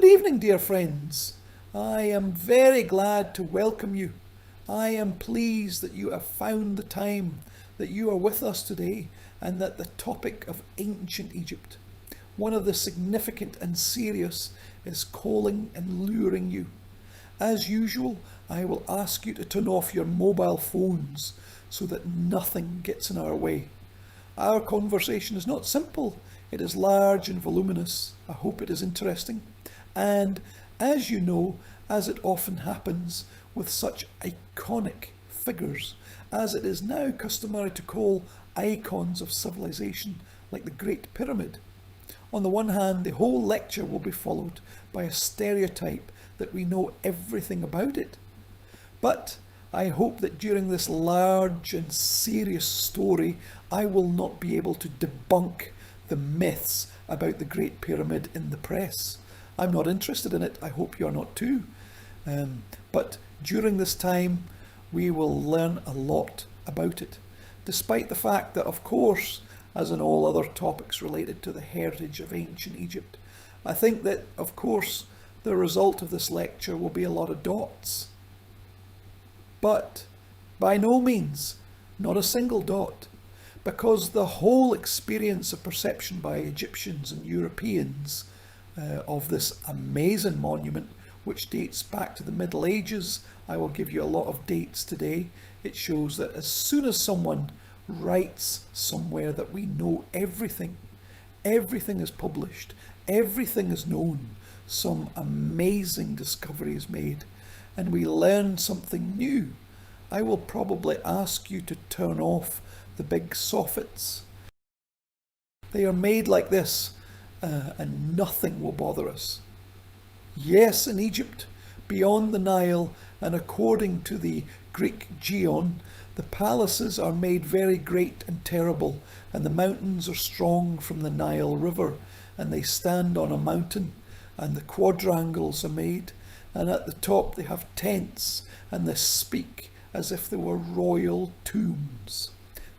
Good evening, dear friends. I am very glad to welcome you. I am pleased that you have found the time, that you are with us today, and that the topic of ancient Egypt, one of the significant and serious, is calling and luring you. As usual, I will ask you to turn off your mobile phones so that nothing gets in our way. Our conversation is not simple, it is large and voluminous. I hope it is interesting. And as you know, as it often happens with such iconic figures, as it is now customary to call icons of civilization like the Great Pyramid, on the one hand, the whole lecture will be followed by a stereotype that we know everything about it. But I hope that during this large and serious story, I will not be able to debunk the myths about the Great Pyramid in the press. I'm not interested in it. I hope you're not too. But during this time, we will learn a lot about it, despite the fact that, of course, as in all other topics related to the heritage of ancient Egypt, I think that, of course, the result of this lecture will be a lot of dots. But by no means, not a single dot, because the whole experience of perception by Egyptians and Europeans of this amazing monument, which dates back to the Middle Ages. I will give you a lot of dates today. It shows that as soon as someone writes somewhere that we know everything, everything is published, everything is known, some amazing discovery is made, and we learn something new. I will probably ask you to turn off the big soffits. They are made like this, and nothing will bother us. Yes, in Egypt, beyond the Nile, and according to the Greek Geon, the palaces are made very great and terrible, and the mountains are strong from the Nile River, and they stand on a mountain, and the quadrangles are made, and at the top they have tents, and they speak as if they were royal tombs.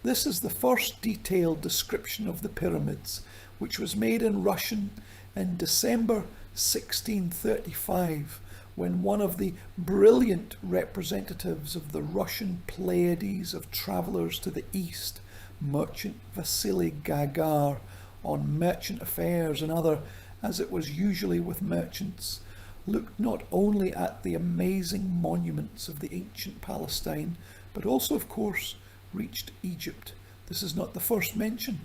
This is the first detailed description of the pyramids, which was made in Russian in December 1635, when one of the brilliant representatives of the Russian Pleiades of travellers to the east, merchant Vasily Gagarin, on merchant affairs and other, as it was usually with merchants, looked not only at the amazing monuments of the ancient Palestine, but also, of course, reached Egypt. This is not the first mention.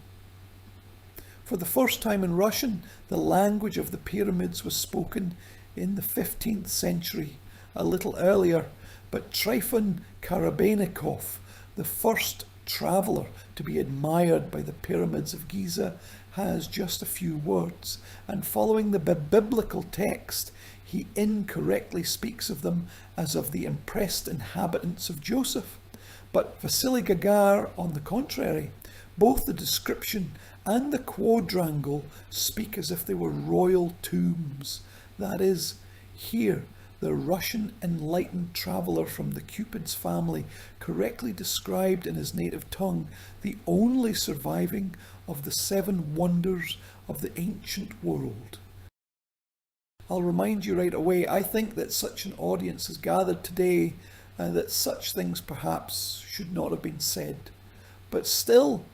For the first time in Russian, the language of the pyramids was spoken in the 15th century, a little earlier, but Tryphon Karabenikov, the first traveller to be admired by the pyramids of Giza, has just a few words, and following the biblical text, he incorrectly speaks of them as of the impressed inhabitants of Joseph. But Vasily Gagarin, on the contrary, both the description and the quadrangle speak as if they were royal tombs. That is, here, the Russian enlightened traveller from the Cupid's family correctly described in his native tongue the only surviving of the 7 wonders of the ancient world. I'll remind you right away, I think that such an audience has gathered today and that such things perhaps should not have been said. But still,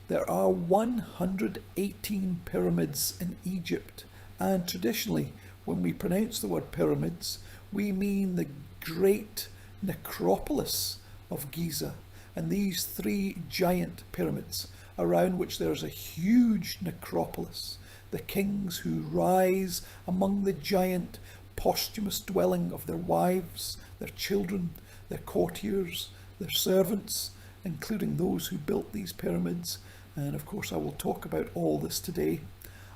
there are 118 pyramids in Egypt, and traditionally, when we pronounce the word pyramids, we mean the great necropolis of Giza, and these 3 giant pyramids, around which there's a huge necropolis, the kings who rise among the giant posthumous dwelling of their wives, their children, their courtiers, their servants, including those who built these pyramids. And of course I will talk about all this today.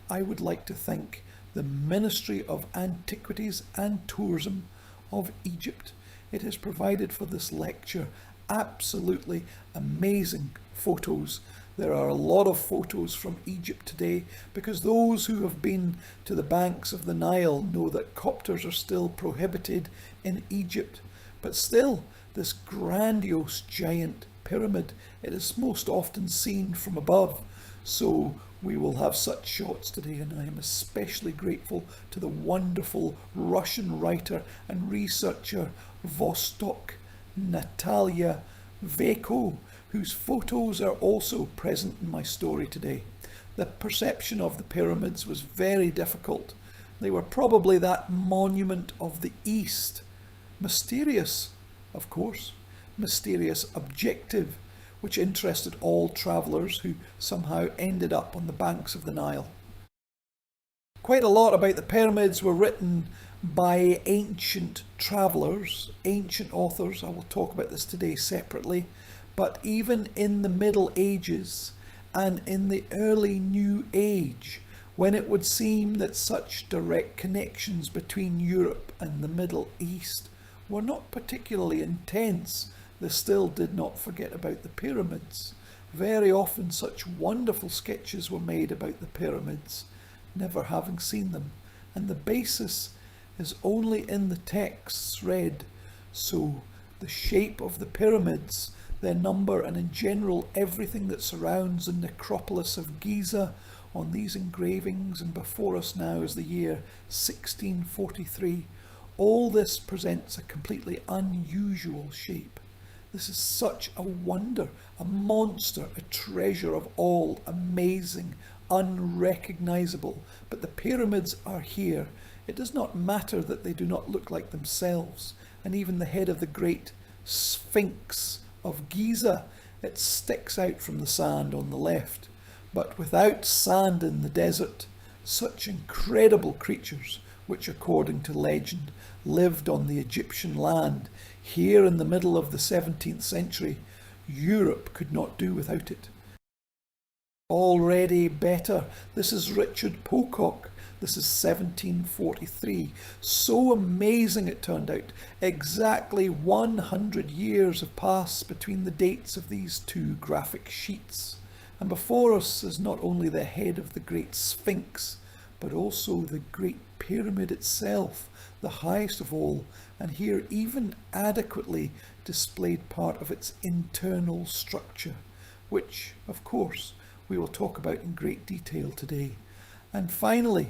I would like to thank the Ministry of Antiquities and Tourism of Egypt. It has provided for this lecture absolutely amazing photos. There are a lot of photos from Egypt today because those who have been to the banks of the Nile know that copters are still prohibited in Egypt. But still, this grandiose giant pyramid, it is most often seen from above. So we will have such shots today, and I am especially grateful to the wonderful Russian writer and researcher Vostok Natalia Veko, whose photos are also present in my story today. The perception of the pyramids was very difficult. They were probably that monument of the East. Mysterious, of course, mysterious objective, which interested all travellers who somehow ended up on the banks of the Nile. Quite a lot about the pyramids were written by ancient travellers, ancient authors. I will talk about this today separately. But even in the Middle Ages and in the early New Age, when it would seem that such direct connections between Europe and the Middle East were not particularly intense, they still did not forget about the pyramids. Very often such wonderful sketches were made about the pyramids, never having seen them, and the basis is only in the texts read. So the shape of the pyramids, their number, and in general everything that surrounds the necropolis of Giza on these engravings, and before us now is the year 1643, all this presents a completely unusual shape. This is such a wonder, a monster, a treasure of all, amazing, unrecognizable. But the pyramids are here. It does not matter that they do not look like themselves. And even the head of the great Sphinx of Giza, it sticks out from the sand on the left. But without sand in the desert, such incredible creatures, which according to legend lived on the Egyptian land, here in the middle of the 17th century, Europe could not do without it. Already better. This is Richard Pocock. This is 1743. So amazing it turned out. Exactly 100 years have passed between the dates of these two graphic sheets. And before us is not only the head of the great Sphinx, but also the Great Pyramid itself, the highest of all, and here even adequately displayed part of its internal structure, which, of course, we will talk about in great detail today. And finally,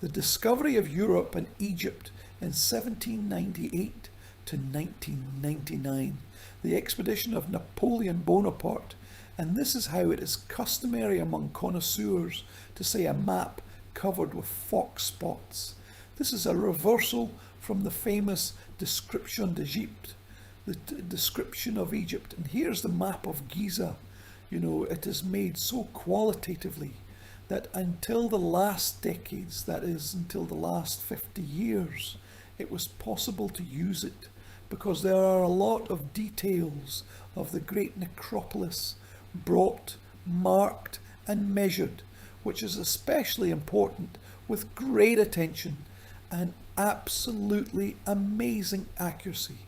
the discovery of Europe and Egypt in 1798 to 1999, the expedition of Napoleon Bonaparte, and this is how it is customary among connoisseurs to say a map covered with fox spots. This is a reversal from the famous description d'Egypte, the description of Egypt. And here's the map of Giza. You know, it is made so qualitatively that until the last decades, that is, until the last 50 years, it was possible to use it because there are a lot of details of the great necropolis brought, marked and measured, which is especially important, with great attention and absolutely amazing accuracy.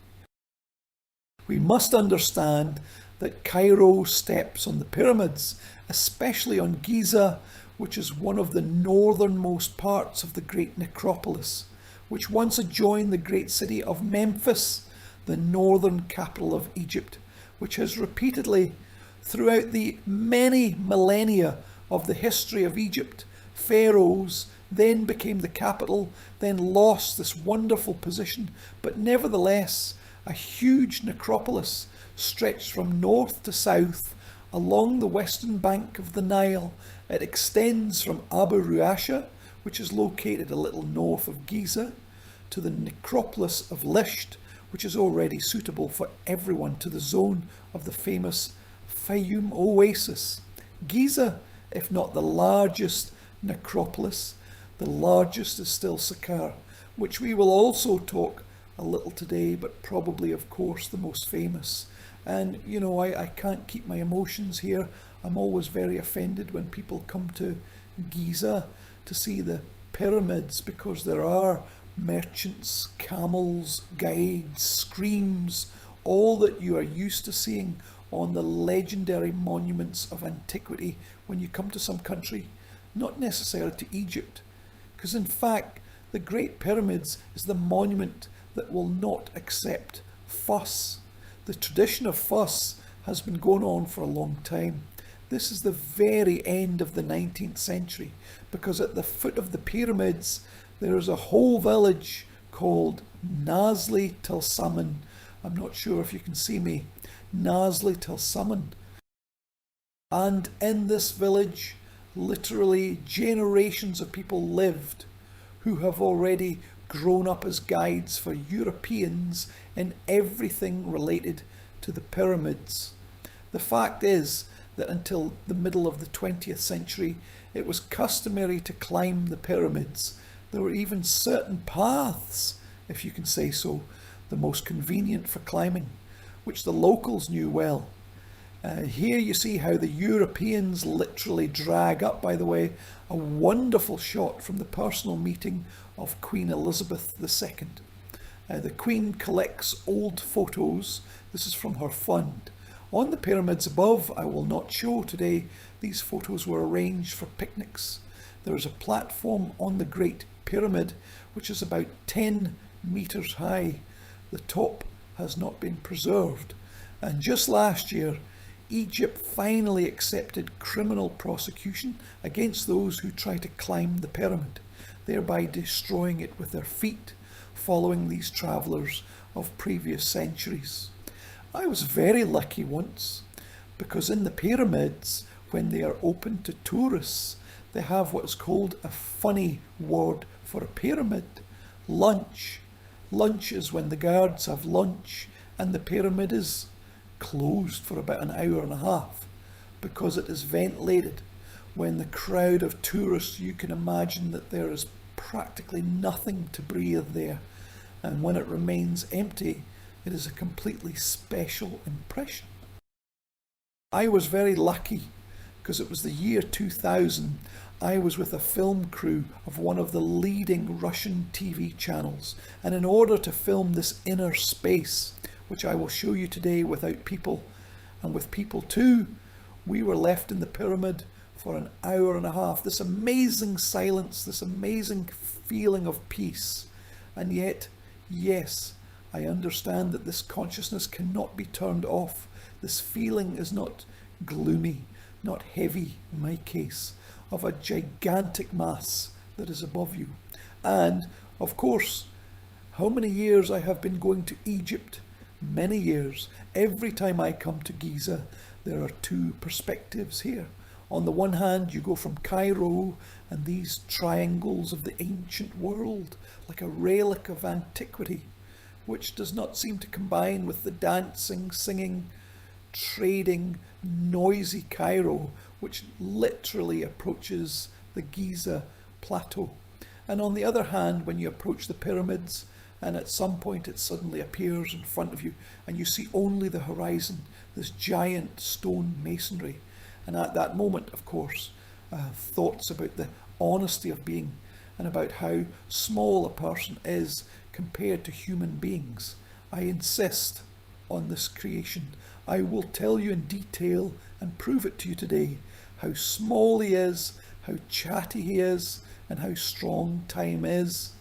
We must understand that Cairo steps on the pyramids, especially on Giza, which is one of the northernmost parts of the great necropolis, which once adjoined the great city of Memphis, the northern capital of Egypt, which has repeatedly, throughout the many millennia of the history of Egypt, pharaohs then became the capital, then lost this wonderful position, but nevertheless a huge necropolis stretched from north to south along the western bank of the Nile. It extends from Abu Ruasha, which is located a little north of Giza, to the necropolis of Lisht, which is already suitable for everyone, to the zone of the famous Fayum oasis. Giza, if not the largest necropolis, the largest is still Saqqara, which we will also talk a little today, but probably, of course, the most famous. And, you know, I can't keep my emotions here. I'm always very offended when people come to Giza to see the pyramids, because there are merchants, camels, guides, screams, all that you are used to seeing on the legendary monuments of antiquity when you come to some country, not necessarily to Egypt, because in fact the Great Pyramids is the monument that will not accept fuss. The tradition of fuss has been going on for a long time, This is the very end of the 19th century, because at the foot of the pyramids there is a whole village called Nasli Tilsaman. I'm not sure if you can see me. Nasli Tilsaman. And in this village, literally generations of people lived who have already grown up as guides for Europeans in everything related to the pyramids. The fact is that until the middle of the 20th century, it was customary to climb the pyramids. There were even certain paths, if you can say so, the most convenient for climbing, which the locals knew well. Here you see how the Europeans literally drag up, by the way, a wonderful shot from the personal meeting of Queen Elizabeth II. The Queen collects old photos. This is from her fund. On the pyramids above, I will not show today, these photos were arranged for picnics. There is a platform on the Great Pyramid which is about 10 metres high. The top has not been preserved. And just last year, Egypt finally accepted criminal prosecution against those who try to climb the pyramid, thereby destroying it with their feet, following these travellers of previous centuries. I was very lucky once, because in the pyramids, when they are open to tourists, they have what is called a funny word for a pyramid: lunch. Lunch is when the guards have lunch and the pyramid is closed for about an hour and a half, because it is ventilated. When the crowd of tourists, you can imagine that there is practically nothing to breathe there, and when it remains empty, it is a completely special impression. I was very lucky because it was the year 2000. I was with a film crew of one of the leading Russian TV channels, and in order to film this inner space, which I will show you today without people and with people too, we were left in the pyramid for an hour and a half. This amazing silence, this amazing feeling of peace. And yet, yes, I understand that this consciousness cannot be turned off. This feeling is not gloomy, not heavy in my case, of a gigantic mass that is above you. And, of course, how many years I have been going to Egypt? Many years. Every time I come to Giza, there are two perspectives here. On the one hand, you go from Cairo and these triangles of the ancient world, like a relic of antiquity, which does not seem to combine with the dancing, singing, trading, noisy Cairo, which literally approaches the Giza plateau. And on the other hand, when you approach the pyramids, and at some point it suddenly appears in front of you, and you see only the horizon, this giant stone masonry. And at that moment, of course, thoughts about the honesty of being and about how small a person is compared to human beings. I insist on this creation. I will tell you in detail and prove it to you today how small he is, how chatty he is, and how strong time is.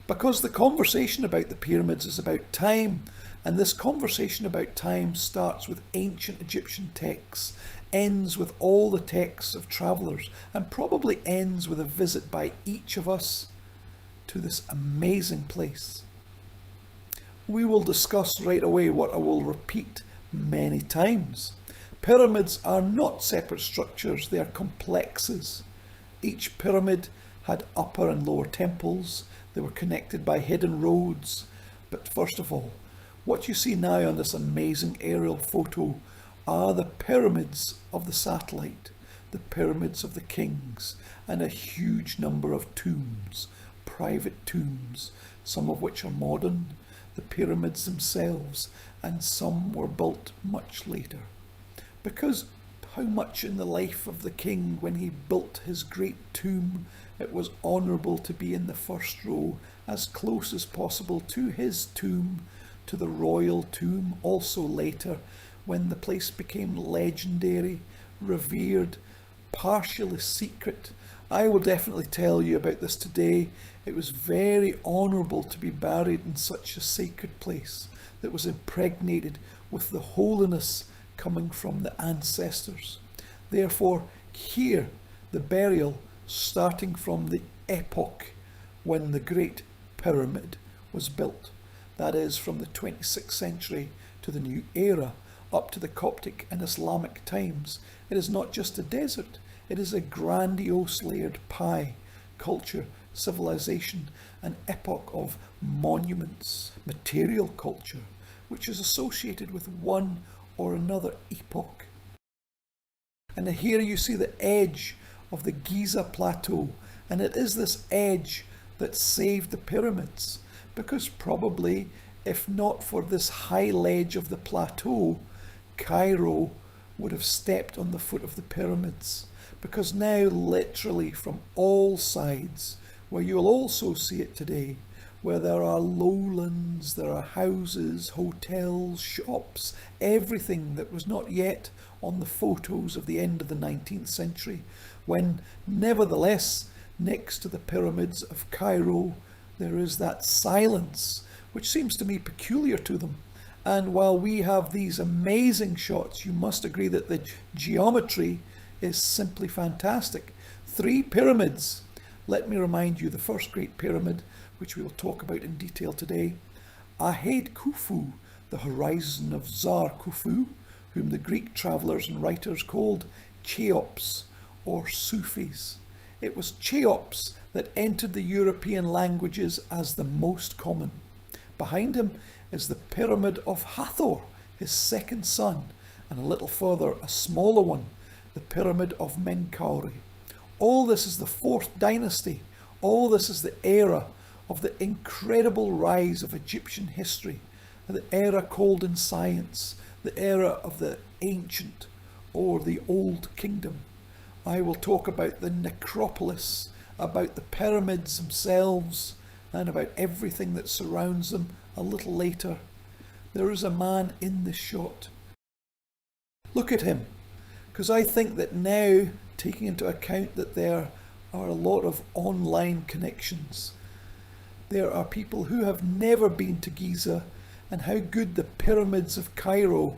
Because the conversation about the pyramids is about time, and this conversation about time starts with ancient Egyptian texts, ends with all the texts of travellers, and probably ends with a visit by each of us to this amazing place. We will discuss right away what I will repeat many times. Pyramids are not separate structures, they are complexes. Each pyramid had upper and lower temples. They were connected by hidden roads. But first of all, what you see now on this amazing aerial photo are the pyramids of the satellite, the pyramids of the kings, and a huge number of tombs, private tombs, some of which are modern, the pyramids themselves, and some were built much later. Because how much in the life of the king when he built his great tomb, it was honourable to be in the first row, as close as possible to his tomb, to the royal tomb, also later, when the place became legendary, revered, partially secret. I will definitely tell you about this today. It was very honourable to be buried in such a sacred place that was impregnated with the holiness, coming from the ancestors. Therefore, here the burial starting from the epoch when the Great Pyramid was built. That is, from the 26th century to the New Era, up to the Coptic and Islamic times. It is not just a desert, it is a grandiose layered pie, culture, civilization, an epoch of monuments, material culture, which is associated with one or another epoch. And here you see the edge of the Giza plateau, and it is this edge that saved the pyramids, because probably if not for this high ledge of the plateau, Cairo would have stepped on the foot of the pyramids, because now literally from all sides, where you'll also see it today, where there are lowlands, there are houses, hotels, shops, everything that was not yet on the photos of the end of the 19th century, when nevertheless next to the pyramids of Cairo there is that silence which seems to me peculiar to them. And while we have these amazing shots, you must agree that the geometry is simply fantastic. 3 pyramids. Let me remind you, the first Great Pyramid, which we will talk about in detail today, Ahed Khufu, the horizon of Tsar Khufu, whom the Greek travellers and writers called Cheops or Sufis. It was Cheops that entered the European languages as the most common. Behind him is the Pyramid of Hathor, his second son, and a little further a smaller one, the Pyramid of Menkaure. All this is the 4th dynasty. All this is the era of the incredible rise of Egyptian history, the era called in science the era of the ancient or the old kingdom. I will talk about the necropolis, about the pyramids themselves, and about everything that surrounds them a little later. There is a man in this shot. Look at him, because I think that now, taking into account that there are a lot of online connections, there are people who have never been to Giza, and how good the pyramids of Cairo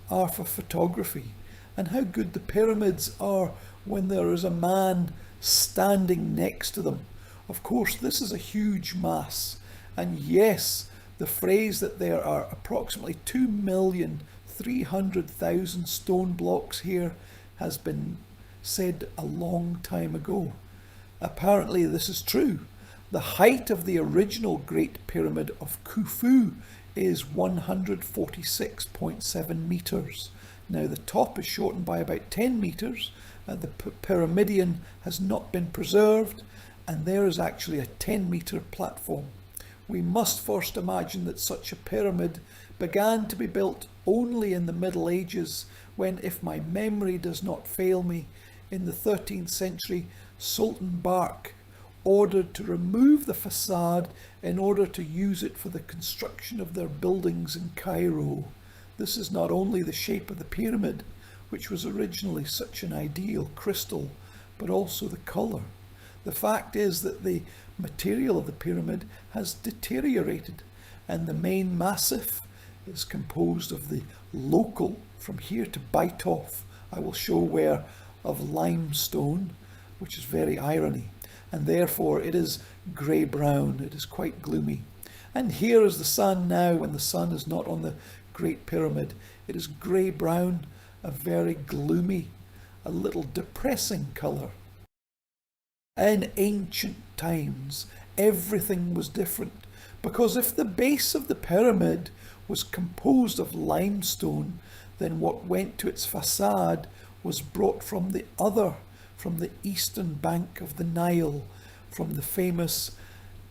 are for photography, and how good the pyramids are when there is a man standing next to them. Of course, this is a huge mass, and yes, the phrase that there are approximately 2,300,000 stone blocks here has been said a long time ago. Apparently this is true. The height of the original Great Pyramid of Khufu is 146.7 metres. Now the top is shortened by about 10 metres. The pyramidion has not been preserved, and there is actually a 10-metre platform. We must first imagine that such a pyramid began to be built only in the Middle Ages, when, if my memory does not fail me, in the 13th century, Sultan Bark ordered to remove the facade in order to use it for the construction of their buildings in Cairo. This is not only the shape of the pyramid, which was originally such an ideal crystal, but also the colour. The fact is that the material of the pyramid has deteriorated, and the main massif is composed of the local, from here to Baitov, I will show where, of limestone, which is very irony, and therefore it is grey-brown, it is quite gloomy. And here is the sun now, when the sun is not on the Great Pyramid. It is grey-brown, a very gloomy, a little depressing colour. In ancient times, everything was different, because if the base of the pyramid was composed of limestone, then what went to its facade was brought from the eastern bank of the Nile, from the famous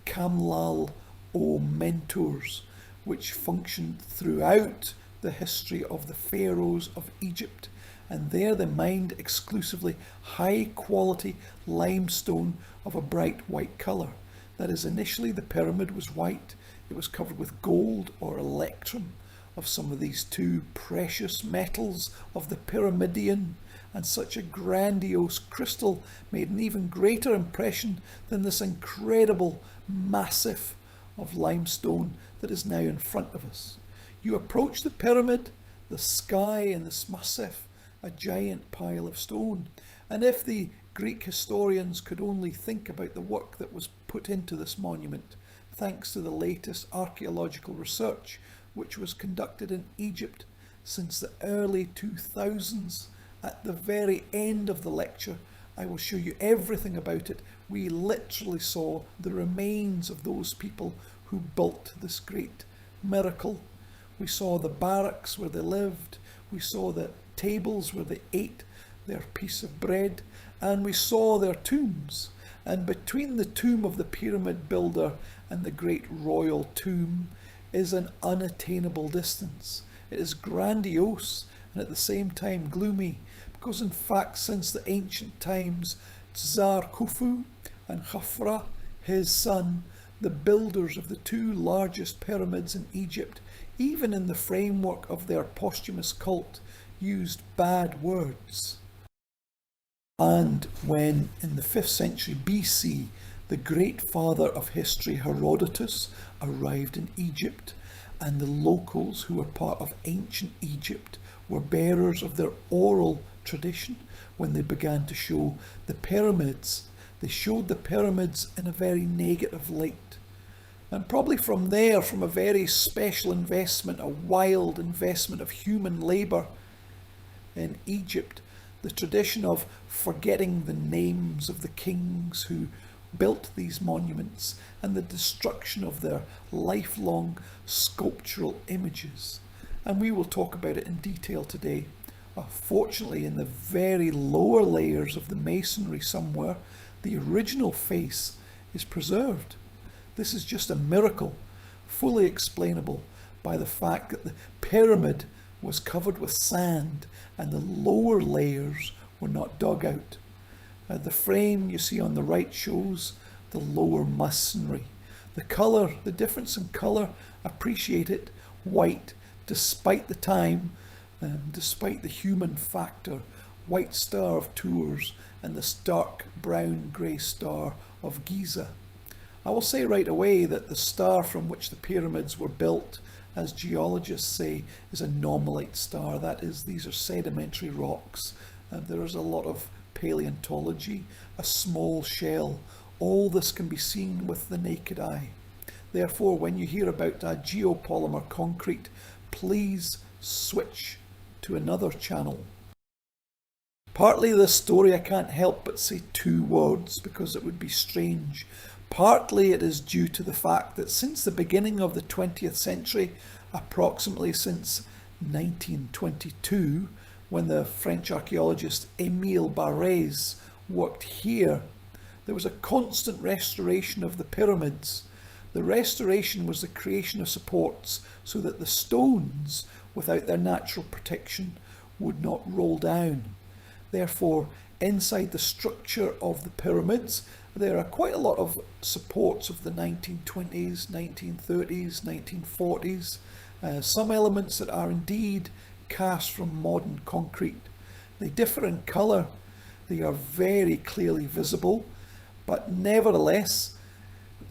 Kamlal o Mentors, which functioned throughout the history of the pharaohs of Egypt, and there they mined exclusively high quality limestone of a bright white colour. That is, initially the pyramid was white, it was covered with gold or electrum, of some of these 2 precious metals of the pyramidion, and such a grandiose crystal made an even greater impression than this incredible massif of limestone that is now in front of us. You approach the pyramid, the sky in this massif, a giant pile of stone. And if the Greek historians could only think about the work that was put into this monument, thanks to the latest archaeological research which was conducted in Egypt since the early 2000s. At the very end of the lecture, I will show you everything about it. We literally saw the remains of those people who built this great miracle. We saw the barracks where they lived. We saw the tables where they ate their piece of bread. And we saw their tombs. And between the tomb of the pyramid builder and the great royal tomb is an unattainable distance. It is grandiose and at the same time gloomy, because in fact since the ancient times, Tsar Khufu and Khafra, his son, the builders of the two largest pyramids in Egypt, even in the framework of their posthumous cult, used bad words. And when in the 5th century BC, the great father of history Herodotus arrived in Egypt, and the locals who were part of ancient Egypt were bearers of their oral tradition, when they began to show the pyramids, they showed the pyramids in a very negative light. And probably from there, from a very special investment, a wild investment of human labour in Egypt, the tradition of forgetting the names of the kings who built these monuments and the destruction of their lifelong sculptural images. And we will talk about it in detail today. Fortunately, in the very lower layers of the masonry somewhere, the original face is preserved. This is just a miracle, fully explainable by the fact that the pyramid was covered with sand and the lower layers were not dug out. The frame you see on the right shows the lower masonry. The colour, the difference in colour, appreciate it, white, despite the time, despite the human factor, white star of Tours and the stark brown grey star of Giza. I will say right away that the star from which the pyramids were built, as geologists say, is a nomalite star. That is, these are sedimentary rocks. There is a lot of paleontology, a small shell. All this can be seen with the naked eye. Therefore, when you hear about a geopolymer concrete, please switch to another channel. Partly this story I can't help but say two words because it would be strange. Partly it is due to the fact that since the beginning of the 20th century, approximately since 1922, when the French archaeologist Émile Barrès worked here, there was a constant restoration of the pyramids. The restoration was the creation of supports so that the stones, without their natural protection, would not roll down. Therefore, inside the structure of the pyramids, there are quite a lot of supports of the 1920s, 1930s, 1940s, some elements that are indeed cast from modern concrete. They differ in colour, they are very clearly visible, but nevertheless,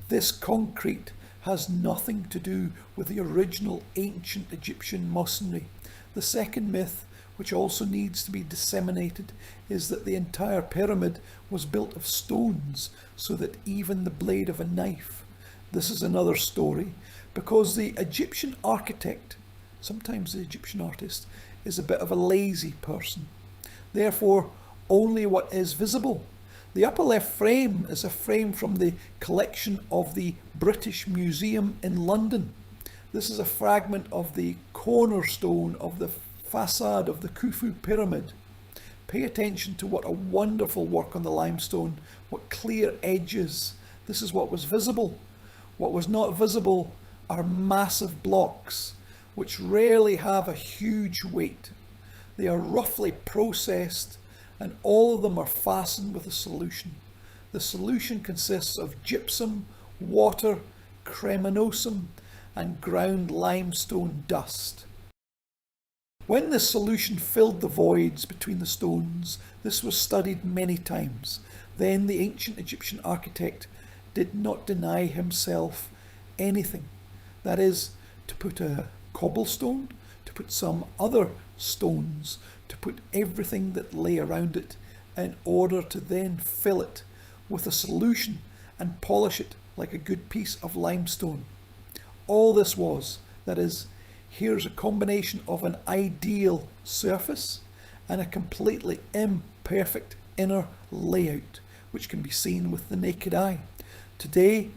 this concrete has nothing to do with the original ancient Egyptian masonry. The second myth, which also needs to be disseminated, is that the entire pyramid was built of stones, so that even the blade of a knife. This is another story, because the Egyptian architect, sometimes the Egyptian artist, is a bit of a lazy person. Therefore, only what is visible. The upper left frame is a frame from the collection of the British Museum in London. This is a fragment of the cornerstone of the facade of the Khufu pyramid. Pay attention to what a wonderful work on the limestone, what clear edges. This is what was visible. What was not visible are massive blocks, which rarely have a huge weight. They are roughly processed, and all of them are fastened with a solution. The solution consists of gypsum, water, cremonosum, and ground limestone dust. When this solution filled the voids between the stones, this was studied many times. Then the ancient Egyptian architect did not deny himself anything. That is, to put a cobblestone, to put some other stones, to put everything that lay around it, in order to then fill it with a solution and polish it like a good piece of limestone. All this was, that is, here's a combination of an ideal surface and a completely imperfect inner layout, which can be seen with the naked eye. Today,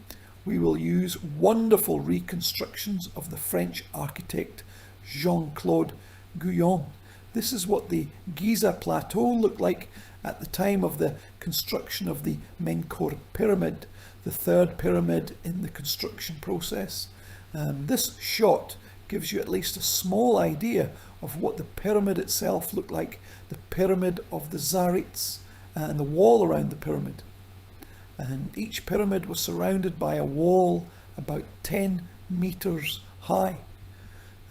we will use wonderful reconstructions of the French architect Jean-Claude Guyon. This is what the Giza Plateau looked like at the time of the construction of the Menkaure Pyramid, the third pyramid in the construction process. This shot gives you at least a small idea of what the pyramid itself looked like, the pyramid of the Zarites and the wall around the pyramid. And each pyramid was surrounded by a wall about 10 meters high.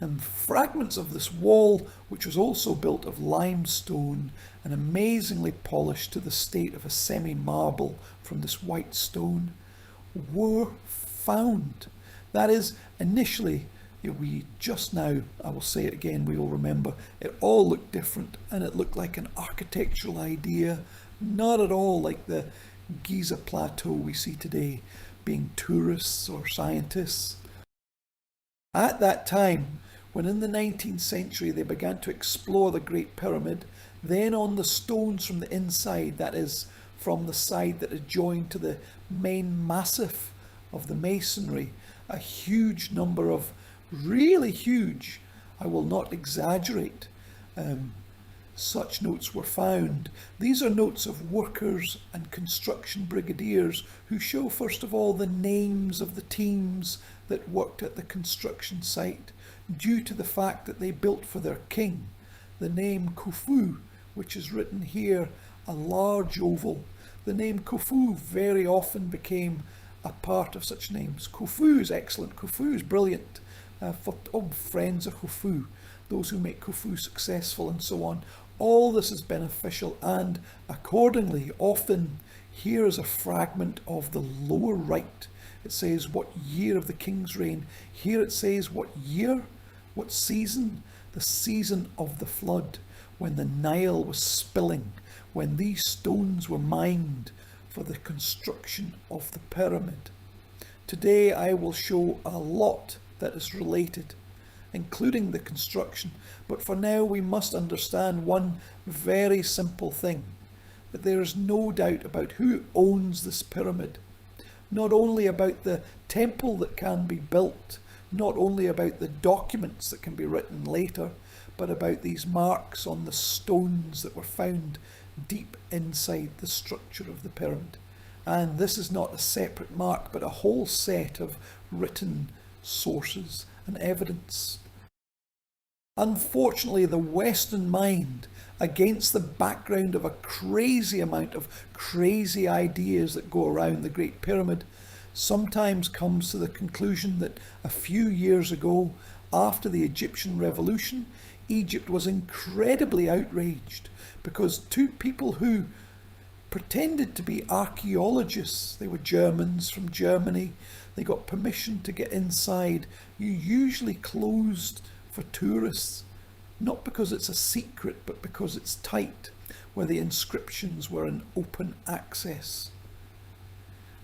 And fragments of this wall, which was also built of limestone and amazingly polished to the state of a semi-marble from this white stone, were found. That is, initially, we just now, I will say it again, we will remember, it all looked different and it looked like an architectural idea, not at all like the Giza Plateau we see today, being tourists or scientists. At that time, when in the 19th century they began to explore the Great Pyramid, then on the stones from the inside, that is, from the side that adjoined to the main massif of the masonry, a huge number of really huge, I will not exaggerate, such notes were found. These are notes of workers and construction brigadiers who show, first of all, the names of the teams that worked at the construction site, due to the fact that they built for their king. The name Khufu, which is written here, a large oval. The name Khufu very often became a part of such names. Khufu is excellent, Khufu is brilliant. For friends of Khufu, those who make Khufu successful and so on. All this is beneficial, and accordingly, often here is a fragment of the lower right. It says what year of the king's reign. Here it says what year, what season, the season of the flood, when the Nile was spilling, when these stones were mined for the construction of the pyramid. Today I will show a lot that is related, including the construction, but for now we must understand one very simple thing, that there is no doubt about who owns this pyramid, not only about the temple that can be built, not only about the documents that can be written later, but about these marks on the stones that were found deep inside the structure of the pyramid. And this is not a separate mark, but a whole set of written sources and evidence. Unfortunately, the Western mind, against the background of a crazy amount of crazy ideas that go around the Great Pyramid, sometimes comes to the conclusion that a few years ago, after the Egyptian Revolution, Egypt was incredibly outraged because two people who pretended to be archaeologists, they were Germans from Germany, they got permission to get inside. You usually closed for tourists, not because it's a secret, but because it's tight, where the inscriptions were in open access.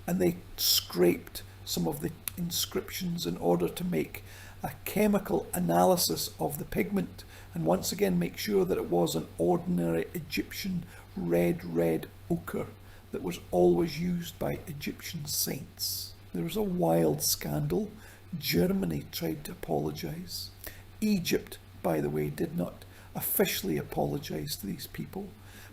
And they scraped some of the inscriptions in order to make a chemical analysis of the pigment, and once again make sure that it was an ordinary Egyptian red ochre that was always used by Egyptian saints. There was a wild scandal. Germany tried to apologise. Egypt, by the way, did not officially apologise to these people,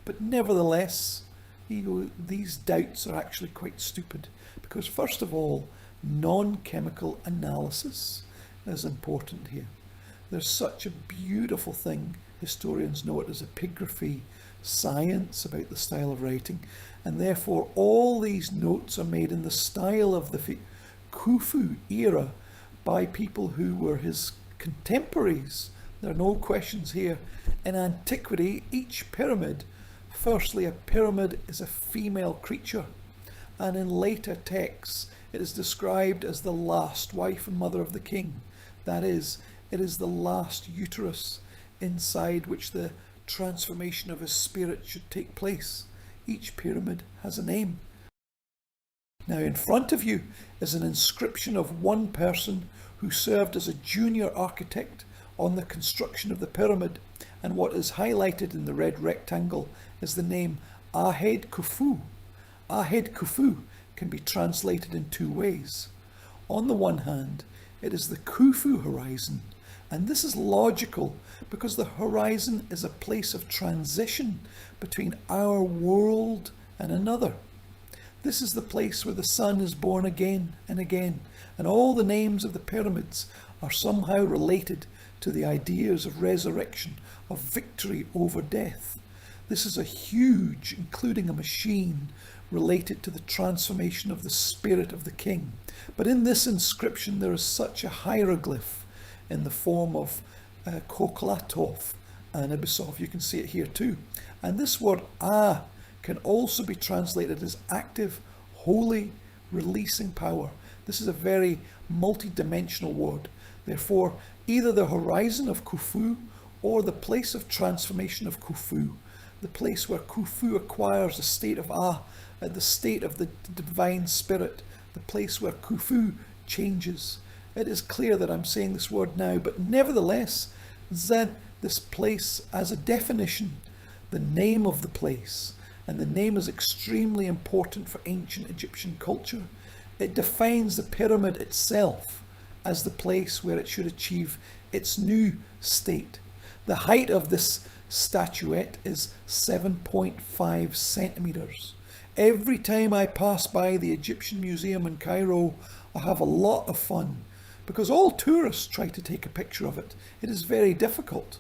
but nevertheless, these doubts are actually quite stupid, because first of all, non-chemical analysis is important here. There's such a beautiful thing, historians know it as epigraphy, science about the style of writing, and therefore all these notes are made in the style of the Khufu era by people who were his contemporaries. There are no questions here. In antiquity, each pyramid, firstly, a pyramid is a female creature, and in later texts it is described as the last wife and mother of the king. That is, It is the last uterus inside which the transformation of his spirit should take place. Each pyramid has a name. Now in front of you is an inscription of one person who served as a junior architect on the construction of the pyramid, and what is highlighted in the red rectangle is the name Ahed Khufu. Ahed Khufu can be translated in two ways. On the one hand, it is the Khufu horizon, and this is logical because the horizon is a place of transition between our world and another. This is the place where the sun is born again and again, and all the names of the pyramids are somehow related to the ideas of resurrection, of victory over death. This is a huge, including a machine, related to the transformation of the spirit of the king. But in this inscription there is such a hieroglyph in the form of Koklatov and Ibisov. You can see it here too. And this word Ah can also be translated as active, holy, releasing power. This is a very multi-dimensional word. Therefore, either the horizon of Khufu or the place of transformation of Khufu, the place where Khufu acquires the state of Ah, the state of the divine spirit, the place where Khufu changes. It is clear that I'm saying this word now, but nevertheless, Zed, this place as a definition, the name of the place, and the name is extremely important for ancient Egyptian culture. It defines the pyramid itself as the place where it should achieve its new state. The height of this statuette is 7.5 centimeters. Every time I pass by the Egyptian Museum in Cairo, I have a lot of fun because all tourists try to take a picture of it. It is very difficult.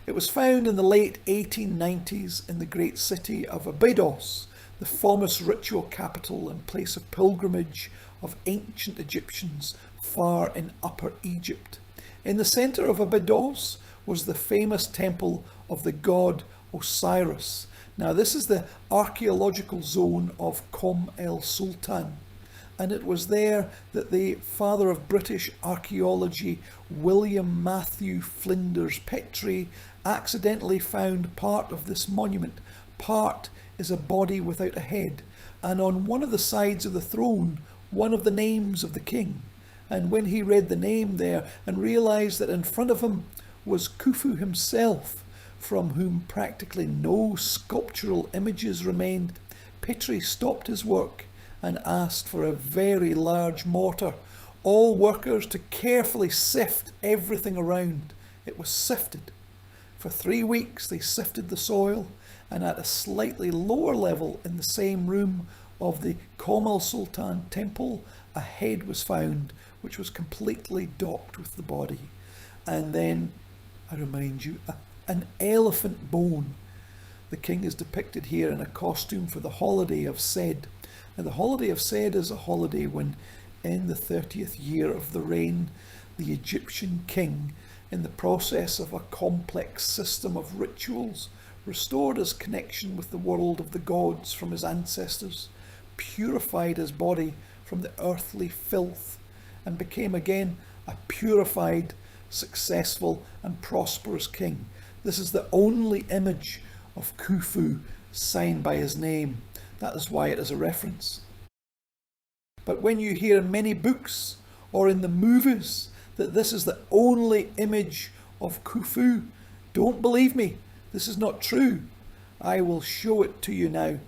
It was found in the late 1890s in the great city of Abydos, the famous ritual capital and place of pilgrimage of ancient Egyptians far in Upper Egypt. In the centre of Abydos was the famous temple of the god Osiris. Now this is the archaeological zone of Kom el Sultan, and it was there that the father of British archaeology, William Matthew Flinders Petrie, accidentally found part of this monument. Part is a body without a head, and on one of the sides of the throne, one of the names of the king. And when he read the name there and realised that in front of him was Khufu himself, from whom practically no sculptural images remained, Petrie stopped his work and asked for a very large mortar, all workers to carefully sift everything around. It was sifted. For 3 weeks they sifted the soil, and at a slightly lower level in the same room of the Kom el Sultan temple, a head was found which was completely docked with the body. And then, I remind you, an elephant bone. The king is depicted here in a costume for the holiday of Sed. Now the holiday of Sed is a holiday when in the 30th year of the reign, the Egyptian king, in the process of a complex system of rituals, restored his connection with the world of the gods from his ancestors, purified his body from the earthly filth, and became again a purified, successful and prosperous king. This is the only image of Khufu signed by his name. That is why it is a reference. But when you hear in many books or in the movies that this is the only image of Khufu, don't believe me. This is not true. I will show it to you now.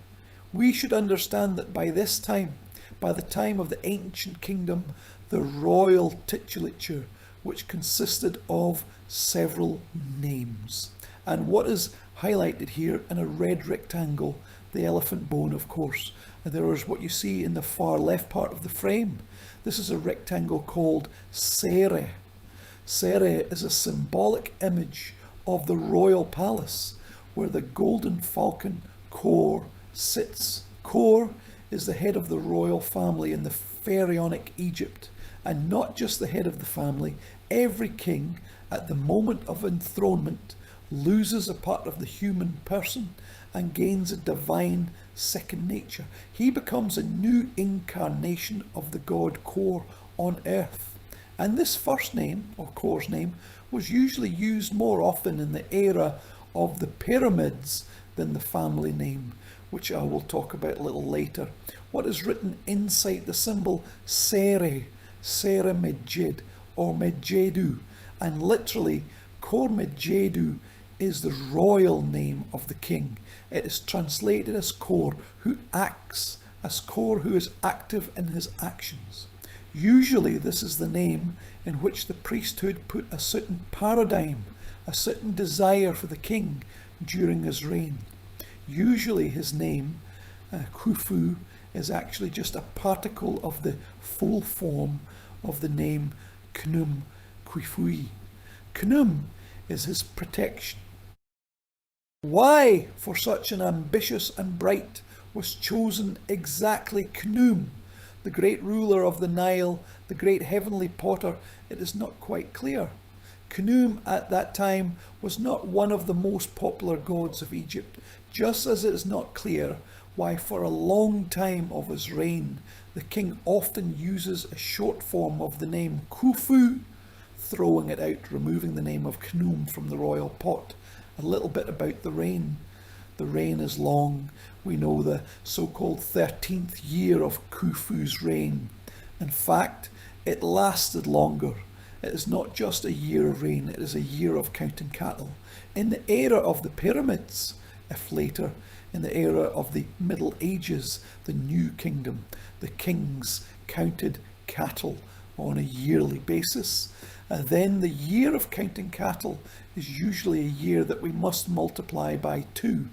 We should understand that by this time, by the time of the ancient kingdom, the royal titulature, which consisted of several names. And what is highlighted here in a red rectangle, the elephant bone, of course. And there is what you see in the far left part of the frame. This is a rectangle called Sere. Sere is a symbolic image of the royal palace where the golden falcon Kor sits. Kor is the head of the royal family in the pharaonic Egypt, and not just the head of the family. Every king at the moment of enthronement loses a part of the human person and gains a divine second nature. He becomes a new incarnation of the god Kor on earth. And this first name, or Kor's name, was usually used more often in the era of the pyramids than the family name, which I will talk about a little later. What is written inside the symbol Sere, Sere Medjed, or Medjedu, and literally Kor Medjedu is the royal name of the king. It is translated as Kor, who acts, as Kor, who is active in his actions. Usually this is the name in which the priesthood put a certain paradigm, a certain desire for the king during his reign. Usually his name, Khufu, is actually just a particle of the full form of the name Khnum Khufui. Khnum is his protection. Why, for such an ambitious and bright, was chosen exactly Khnum, the great ruler of the Nile, the great heavenly potter? It is not quite clear. Khnum at that time was not one of the most popular gods of Egypt, just as it is not clear why for a long time of his reign the king often uses a short form of the name Khufu, throwing it out, removing the name of Khnum from the royal pot. A little bit about the reign. The reign is long. We know the so-called 13th year of Khufu's reign. In fact, it lasted longer. It is not just a year of reign, it is a year of counting cattle. In the era of the pyramids, if later, in the era of the Middle Ages, the New Kingdom, the kings counted cattle on a yearly basis. And then the year of counting cattle is usually a year that we must multiply by 2.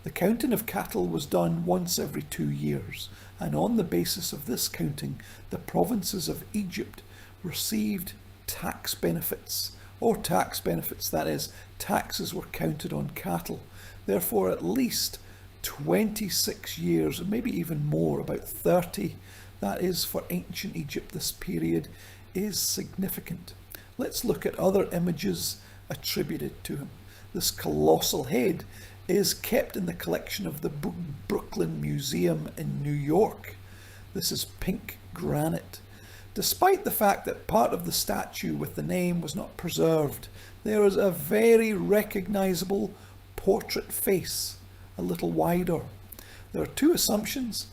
The counting of cattle was done once every 2 years, and on the basis of this counting, the provinces of Egypt received tax benefits, that is, taxes were counted on cattle. Therefore, at least 26 years, and maybe even more, about 30, that is, for ancient Egypt, this period is significant. Let's look at other images attributed to him. This colossal head is kept in the collection of the Brooklyn Museum in New York. This is pink granite. Despite the fact that part of the statue with the name was not preserved, there is a very recognizable portrait face, a little wider. There are 2 assumptions.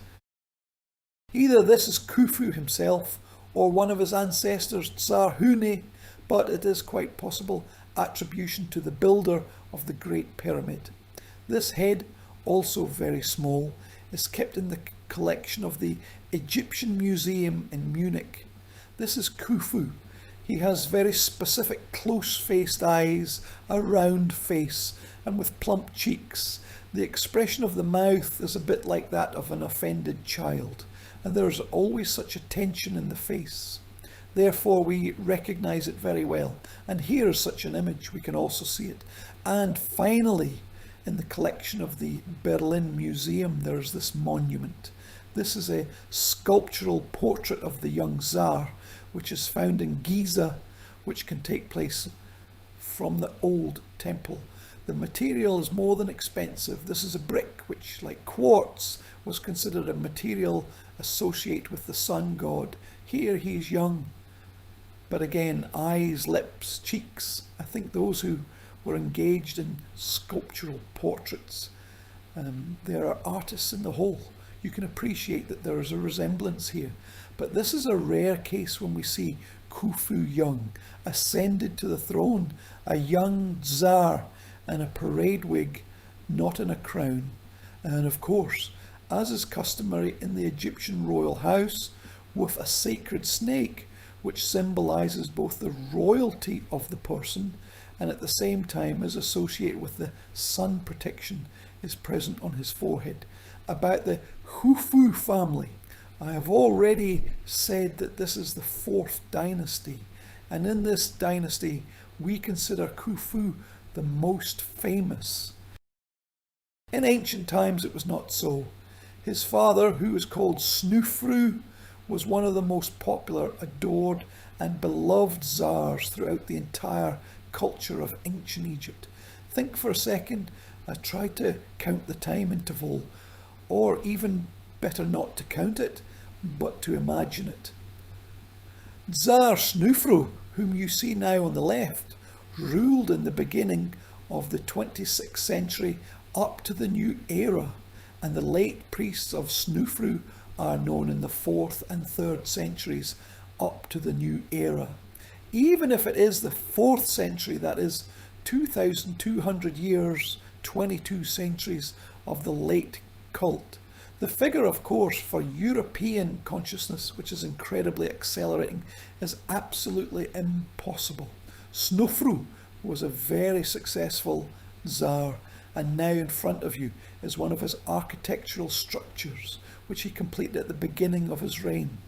Either this is Khufu himself or one of his ancestors, Tsar Hune, but it is quite possible attribution to the builder of the Great Pyramid. This head, also very small, is kept in the collection of the Egyptian Museum in Munich. This is Khufu. He has very specific close-faced eyes, a round face, and with plump cheeks. The expression of the mouth is a bit like that of an offended child, and there is always such a tension in the face. Therefore, we recognize it very well. And here is such an image, we can also see it. And finally, in the collection of the Berlin Museum, there's this monument. This is a sculptural portrait of the young Tsar, which is found in Giza, which can take place from the old temple. The material is more than expensive. This is a brick which, like quartz, was considered a material associated with the sun god. Here he is young, but again, eyes, lips, cheeks. I think those who were engaged in sculptural portraits, there are artists in the whole. You can appreciate that there is a resemblance here. But this is a rare case when we see Khufu young, ascended to the throne, a young Tsar in a parade wig, not in a crown. And of course, as is customary in the Egyptian royal house, with a sacred snake, which symbolizes both the royalty of the person and at the same time is associated with the sun protection, is present on his forehead. About the Khufu family, I have already said that this is the 4th dynasty, and in this dynasty we consider Khufu the most famous. In ancient times it was not so. His father, who was called Snufru, was one of the most popular, adored and beloved Tsars throughout the entire culture of ancient Egypt. Think for a second, try to count the time interval, or even better not to count it, but to imagine it. Tsar Snufru, whom you see now on the left, ruled in the beginning of the 26th century up to the New Era, and the late priests of Snufru are known in the 4th and 3rd centuries up to the New Era. Even if it is the 4th century, that is 2,200 years, 22 centuries of the late cult. The figure, of course, for European consciousness, which is incredibly accelerating, is absolutely impossible. Snufru was a very successful Tsar, and now in front of you is one of his architectural structures, which he completed at the beginning of his reign.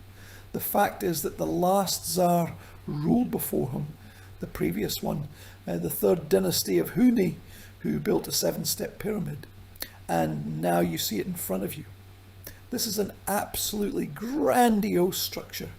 The fact is that the last Tsar ruled before him, the previous one, the 3rd dynasty of Huni, who built a 7-step pyramid, and now you see it in front of you. This is an absolutely grandiose structure.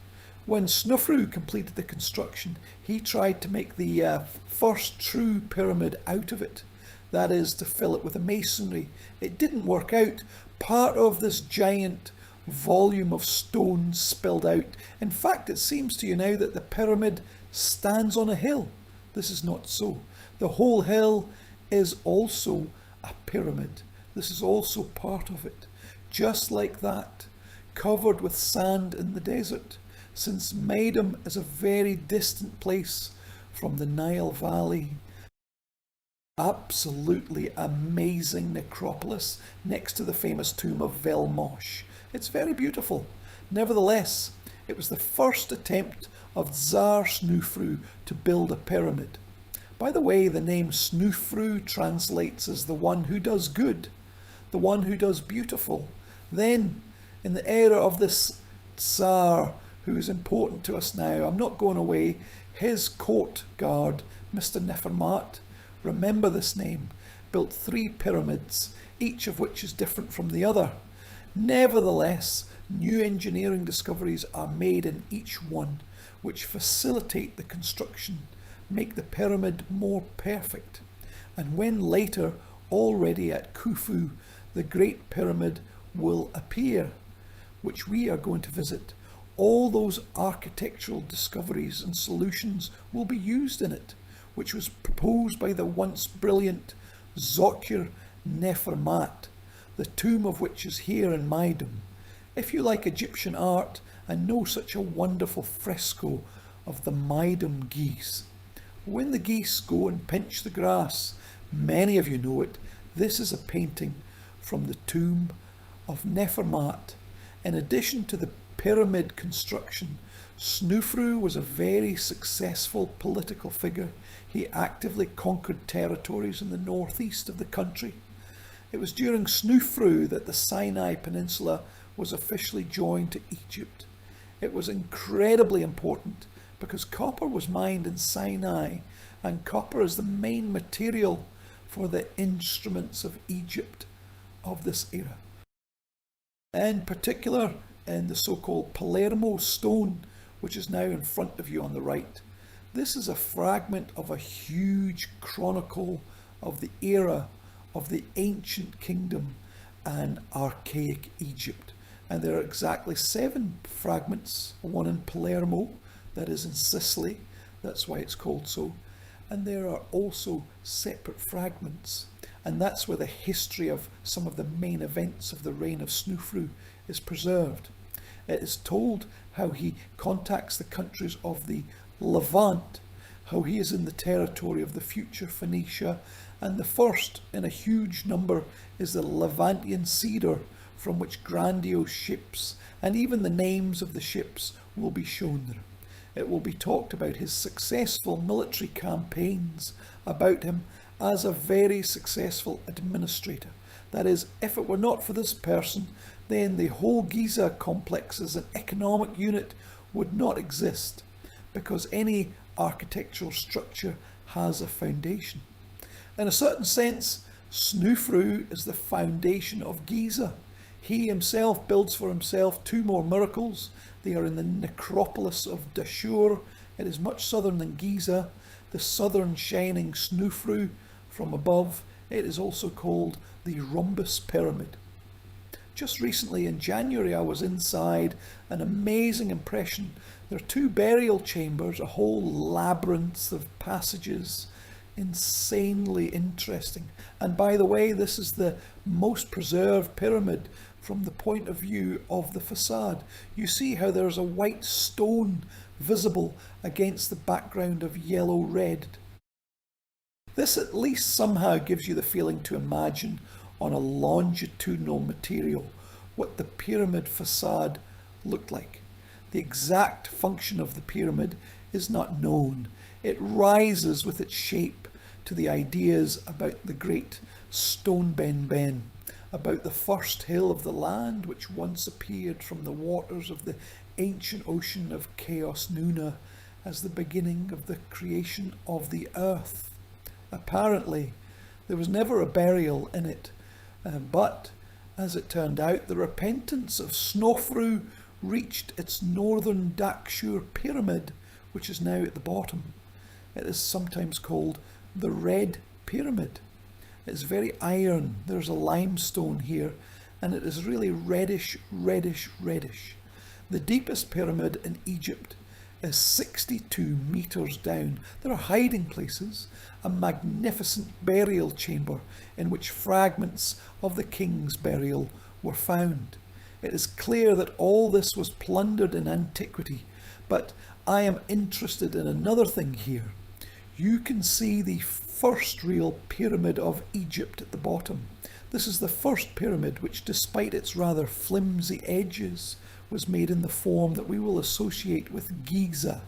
When Snufru completed the construction, he tried to make the first true pyramid out of it. That is, to fill it with a masonry. It didn't work out. Part of this giant volume of stone spilled out. In fact, it seems to you now that the pyramid stands on a hill. This is not so. The whole hill is also a pyramid. This is also part of it. Just like that, covered with sand in the desert, since Maidum is a very distant place from the Nile Valley. Absolutely amazing necropolis next to the famous tomb of Velmosh. It's very beautiful. Nevertheless, it was the first attempt of Tsar Snufru to build a pyramid. By the way, the name Snufru translates as the one who does good, the one who does beautiful. Then, in the era of this Tsar, who is important to us now, I'm not going away, his court guard, Mr. Nefermat, remember this name, built 3 pyramids, each of which is different from the other. Nevertheless, new engineering discoveries are made in each one, which facilitate the construction, make the pyramid more perfect. And when later, already at Khufu, the Great Pyramid will appear, which we are going to visit, all those architectural discoveries and solutions will be used in it, which was proposed by the once brilliant Zokir Nefermat, the tomb of which is here in Maidum. If you like Egyptian art and know such a wonderful fresco of the Maidum geese, when the geese go and pinch the grass, many of you know it, this is a painting from the tomb of Nefermat. In addition to the pyramid construction, Snufru was a very successful political figure. He actively conquered territories in the northeast of the country. It was during Snufru that the Sinai Peninsula was officially joined to Egypt. It was incredibly important because copper was mined in Sinai, and copper is the main material for the instruments of Egypt of this era. In particular, in the so-called Palermo stone, which is now in front of you on the right. This is a fragment of a huge chronicle of the era of the ancient kingdom and archaic Egypt. And there are exactly 7 fragments, one in Palermo, that is in Sicily, that's why it's called so. And there are also separate fragments. And that's where the history of some of the main events of the reign of Snufru is preserved. It is told how he contacts the countries of the Levant, how he is in the territory of the future Phoenicia, and the first in a huge number is the Levantian cedar, from which grandiose ships, and even the names of the ships, will be shown there. It will be talked about his successful military campaigns, about him as a very successful administrator. That is, if it were not for this person, then the whole Giza complex as an economic unit would not exist, because any architectural structure has a foundation. In a certain sense, Snufru is the foundation of Giza. He himself builds for himself 2 more miracles. They are in the necropolis of Dashur. It is much southern than Giza, the southern shining Snufru from above. It is also called the Rhombus Pyramid. Just recently in January, I was inside. An amazing impression There are two burial chambers, a whole labyrinth of passages, insanely interesting. And by the way, this is the most preserved pyramid from the point of view of the facade. You see how there's a white stone visible against the background of yellow-red. This at least somehow gives you the feeling to imagine on a longitudinal material what the pyramid facade looked like. The exact function of the pyramid is not known. It rises with its shape to the ideas about the great stone Ben, about the first hill of the land which once appeared from the waters of the ancient ocean of Chaos Nuna as the beginning of the creation of the earth. Apparently, there was never a burial in it, but as it turned out, the repentance of Snofru reached its northern Dakshur pyramid, which is now at the bottom. It is sometimes called the Red Pyramid. It's very iron. There's a limestone here, and it is really reddish. The deepest pyramid in Egypt is 62 meters down. There are hiding places, a magnificent burial chamber in which fragments of the king's burial were found. It is clear that all this was plundered in antiquity, but I am interested in another thing here. You can see the first real pyramid of Egypt at the bottom. This is the first pyramid which, despite its rather flimsy edges, was made in the form that we will associate with Giza.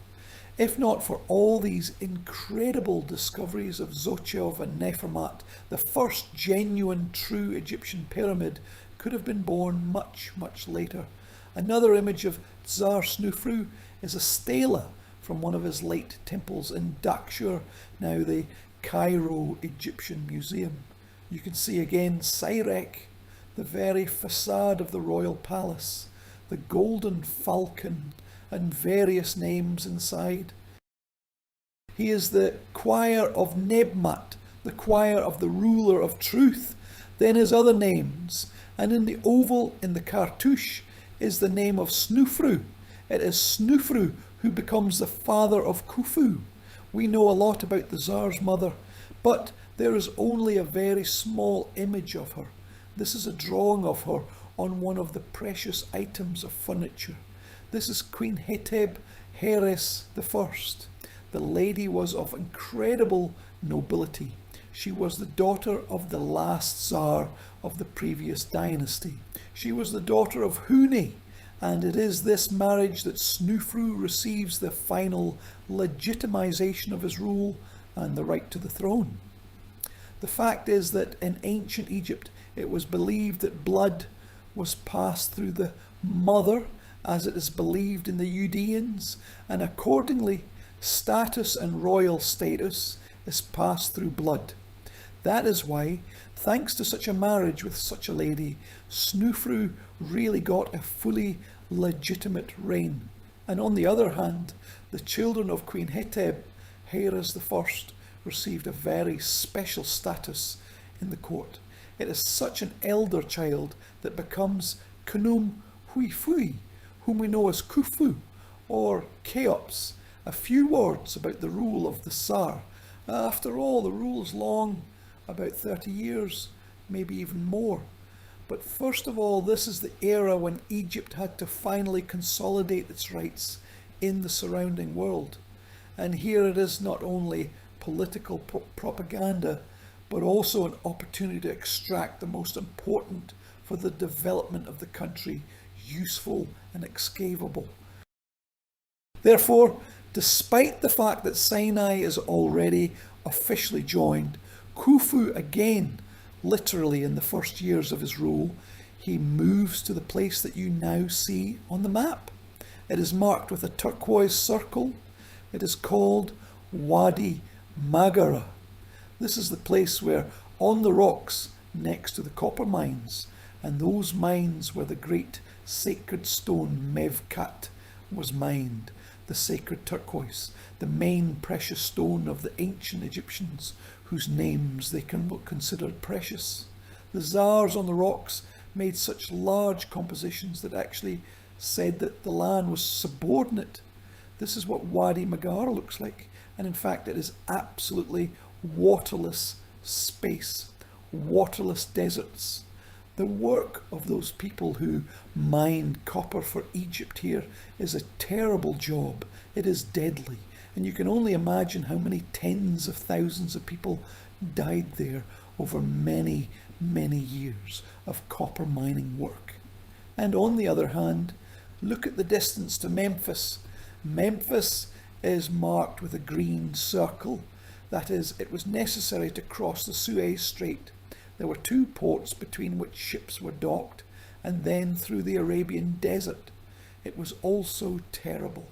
If not for all these incredible discoveries of Xochitl and Nefermat, the first genuine true Egyptian pyramid could have been born much later. Another image of Tsar Snufru is a stela from one of his late temples in Dakshur, now the Cairo Egyptian Museum. You can see again Sirek, the very facade of the royal palace, the golden falcon and various names inside. He is the choir of Nebmat, the choir of the ruler of truth, then his other names, and in the oval in the cartouche is the name of Snufru. It is Snufru who becomes the father of Khufu. We know a lot about the Tsar's mother, but there is only a very small image of her. This is a drawing of her on one of the precious items of furniture. This is Queen Hetep Heres I. The lady was of incredible nobility. She was the daughter of the last Tsar of the previous dynasty. She was the daughter of Huni, and it is this marriage that Snufru receives the final legitimization of his rule and the right to the throne. The fact is that in ancient Egypt it was believed that blood was passed through the mother, as it is believed in the Judeans, and accordingly status and royal status is passed through blood. That is why, thanks to such a marriage with such a lady, Snufru really got a fully legitimate reign. And on the other hand, the children of Queen Hetep, Heres I, received a very special status in the court. It is such an elder child that becomes Khnum Huifui, whom we know as Khufu, or Cheops, a few words about the rule of the Tsar. After all, the rule is long, about 30 years, maybe even more. But first of all, this is the era when Egypt had to finally consolidate its rights in the surrounding world. And here it is not only political propaganda, but also an opportunity to extract the most important for the development of the country, useful and excavable. Therefore, despite the fact that Sinai is already officially joined, Khufu again, literally in the first years of his rule, he moves to the place that you now see on the map. It is marked with a turquoise circle. It is called Wadi Magara. This is the place where, on the rocks next to the copper mines, and those mines where the great sacred stone Mevkat was mined, the sacred turquoise, the main precious stone of the ancient Egyptians, whose names they considered precious. The czars on the rocks made such large compositions that actually said that the land was subordinate This is what Wadi Magar looks like. And in fact, it is absolutely waterless space, waterless deserts. The work of those people who mined copper for Egypt here is a terrible job. It is deadly. And you can only imagine how many tens of thousands of people died there over many, many years of copper mining work. And on the other hand, look at the distance to Memphis. Memphis is marked with a green circle. That is, it was necessary to cross the Suez Strait. There were 2 ports between which ships were docked, and then through the Arabian desert. It was also terrible.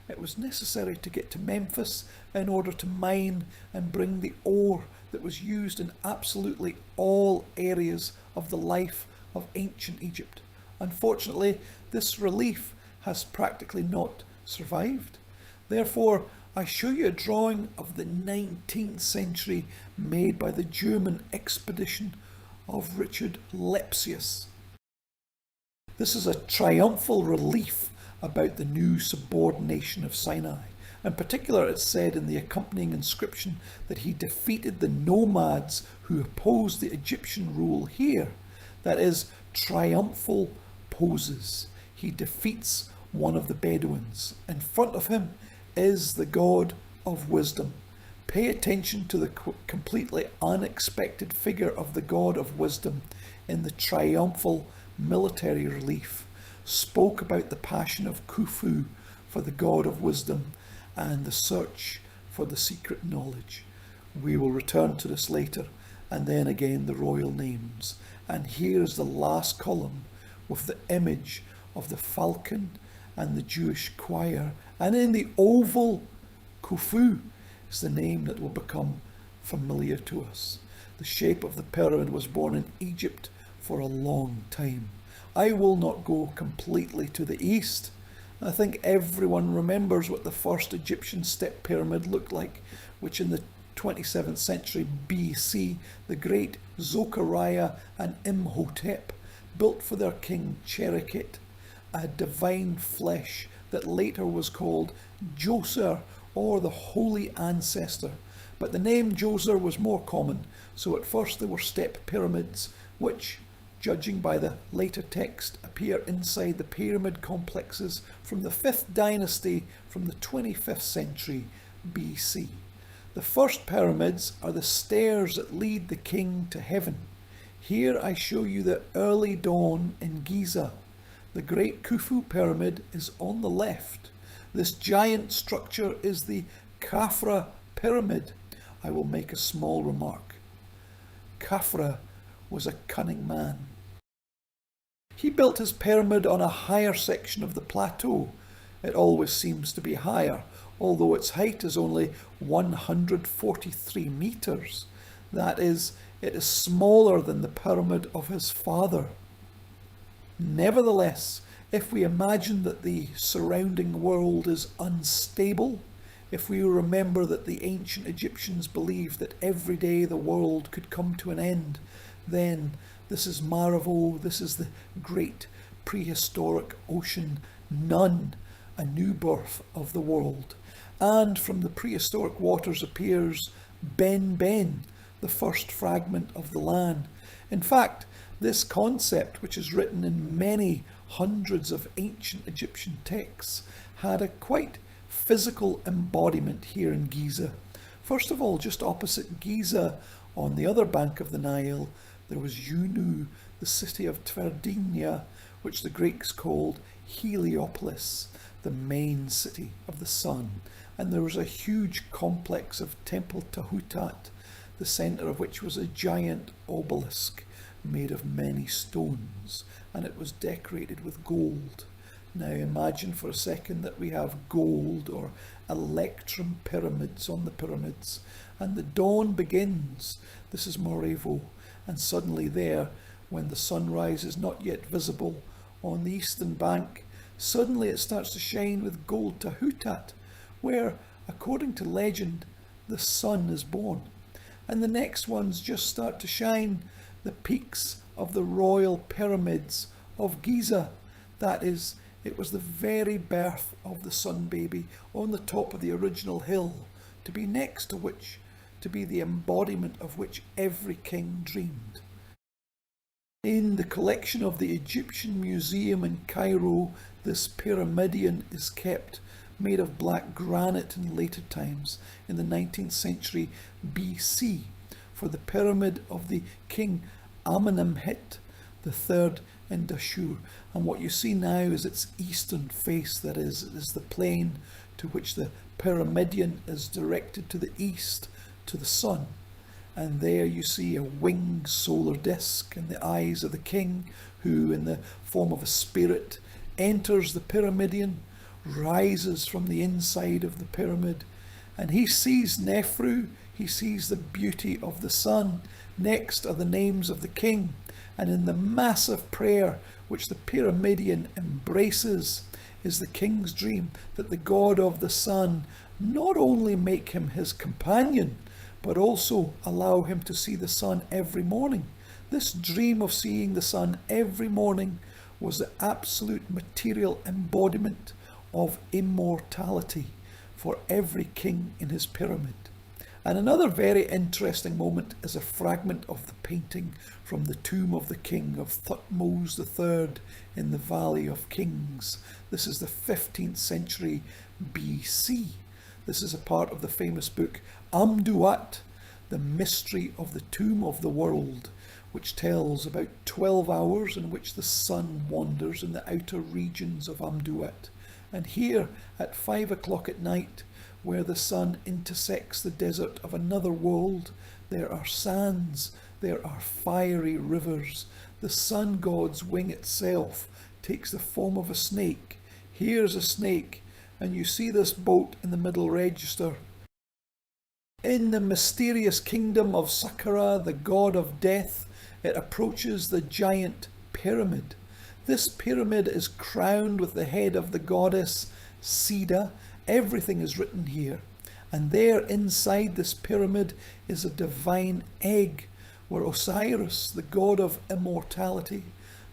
It was necessary to get to Memphis in order to mine and bring the ore that was used in absolutely all areas of the life of ancient Egypt. Unfortunately, this relief has practically not survived. Therefore, I show you a drawing of the 19th century made by the German expedition of Richard Lepsius. This is a triumphal relief about the new subordination of Sinai. In particular, it's said in the accompanying inscription that he defeated the nomads who opposed the Egyptian rule here. That is, triumphal poses. He defeats one of the Bedouins. In front of him is the God of wisdom. Pay attention to the completely unexpected figure of the God of wisdom in the triumphal military relief. Spoke about the passion of Khufu for the God of wisdom and the search for the secret knowledge. We will return to this later, and then again the royal names. And here is the last column with the image of the falcon and the Jewish choir, and in the oval, Khufu is the name that will become familiar to us. The shape of the pyramid was born in Egypt for a long time. I will not go completely to the east. I think everyone remembers what the first Egyptian step pyramid looked like, which in the 27th century BC, the great Zechariah and Imhotep built for their king Cherkhet, a divine flesh that later was called Djoser, or the holy ancestor. But the name Djoser was more common, so at first they were step pyramids, which, judging by the later text, appear inside the pyramid complexes from the 5th dynasty from the 25th century BC. The first pyramids are the stairs that lead the king to heaven. Here I show you the early dawn in Giza. The Great Khufu Pyramid is on the left. This giant structure is the Khafra Pyramid. I will make a small remark. Khafra was a cunning man. He built his pyramid on a higher section of the plateau. It always seems to be higher, although its height is only 143 meters. That is, it is smaller than the pyramid of his father. Nevertheless, if we imagine that the surrounding world is unstable, if we remember that the ancient Egyptians believed that every day the world could come to an end, then this is Maravo, this is the great prehistoric ocean Nun, a new birth of the world. And from the prehistoric waters appears Ben Ben, the first fragment of the land. In fact, this concept, which is written in many hundreds of ancient Egyptian texts, had a quite physical embodiment here in Giza. First of all, just opposite Giza, on the other bank of the Nile, there was Yunu, the city of Tverdinia, which the Greeks called Heliopolis, the main city of the sun. And there was a huge complex of Temple Tahutat, the centre of which was a giant obelisk made of many stones, and it was decorated with gold. Now imagine for a second that we have gold or electrum pyramids on the pyramids, and the dawn begins. This is Morevo, and suddenly there, when the sunrise is not yet visible on the eastern bank, suddenly it starts to shine with gold Tahutat, where, according to legend, the sun is born. And the next ones just start to shine, the peaks of the royal pyramids of Giza. That is, It was the very birth of the sun baby on the top of the original hill, to be next to which, to be the embodiment of which every king dreamed. In the collection of the Egyptian Museum in Cairo, this pyramidion is kept, made of black granite in later times, in the 19th century BC, for the pyramid of the king Amenemhet III in Dashur. And what you see now is its eastern face, that is, it is the plane to which the pyramidion is directed to the east, to the sun. And there you see a winged solar disk in the eyes of the king, who in the form of a spirit enters the pyramidion, rises from the inside of the pyramid, and he sees Nefru, he sees the beauty of the sun. Next are the names of the king, and in the massive prayer which the pyramidion embraces is the king's dream that the god of the sun not only make him his companion, but also allow him to see the sun every morning. This dream of seeing the sun every morning was the absolute material embodiment of immortality for every king in his pyramid. And another very interesting moment is a fragment of the painting from the tomb of the king of Thutmose III in the Valley of Kings. This is the 15th century BC. This is a part of the famous book Amduat, The Mystery of the Tomb of the World, which tells about 12 hours in which the sun wanders in the outer regions of Amduat. And here at 5 o'clock at night, where the sun intersects the desert of another world, there are sands, there are fiery rivers. The sun god's wing itself takes the form of a snake. Here's a snake, and you see this boat in the middle register. In the mysterious kingdom of Saqqara, the god of death, it approaches the giant pyramid. This pyramid is crowned with the head of the goddess Sida. Everything is written here. And there inside this pyramid is a divine egg where Osiris, the god of immortality,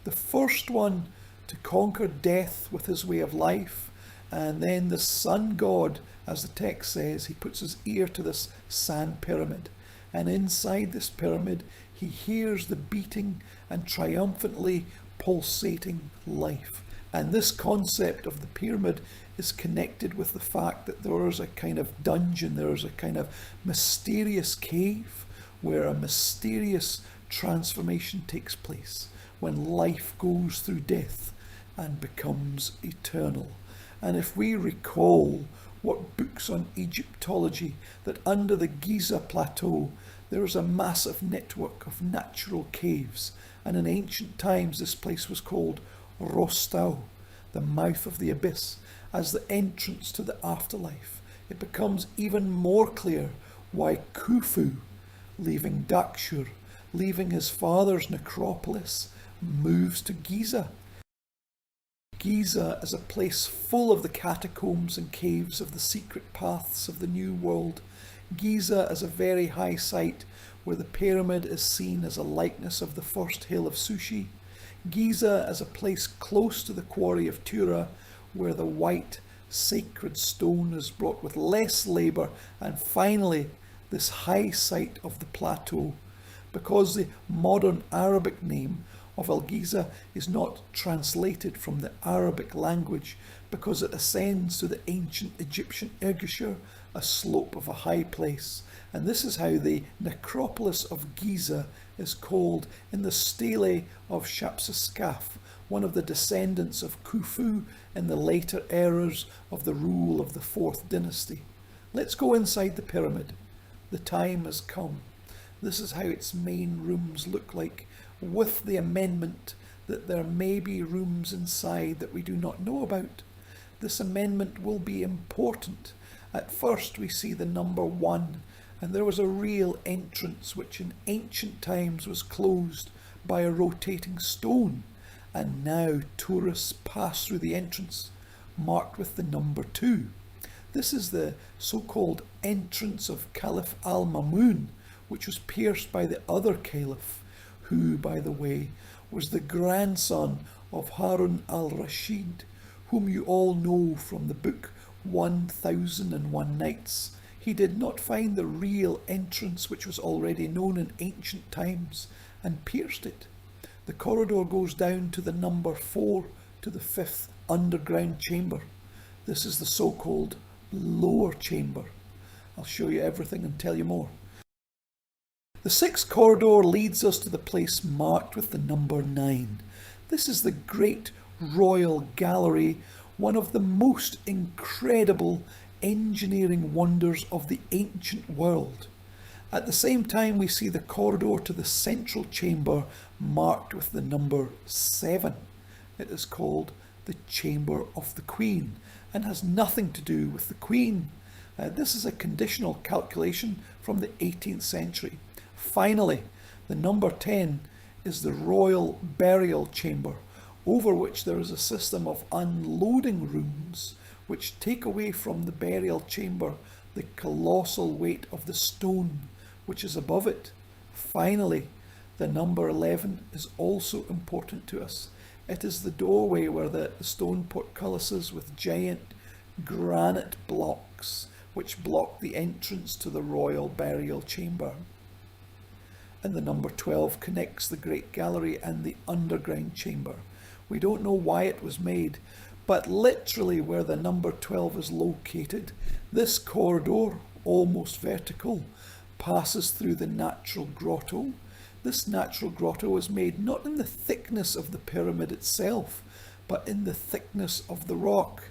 the first one to conquer death with his way of life, and then the sun god, as the text says, he puts his ear to this sand pyramid. And inside this pyramid, he hears the beating and triumphantly pulsating life. And this concept of the pyramid is connected with the fact that there is a kind of dungeon, there is a kind of mysterious cave where a mysterious transformation takes place when life goes through death and becomes eternal. And if we recall what books on Egyptology, that under the Giza plateau there is a massive network of natural caves, and in ancient times this place was called Rostau, the mouth of the abyss, as the entrance to the afterlife. It becomes even more clear why Khufu, leaving Dahshur, leaving his father's necropolis, moves to Giza. Giza is a place full of the catacombs and caves of the secret paths of the New World. Giza is a very high site where the pyramid is seen as a likeness of the first hill of Sushi. Giza is a place close to the quarry of Tura where the white sacred stone is brought with less labour, and finally this high site of the plateau, because the modern Arabic name of Al Giza is not translated from the Arabic language, because it ascends to the ancient Egyptian Irgashir, a slope of a high place. And this is how the necropolis of Giza is called in the stele of Shapseskaf, one of the descendants of Khufu in the later eras of the rule of the 4th dynasty. Let's go inside the pyramid. The time has come. This is how its main rooms look like, with the amendment that there may be rooms inside that we do not know about. This amendment will be important. At first we see the number 1, and there was a real entrance which in ancient times was closed by a rotating stone, and now tourists pass through the entrance marked with the number 2. This is the so-called entrance of Caliph al-Mamun, which was pierced by the other caliph, who, by the way, was the grandson of Harun al-Rashid, whom you all know from the book 1001 Nights. He did not find the real entrance, which was already known in ancient times, and pierced it. The corridor goes down to the number 4 to the 5th underground chamber. This is the so-called lower chamber. I'll show you everything and tell you more. The 6th corridor leads us to the place marked with the number 9. This is the Great Royal Gallery, one of the most incredible engineering wonders of the ancient world. At the same time, we see the corridor to the central chamber marked with the number 7. It is called the Chamber of the Queen and has nothing to do with the Queen. This is a conditional calculation from the 18th century. Finally, the number 10 is the Royal Burial Chamber, over which there is a system of unloading rooms which take away from the burial chamber the colossal weight of the stone which is above it. Finally, the number 11 is also important to us. It is the doorway where the stone portcullises with giant granite blocks which block the entrance to the royal burial chamber. And the number 12 connects the Great Gallery and the underground chamber. We don't know why it was made, but literally where the number 12 is located, this corridor, almost vertical, passes through the natural grotto. This natural grotto is made not in the thickness of the pyramid itself, but in the thickness of the rock.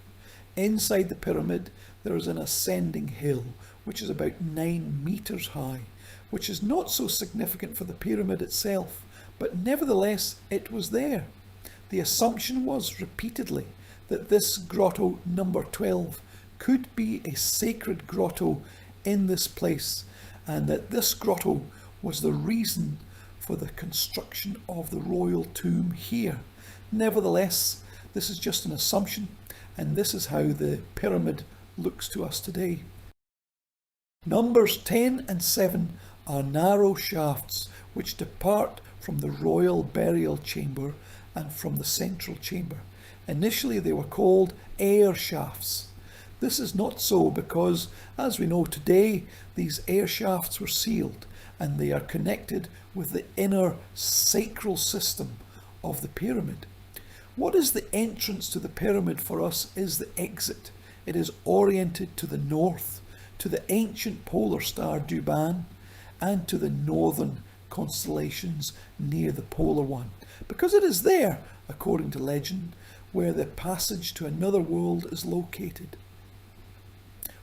Inside the pyramid, there is an ascending hill, which is about 9 meters high, which is not so significant for the pyramid itself, but nevertheless it was there. The assumption was repeatedly that this grotto number 12 could be a sacred grotto in this place, and that this grotto was the reason for the construction of the royal tomb here. Nevertheless, this is just an assumption, and this is how the pyramid looks to us today. Numbers 10 and 7 are narrow shafts which depart from the royal burial chamber and from the central chamber. Initially they were called air shafts. This is not so because, as we know today, these air shafts were sealed and they are connected with the inner sacral system of the pyramid. What is the entrance to the pyramid for us is the exit. It is oriented to the north, to the ancient polar star Duban, and to the northern constellations near the polar one, because it is there, according to legend, where the passage to another world is located.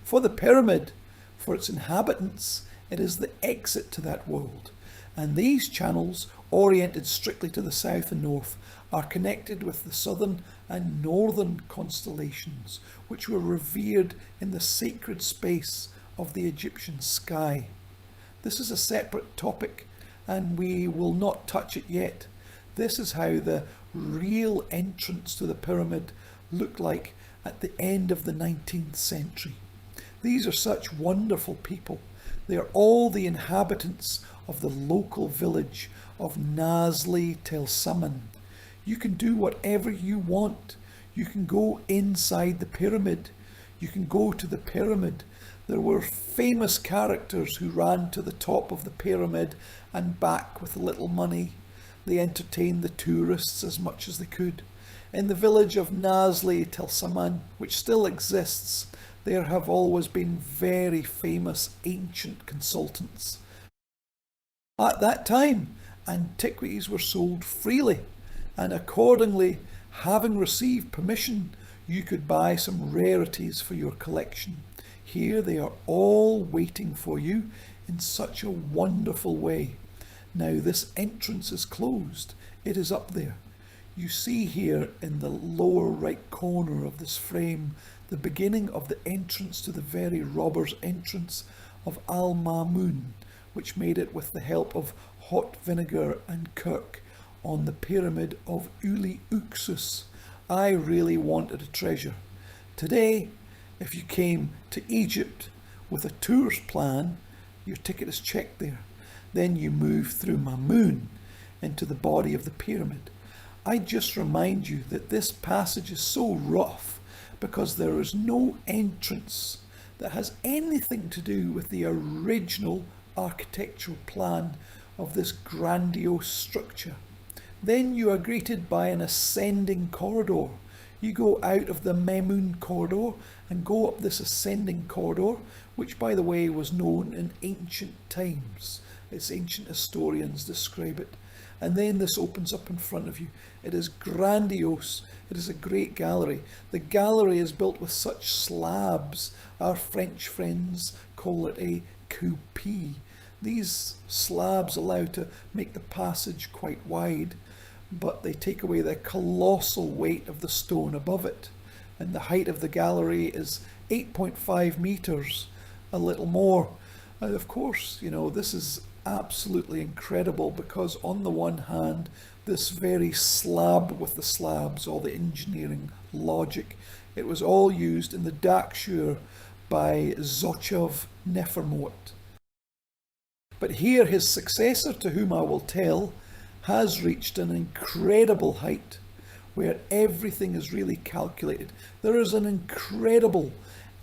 For the pyramid, for its inhabitants, it is the exit to that world, and these channels, oriented strictly to the south and north, are connected with the southern and northern constellations, which were revered in the sacred space of the Egyptian sky. This is a separate topic, and we will not touch it yet. This is how the real entrance to the pyramid looked like at the end of the 19th century. These are such wonderful people. They are all the inhabitants of the local village of Nazli Tel Saman. You can do whatever you want. You can go inside the pyramid. You can go to the pyramid. There were famous characters who ran to the top of the pyramid and back with a little money. They entertained the tourists as much as they could. In the village of Nazli Tel Saman, which still exists, there have always been very famous ancient consultants. At that time, antiquities were sold freely, and accordingly, having received permission, you could buy some rarities for your collection. Here they are all waiting for you in such a wonderful way. Now this entrance is closed. It is up there. You see here in the lower right corner of this frame the beginning of the entrance to the very robber's entrance of Al-Mamun, which made it with the help of hot vinegar and kirk on the pyramid of Uli Uxus. I really wanted a treasure. Today, if you came to Egypt with a tour's plan, your ticket is checked there. Then you move through Mamun into the body of the pyramid. I just remind you that this passage is so rough because there is no entrance that has anything to do with the original architectural plan of this grandiose structure. Then you are greeted by an ascending corridor. You go out of the Memun corridor and go up this ascending corridor, which by the way was known in ancient times. Its ancient historians describe it. And then this opens up in front of you. It is grandiose. It is a great gallery. The gallery is built with such slabs. Our French friends call it a coupé. These slabs allow to make the passage quite wide, but they take away the colossal weight of the stone above it. And the height of the gallery is 8.5 meters, a little more. And of course, this is absolutely incredible because on the one hand, this very slab with the slabs, all the engineering logic, it was all used in the Dachshur by Zochov Nefermot. But here his successor, to whom I will tell, has reached an incredible height where everything is really calculated. There is an incredible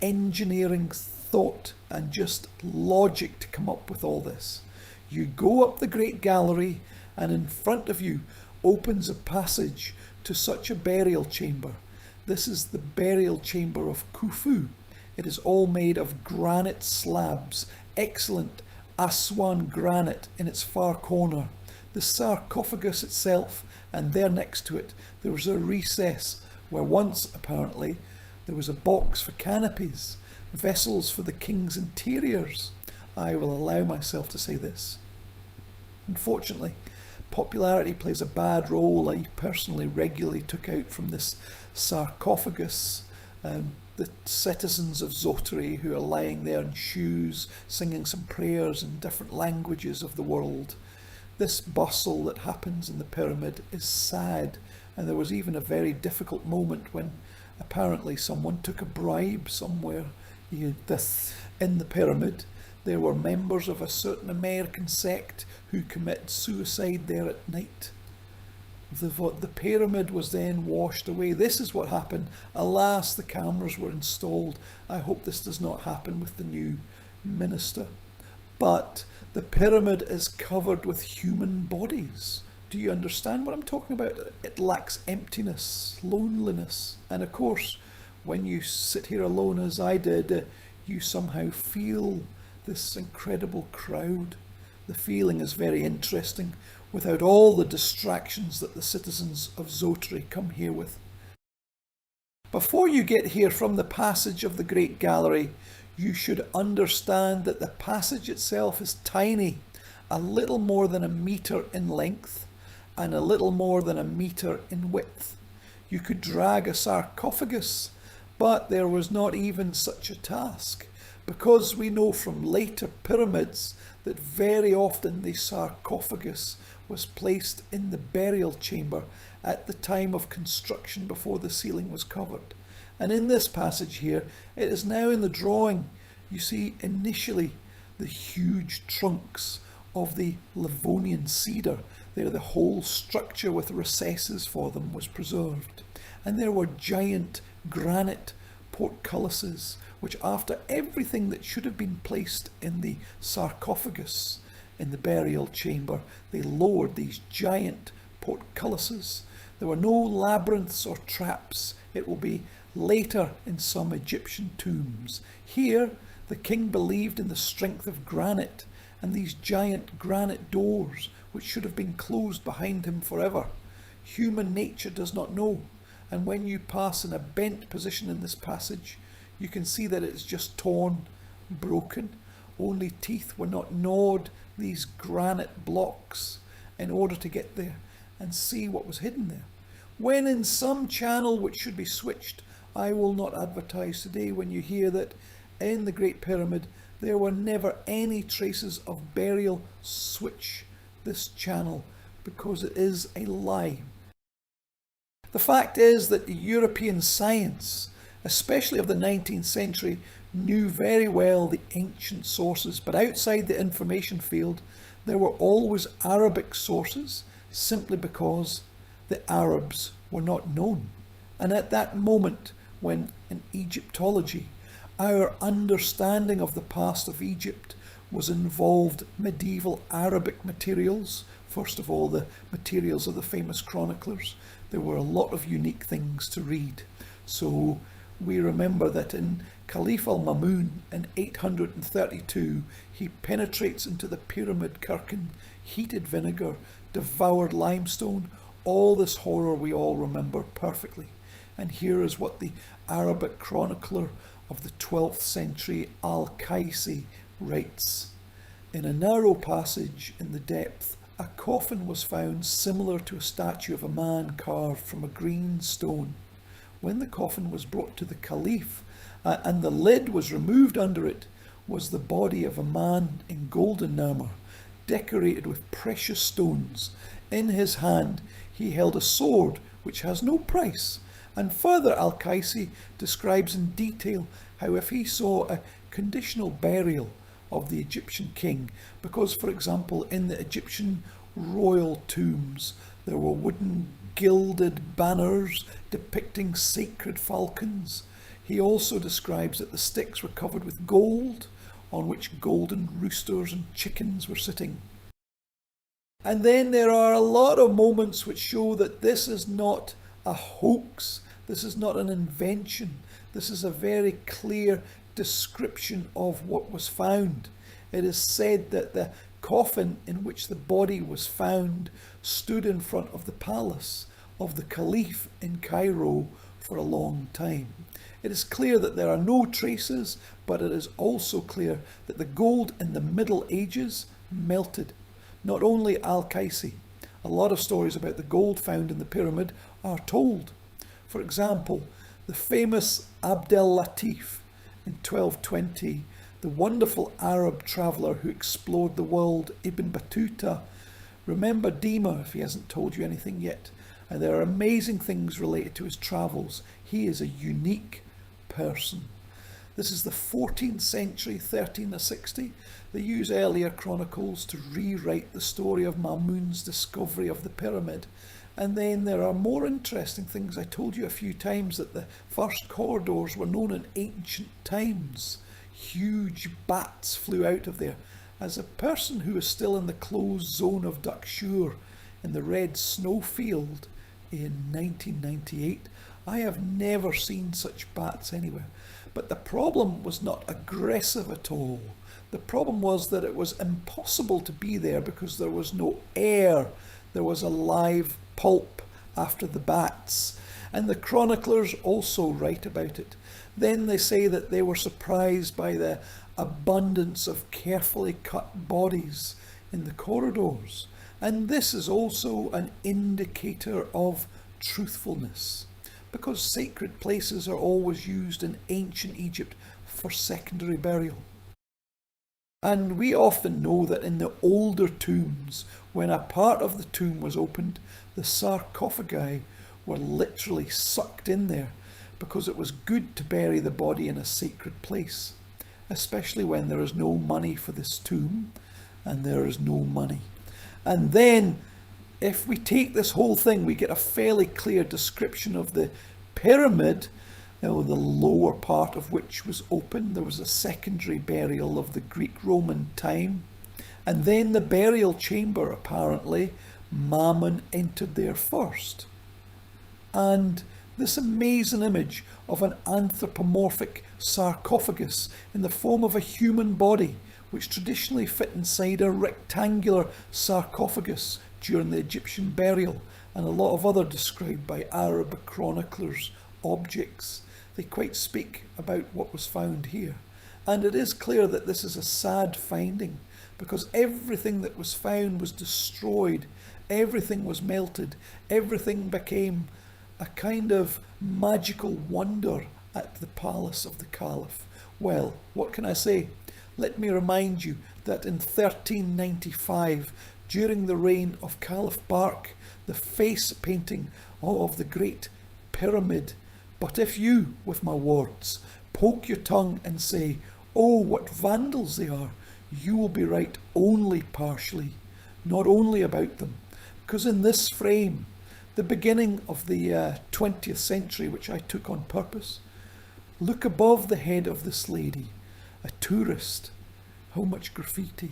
engineering thought and just logic to come up with all this. You go up the Great Gallery and in front of you opens a passage to such a burial chamber. This is the burial chamber of Khufu. It is all made of granite slabs, excellent Aswan granite in its far corner. The sarcophagus itself, and there next to it, there was a recess where once, apparently, there was a box for canopies, vessels for the king's interiors. I will allow myself to say this. Unfortunately, popularity plays a bad role. I personally regularly took out from this sarcophagus the citizens of Zotari who are lying there in shoes, singing some prayers in different languages of the world. This bustle that happens in the pyramid is sad, and there was even a very difficult moment when apparently someone took a bribe somewhere. In the pyramid, there were members of a certain American sect who commit suicide there at night. The pyramid was then washed away. This is what happened. Alas, the cameras were installed. I hope this does not happen with the new minister. But the pyramid is covered with human bodies. Do you understand what I'm talking about? It lacks emptiness, loneliness. And of course, when you sit here alone as I did, you somehow feel this incredible crowd. The feeling is very interesting without all the distractions that the citizens of Zotari come here with. Before you get here from the passage of the Great Gallery, you should understand that the passage itself is tiny, a little more than a metre in length and a little more than a metre in width. You could drag a sarcophagus, but there was not even such a task, because we know from later pyramids that very often the sarcophagus was placed in the burial chamber at the time of construction before the ceiling was covered. And in this passage here, it is now in the drawing. You see initially the huge trunks of the Livonian cedar. There the whole structure with recesses for them was preserved. And there were giant granite portcullises, which after everything that should have been placed in the sarcophagus in the burial chamber, they lowered these giant portcullises. There were no labyrinths or traps. It will be later in some Egyptian tombs. Here, the king believed in the strength of granite and these giant granite doors, which should have been closed behind him forever. Human nature does not know, and when you pass in a bent position in this passage, you can see that it's just torn, broken. Only teeth were not gnawed these granite blocks in order to get there and see what was hidden there. When in some channel which should be switched, I will not advertise today, when you hear that in the Great Pyramid there were never any traces of burial, switch this channel, because it is a lie. The fact is that the European science, especially of the 19th century, knew very well the ancient sources, but outside the information field there were always Arabic sources, simply because the Arabs were not known. And at that moment, when in Egyptology, our understanding of the past of Egypt was involved medieval Arabic materials, first of all the materials of the famous chroniclers, there were a lot of unique things to read. So we remember that in Caliph al-Mamun in 832, he penetrates into the pyramid Kirkin, heated vinegar, devoured limestone, all this horror we all remember perfectly. And here is what the Arabic chronicler of the 12th century Al-Qaisi writes. In a narrow passage in the depth, a coffin was found similar to a statue of a man carved from a green stone. When the coffin was brought to the Caliph and the lid was removed, under it was the body of a man in golden armour, decorated with precious stones. In his hand he held a sword which has no price. And further, Al-Qaisi describes in detail how if he saw a conditional burial of the Egyptian king, because, for example, in the Egyptian royal tombs there were wooden gilded banners depicting sacred falcons. He also describes that the sticks were covered with gold, on which golden roosters and chickens were sitting. And then there are a lot of moments which show that this is not a hoax, this is not an invention, this is a very clear description of what was found. It is said that the coffin in which the body was found stood in front of the palace of the Caliph in Cairo for a long time. It is clear that there are no traces, but it is also clear that the gold in the Middle Ages melted. Not only Al-Qaisi, a lot of stories about the gold found in the pyramid are told. For example, the famous Abdel Latif in 1220, the wonderful Arab traveller who explored the world, Ibn Battuta. Remember Dima if he hasn't told you anything yet. And there are amazing things related to his travels. He is a unique person. This is the 14th century, 1360. They use earlier chronicles to rewrite the story of Mamun's discovery of the pyramid. And then there are more interesting things. I told you a few times that the first corridors were known in ancient times. Huge bats flew out of there. As a person who is still in the closed zone of Dukshur in the red snowfield in 1998, I have never seen such bats anywhere. But the problem was not aggressive at all. The problem was that it was impossible to be there because there was no air. There was a live pulp after the bats. And the chroniclers also write about it. Then they say that they were surprised by the abundance of carefully cut bodies in the corridors. And this is also an indicator of truthfulness, because sacred places are always used in ancient Egypt for secondary burial. And we often know that in the older tombs, when a part of the tomb was opened, the sarcophagi were literally sucked in there because it was good to bury the body in a sacred place, especially when there is no money for this tomb and there is no money. And then if we take this whole thing, we get a fairly clear description of the pyramid, the lower part of which was open. There was a secondary burial of the Greek-Roman time. And then the burial chamber, apparently, Mammon entered there first. And this amazing image of an anthropomorphic sarcophagus in the form of a human body, which traditionally fit inside a rectangular sarcophagus during the Egyptian burial, and a lot of other described by Arabic chroniclers objects. They quite speak about what was found here. And it is clear that this is a sad finding, because everything that was found was destroyed, everything was melted, everything became a kind of magical wonder at the palace of the Caliph. Well, what can I say? Let me remind you that in 1395, during the reign of Caliph Bark, the face painting of the Great Pyramid. But if you, with my words, poke your tongue and say, "Oh, what vandals they are," you will be right only partially, not only about them. Because in this frame, the beginning of the 20th century, which I took on purpose. Look above the head of this lady, a tourist. How much graffiti.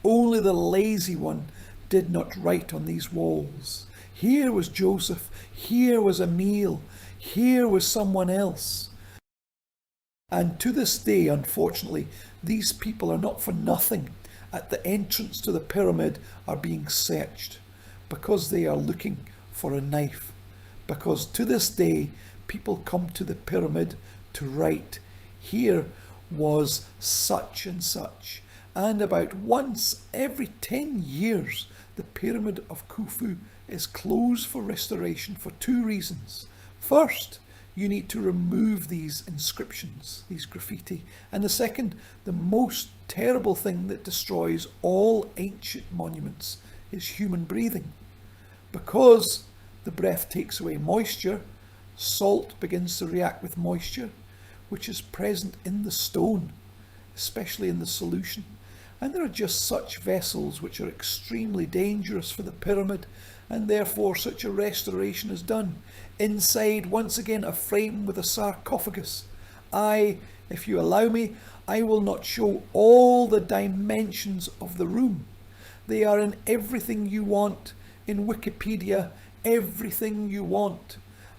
Only the lazy one did not write on these walls. Here was Joseph, here was Emile, here was someone else. And to this day, unfortunately, these people are not for nothing at the entrance to the pyramid are being searched because they are looking for a knife. Because to this day, people come to the pyramid to write, here was such and such. And about once every 10 years, the Pyramid of Khufu is closed for restoration for two reasons. First, you need to remove these inscriptions, these graffiti. And the second, the most terrible thing that destroys all ancient monuments is human breathing. Because the breath takes away moisture, salt begins to react with moisture, which is present in the stone, especially in the solution. And there are just such vessels which are extremely dangerous for the pyramid, and therefore such a restoration is done. Inside, once again, a frame with a sarcophagus. If you allow me, I will not show all the dimensions of the room. They are in everything you want, in Wikipedia, everything you want.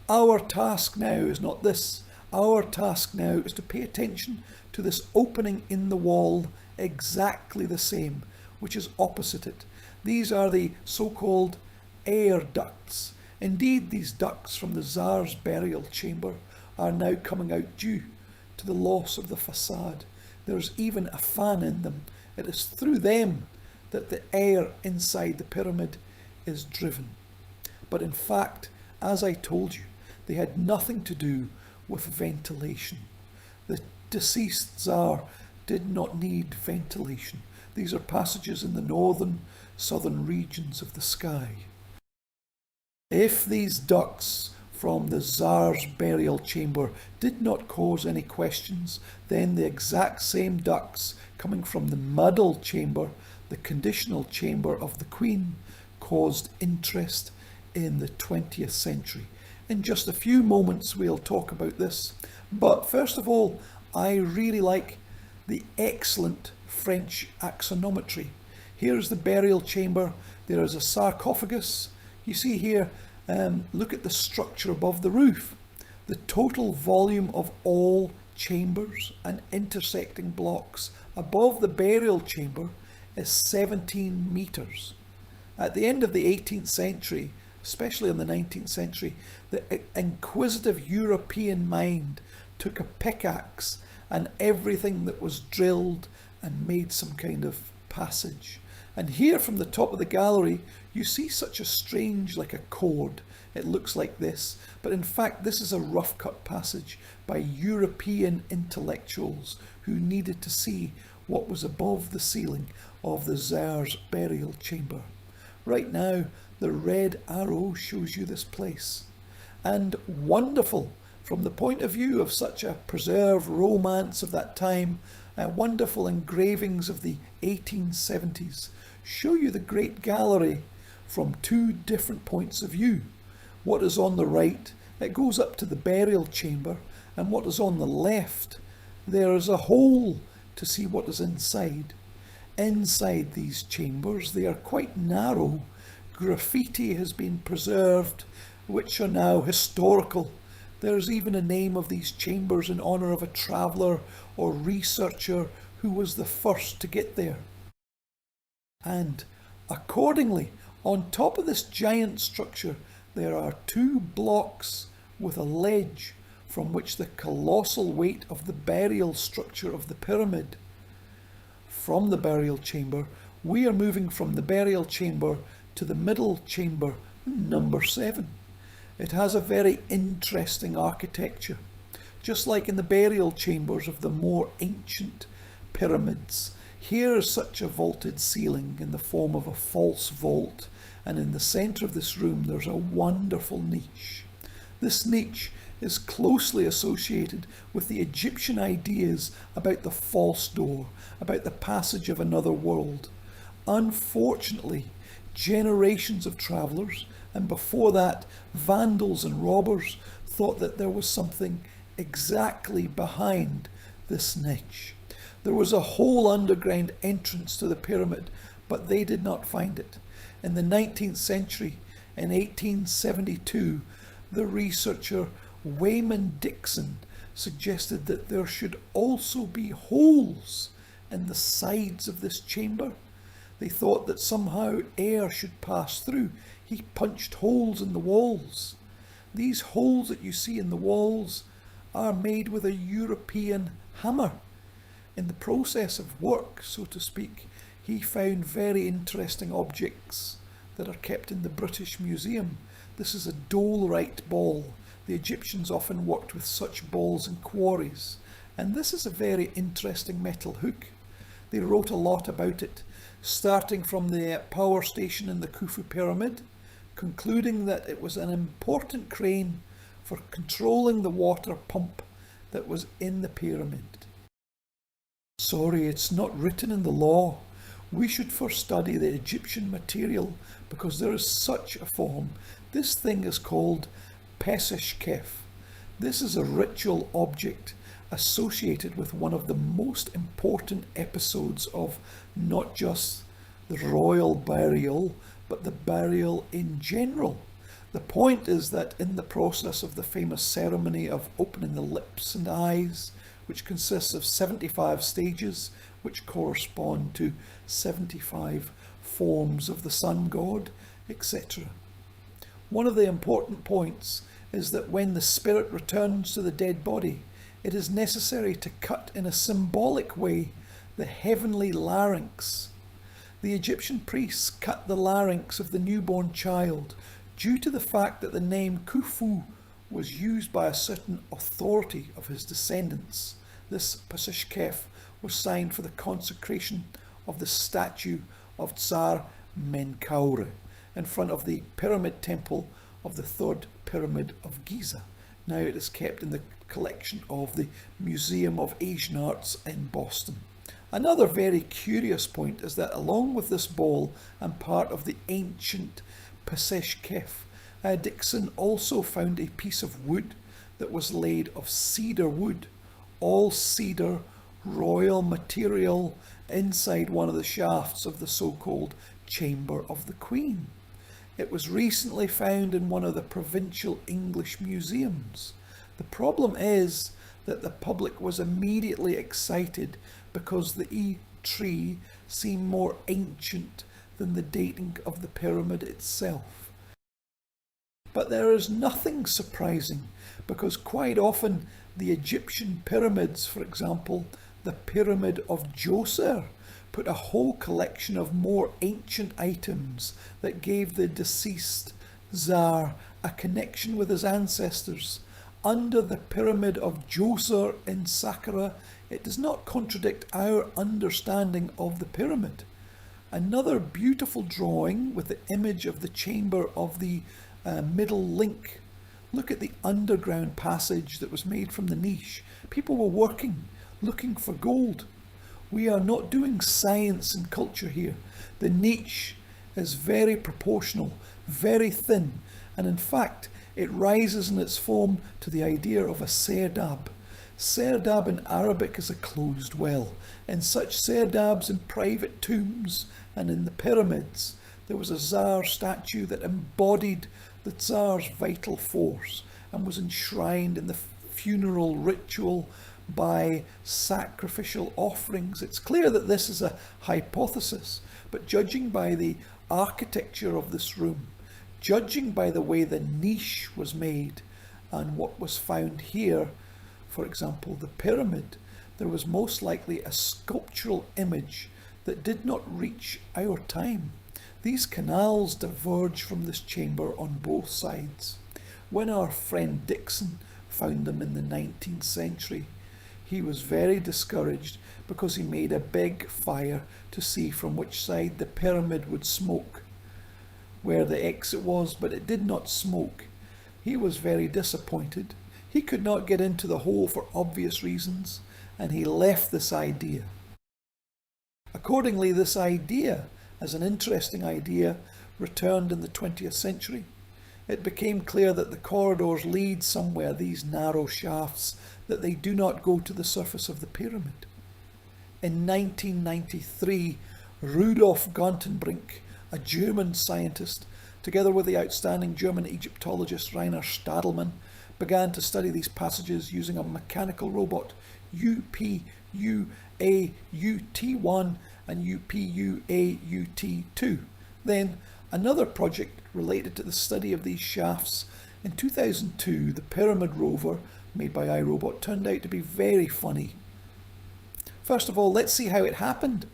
Our task now is not this. Our task now is to pay attention to this opening in the wall, exactly the same, which is opposite it. These are the so-called air ducts. Indeed, these ducts from the Tsar's burial chamber are now coming out due to the loss of the facade. There's even a fan in them. It is through them that the air inside the pyramid is driven. But in fact, as I told you, they had nothing to do with ventilation. The deceased Tsar did not need ventilation. These are passages in the northern, southern regions of the sky. If these ducts from the Tsar's burial chamber did not cause any questions, then the exact same ducts coming from the Muddle chamber, the conditional chamber of the Queen, caused interest in the 20th century. In just a few moments we'll talk about this. But first of all, I really like the excellent French axonometry. Here's the burial chamber. There is a sarcophagus. You see here, look at the structure above the roof. The total volume of all chambers and intersecting blocks above the burial chamber is 17 meters. At the end of the 18th century, especially in the 19th century, the inquisitive European mind took a pickaxe and everything that was drilled and made some kind of passage. And here from the top of the gallery, you see such a strange, like a cord. It looks like this, but in fact this is a rough cut passage by European intellectuals who needed to see what was above the ceiling of the Tsar's burial chamber. Right now, the red arrow shows you this place. And wonderful, from the point of view of such a preserved romance of that time, wonderful engravings of the 1870s show you the Great Gallery from two different points of view. What is on the right, it goes up to the burial chamber, and what is on the left, there is a hole to see what is inside. Inside these chambers, they are quite narrow. Graffiti has been preserved, which are now historical. There's even a name of these chambers in honour of a traveller or researcher who was the first to get there. And accordingly, on top of this giant structure, there are two blocks with a ledge from which the colossal weight of the burial structure of the pyramid. From the burial chamber, we are moving from the burial chamber to the middle chamber, number 7. It has a very interesting architecture, just like in the burial chambers of the more ancient pyramids. Here is such a vaulted ceiling in the form of a false vault, and in the centre of this room there's a wonderful niche. This niche is closely associated with the Egyptian ideas about the false door, about the passage of another world. Unfortunately, Generations of travellers, and before that, vandals and robbers, thought that there was something exactly behind this niche. There was a whole underground entrance to the pyramid, but they did not find it. In the 19th century, in 1872, the researcher Wayman Dixon suggested that there should also be holes in the sides of this chamber. They thought that somehow air should pass through. He punched holes in the walls. These holes that you see in the walls are made with a European hammer. In the process of work, so to speak, he found very interesting objects that are kept in the British Museum. This is a dolerite ball. The Egyptians often worked with such balls in quarries. And this is a very interesting metal hook. They wrote a lot about it, starting from the power station in the Khufu pyramid, concluding that it was an important crane for controlling the water pump that was in the pyramid. Sorry, it's not written in the law. We should first study the Egyptian material because there is such a form. This thing is called pesishkef. This is a ritual object associated with one of the most important episodes of not just the royal burial, but the burial in general. The point is that in the process of the famous ceremony of opening the lips and eyes, which consists of 75 stages, which correspond to 75 forms of the sun god, etc. One of the important points is that when the spirit returns to the dead body, it is necessary to cut in a symbolic way the heavenly larynx. The Egyptian priests cut the larynx of the newborn child due to the fact that the name Khufu was used by a certain authority of his descendants. This pesishkef was signed for the consecration of the statue of Tsar Menkaure in front of the pyramid temple of the third pyramid of Giza. Now it is kept in the collection of the Museum of Asian Arts in Boston. Another very curious point is that along with this ball and part of the ancient pesishkef, Dixon also found a piece of wood that was laid of cedar wood, all cedar royal material inside one of the shafts of the so-called Chamber of the Queen. It was recently found in one of the provincial English museums. The problem is that the public was immediately excited because the tree seemed more ancient than the dating of the pyramid itself. But there is nothing surprising because quite often the Egyptian pyramids, for example, the Pyramid of Djoser, put a whole collection of more ancient items that gave the deceased Tsar a connection with his ancestors. Under the Pyramid of Djoser in Saqqara, it does not contradict our understanding of the pyramid. Another beautiful drawing with the image of the chamber of the middle link. Look at the underground passage that was made from the niche. People were working, looking for gold. We are not doing science and culture here. The niche is very proportional, very thin, and in fact it rises in its form to the idea of a serdab. Serdab in Arabic is a closed well. In such serdabs in private tombs and in the pyramids, there was a Tsar statue that embodied the Tsar's vital force and was enshrined in the funeral ritual by sacrificial offerings. It's clear that this is a hypothesis, but judging by the architecture of this room, judging by the way the niche was made and what was found here, for example, the pyramid, there was most likely a sculptural image that did not reach our time. These canals diverge from this chamber on both sides. When our friend Dixon found them in the 19th century, he was very discouraged because he made a big fire to see from which side the pyramid would smoke, where the exit was, but it did not smoke. He was very disappointed. He could not get into the hole for obvious reasons, and he left this idea. Accordingly, this idea, as an interesting idea, returned in the 20th century. It became clear that the corridors lead somewhere, these narrow shafts, that they do not go to the surface of the pyramid. In 1993, Rudolf Gantenbrink, a German scientist, together with the outstanding German Egyptologist Rainer Stadelmann, began to study these passages using a mechanical robot, UPUAUT1 and UPUAUT2. Then, another project related to the study of these shafts. In 2002, the Pyramid rover, made by iRobot, turned out to be very funny. First of all, let's see how it happened.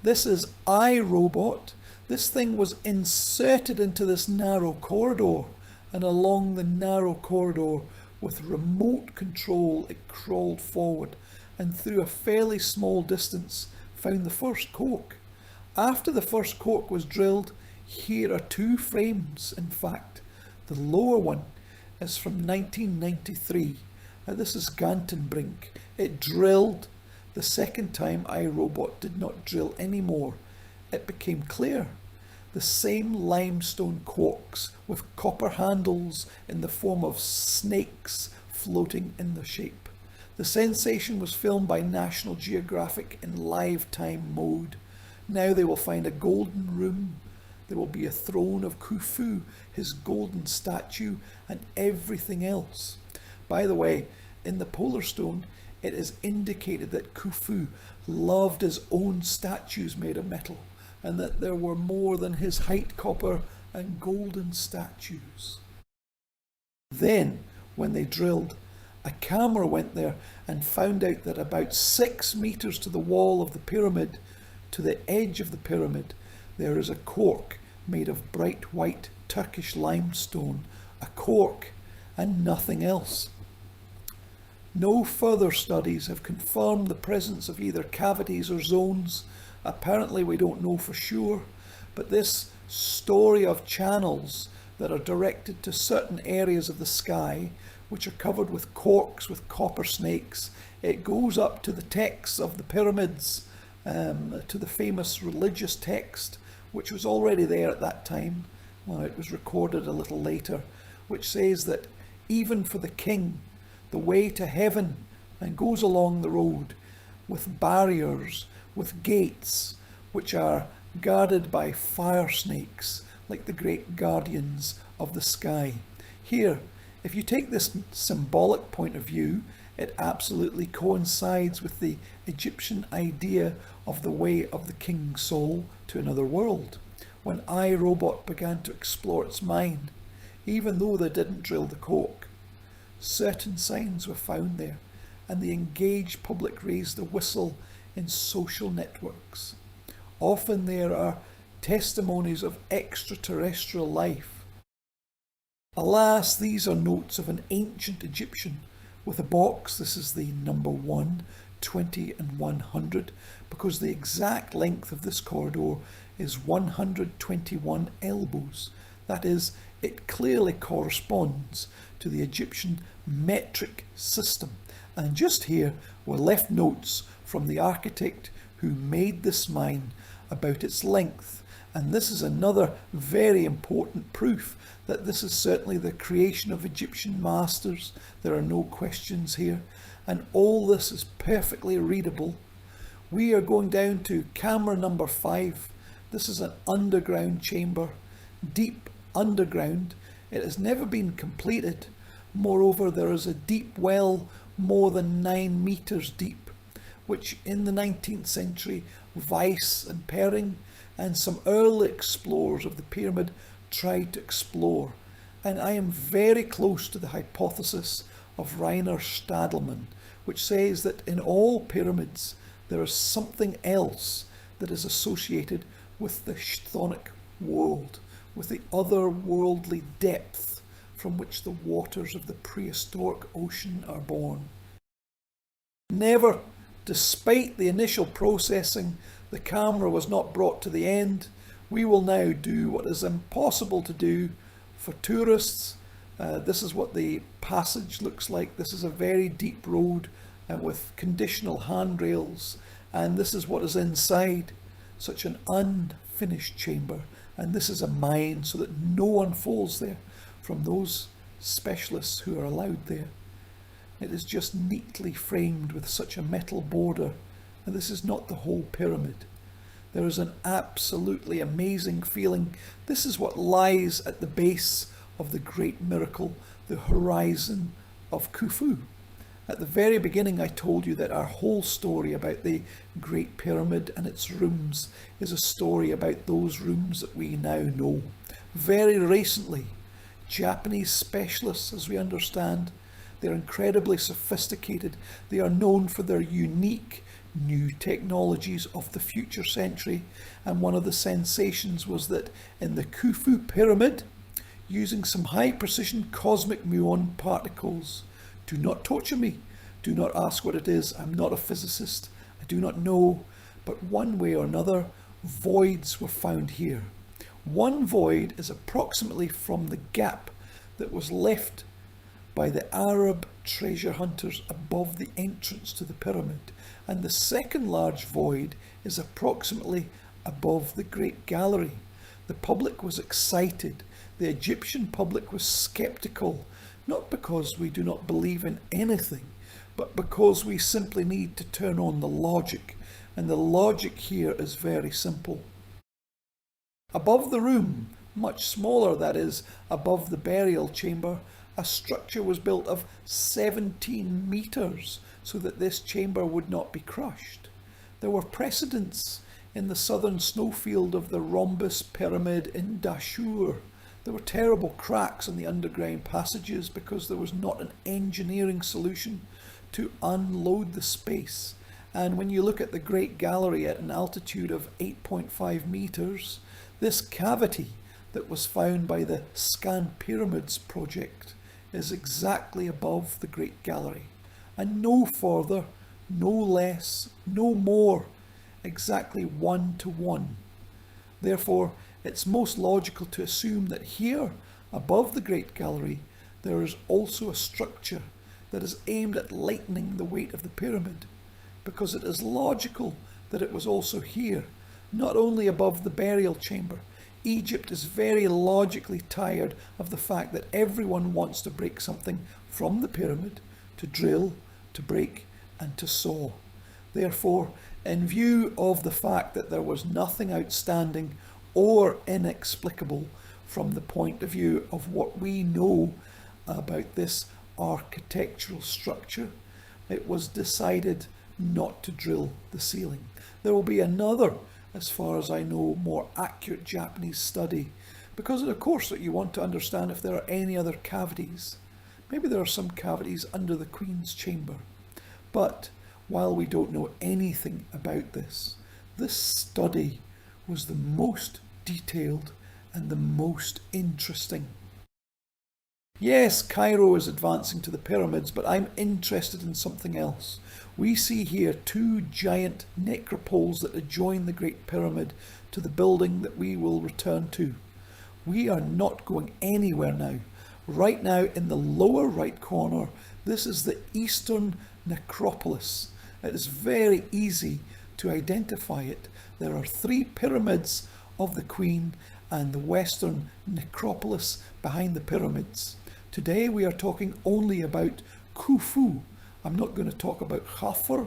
This is iRobot. This thing was inserted into this narrow corridor, and along the narrow corridor, with remote control, it crawled forward and through a fairly small distance found the first cork. After the first cork was drilled, here are two frames, in fact. The lower one is from 1993. Now this is Gantenbrink. It drilled. The second time iRobot did not drill anymore. It became clear. The same limestone corks with copper handles in the form of snakes floating in the shape. The sensation was filmed by National Geographic in live time mode. Now they will find a golden room. There will be a throne of Khufu, his golden statue, and everything else. By the way, in the Polar Stone, it is indicated that Khufu loved his own statues made of metal, and that there were more than his height copper and golden statues. Then, when they drilled, a camera went there and found out that about 6 meters to the wall of the pyramid, to the edge of the pyramid, there is a cork made of bright white Turkish limestone, a cork and nothing else. No further studies have confirmed the presence of either cavities or zones. Apparently we don't know for sure, but this story of channels that are directed to certain areas of the sky, which are covered with corks with copper snakes, it goes up to the texts of the pyramids, to the famous religious text, which was already there at that time. Well, it was recorded a little later, which says that even for the king, the way to heaven, and goes along the road with barriers, with gates, which are guarded by fire snakes, like the great guardians of the sky. Here, if you take this symbolic point of view, it absolutely coincides with the Egyptian idea of the way of the king's soul to another world, when iRobot began to explore its mind, even though they didn't drill the cork. Certain signs were found there, and the engaged public raised a whistle in social networks. Often there are testimonies of extraterrestrial life. Alas, these are notes of an ancient Egyptian with a box. This is the number 1, 20 and 100, because the exact length of this corridor is 121 elbows. That is, it clearly corresponds to the Egyptian metric system. And just here were left notes from the architect who made this mine about its length. And this is another very important proof that this is certainly the creation of Egyptian masters. There are no questions here. And all this is perfectly readable. We are going down to camera number 5. This is an underground chamber, deep underground. It has never been completed. Moreover, there is a deep well more than 9 meters deep, which in the 19th century, Weiss and Perring and some early explorers of the pyramid tried to explore. And I am very close to the hypothesis of Rainer Stadelmann, which says that in all pyramids there is something else that is associated with the chthonic world, with the otherworldly depth from which the waters of the prehistoric ocean are born. Never, despite the initial processing, the camera was not brought to the end. We will now do what is impossible to do for tourists. This is what the passage looks like. This is a very deep road with conditional handrails, and this is what is inside. Such an unfinished chamber, And this is a mine so that no one falls there from those specialists who are allowed there. It is just neatly framed with such a metal border. And this is not the whole pyramid. There is an absolutely amazing feeling. This is what lies at the base of the great miracle, the horizon of Khufu. At the very beginning I told you that our whole story about the Great Pyramid and its rooms is a story about those rooms that we now know. Very recently, Japanese specialists, as we understand, they're incredibly sophisticated. They are known for their unique new technologies of the future century. And one of the sensations was that in the Khufu pyramid, using some high precision cosmic muon particles, do not torture me. Do not ask what it is. I'm not a physicist. I do not know. But one way or another, voids were found here. One void is approximately from the gap that was left by the Arab treasure hunters above the entrance to the pyramid. And the second large void is approximately above the Great Gallery. The public was excited. The Egyptian public was skeptical, not because we do not believe in anything, but because we simply need to turn on the logic. And the logic here is very simple. Above the room, much smaller, that is, above the burial chamber, a structure was built of 17 meters so that this chamber would not be crushed. There were precedents in the southern snowfield of the Rhombus Pyramid in Dashur. There were terrible cracks in the underground passages because there was not an engineering solution to unload the space. And when you look at the Great Gallery at an altitude of 8.5 meters, this cavity that was found by the Scan Pyramids project is exactly above the Great Gallery, and no further, no less, no more, exactly 1 to 1. Therefore, it's most logical to assume that here, above the Great Gallery, there is also a structure that is aimed at lightening the weight of the pyramid, because it is logical that it was also here, not only above the burial chamber. Egypt is very logically tired of the fact that everyone wants to break something from the pyramid, to drill, to break, and to saw. Therefore, in view of the fact that there was nothing outstanding or inexplicable from the point of view of what we know about this architectural structure, it was decided not to drill the ceiling. There will be another, as far as I know, more accurate Japanese study, because of course that you want to understand if there are any other cavities. Maybe there are some cavities under the Queen's chamber. But while we don't know anything about this, this study was the most detailed and the most interesting. Yes, Cairo is advancing to the pyramids, but I'm interested in something else. We see here two giant necropoles that adjoin the Great Pyramid to the building that we will return to. We are not going anywhere now. Right now, in the lower right corner, this is the Eastern Necropolis. It is very easy to identify it. There are 3 pyramids of the Queen and the Western Necropolis behind the pyramids. Today we are talking only about Khufu. I'm not going to talk about Khafre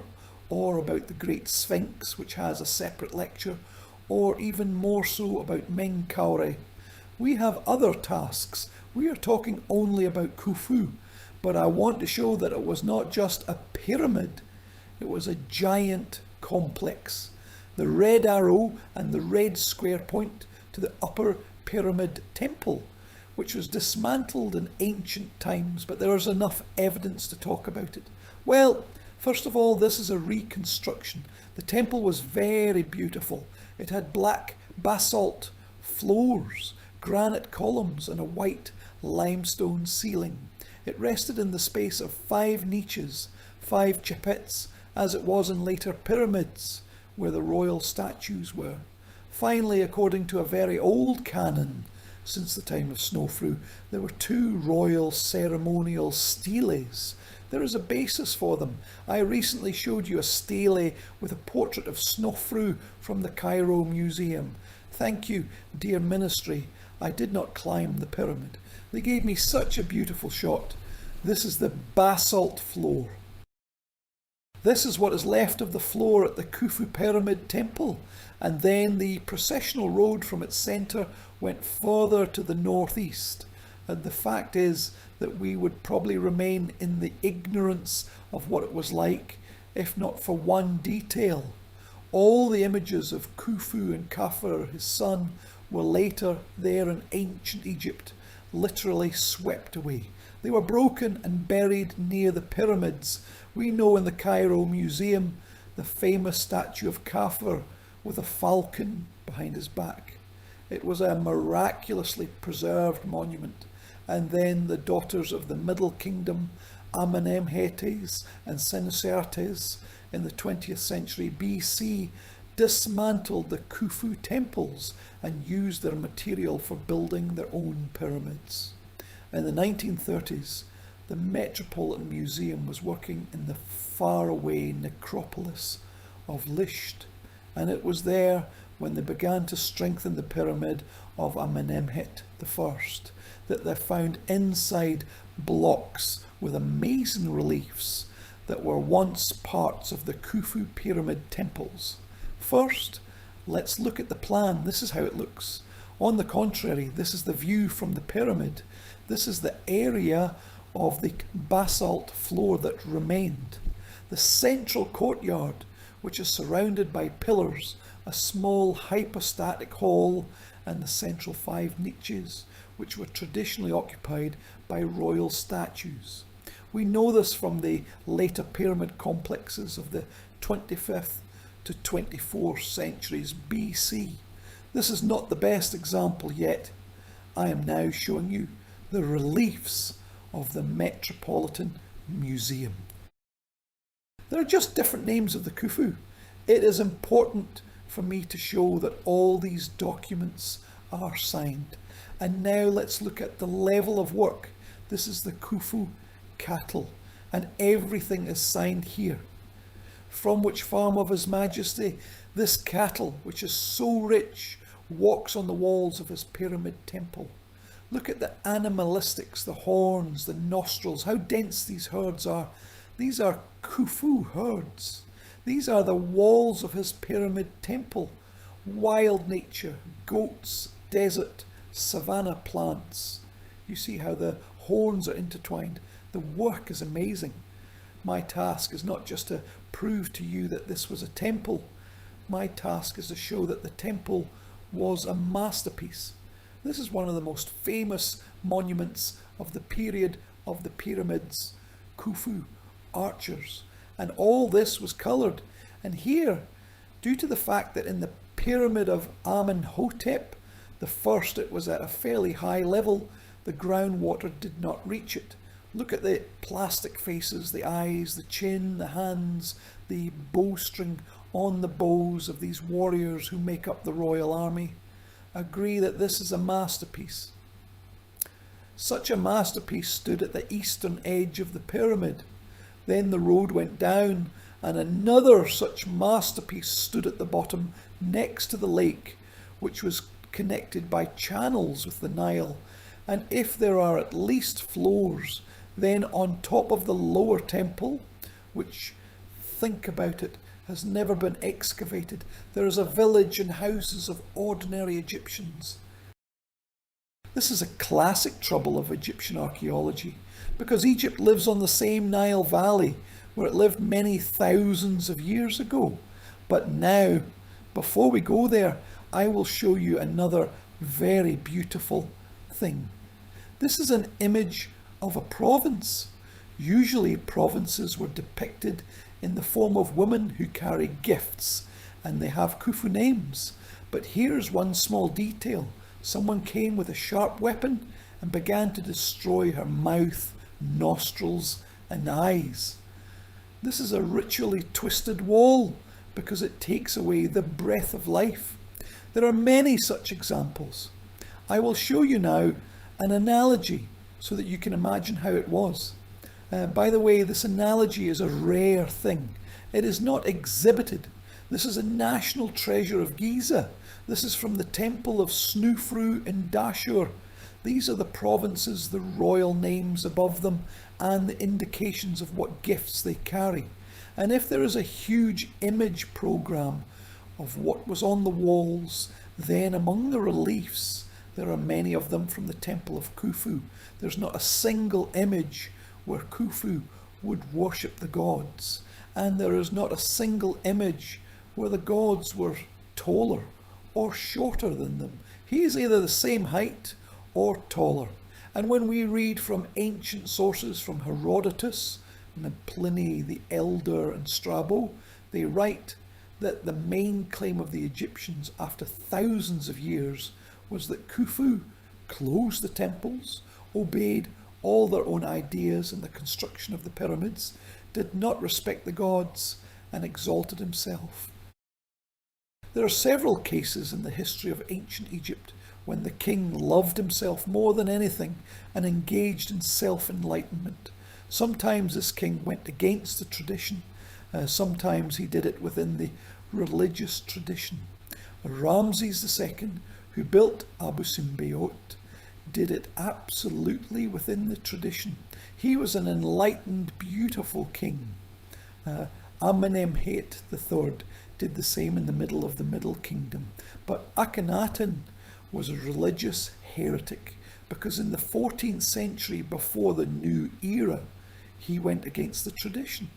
or about the Great Sphinx, which has a separate lecture, or even more so about Menkaure. We have other tasks. We are talking only about Khufu, but I want to show that it was not just a pyramid, it was a giant complex. The red arrow and the red square point to the upper pyramid temple, which was dismantled in ancient times, but there is enough evidence to talk about it. Well, first of all, this is a reconstruction. The temple was very beautiful. It had black basalt floors, granite columns, and a white limestone ceiling. It rested in the space of 5 niches, 5 chapets, as it was in later pyramids, where the royal statues were. Finally, according to a very old canon, since the time of Snofru, there were 2 royal ceremonial steles There is a basis for them. I recently showed you a stele with a portrait of Snofru from the Cairo Museum. Thank you, dear ministry. I did not climb the pyramid. They gave me such a beautiful shot. This is the basalt floor. This is what is left of the floor at the Khufu Pyramid Temple, and then the processional road from its centre went further to the northeast. And the fact is that we would probably remain in the ignorance of what it was like, if not for one detail. All the images of Khufu and Khafre, his son, were later there in ancient Egypt, literally swept away. They were broken and buried near the pyramids. We know in the Cairo Museum the famous statue of Khafre with a falcon behind his back. It was a miraculously preserved monument. And then the daughters of the Middle Kingdom, Amenemhetes and Senusertes, in the 20th century BC, dismantled the Khufu temples and used their material for building their own pyramids. In the 1930s, the Metropolitan Museum was working in the faraway necropolis of Lisht, and it was there when they began to strengthen the pyramid of Amenemhet I that they found inside blocks with amazing reliefs that were once parts of the Khufu pyramid temples. First, let's look at the plan. This is how it looks. On the contrary, this is the view from the pyramid. This is the area of the basalt floor that remained. The central courtyard, which is surrounded by pillars, a small hypostatic hall, and the central 5 niches, which were traditionally occupied by royal statues. We know this from the later pyramid complexes of the 25th to 24th centuries BC. This is not the best example yet. I am now showing you the reliefs of the Metropolitan Museum. There are just different names of the Khufu. It is important for me to show that all these documents are signed. And now let's look at the level of work. This is the Khufu cattle, and everything is signed here. From which farm of His Majesty this cattle, which is so rich, walks on the walls of his pyramid temple. Look at the animalistics, the horns, the nostrils, how dense these herds are. These are Khufu herds. These are the walls of his pyramid temple. Wild nature, goats, desert, savanna plants. You see how the horns are intertwined. The work is amazing. My task is not just to prove to you that this was a temple. My task is to show that the temple was a masterpiece. This is one of the most famous monuments of the period of the pyramids, Khufu archers. And all this was coloured. And here, due to the fact that in the pyramid of Amenhotep, the first, it was at a fairly high level, the groundwater did not reach it. Look at the plastic faces, the eyes, the chin, the hands, the bowstring on the bows of these warriors who make up the royal army. Agree that this is a masterpiece. Such a masterpiece stood at the eastern edge of the pyramid. Then the road went down, and another such masterpiece stood at the bottom next to the lake, which was connected by channels with the Nile. And if there are at least floors, then on top of the lower temple, which, think about it, has never been excavated, there is a village and houses of ordinary Egyptians. This is a classic trouble of Egyptian archaeology, because Egypt lives on the same Nile Valley where it lived many thousands of years ago. But now, before we go there, I will show you another very beautiful thing. This is an image of a province. Usually provinces were depicted in the form of women who carry gifts, and they have Khufu names. But here's one small detail. Someone came with a sharp weapon and began to destroy her mouth, nostrils, and eyes. This is a ritually twisted wall because it takes away the breath of life. There are many such examples. I will show you now an analogy so that you can imagine how it was. By the way, this analogy is a rare thing. It is not exhibited. This is a national treasure of Giza. This is from the temple of Snufru in Dashur. These are the provinces, the royal names above them, and the indications of what gifts they carry. And if there is a huge image program of what was on the walls, then among the reliefs, there are many of them from the temple of Khufu. There's not a single image where Khufu would worship the gods. And there is not a single image where the gods were taller or shorter than them. He is either the same height or taller. And when we read from ancient sources, from Herodotus, and Pliny the Elder and Strabo, they write that the main claim of the Egyptians after thousands of years was that Khufu closed the temples, obeyed all their own ideas in the construction of the pyramids, did not respect the gods, and exalted himself. There are several cases in the history of ancient Egypt when the king loved himself more than anything and engaged in self-enlightenment. Sometimes this king went against the tradition. Sometimes he did it within the religious tradition. Ramses II, who built Abu Simbel, did it absolutely within the tradition. He was an enlightened, beautiful king. Amenemhet III did the same in the middle of the Middle Kingdom. But Akhenaten was a religious heretic because in the 14th century, before the new era, he went against the tradition.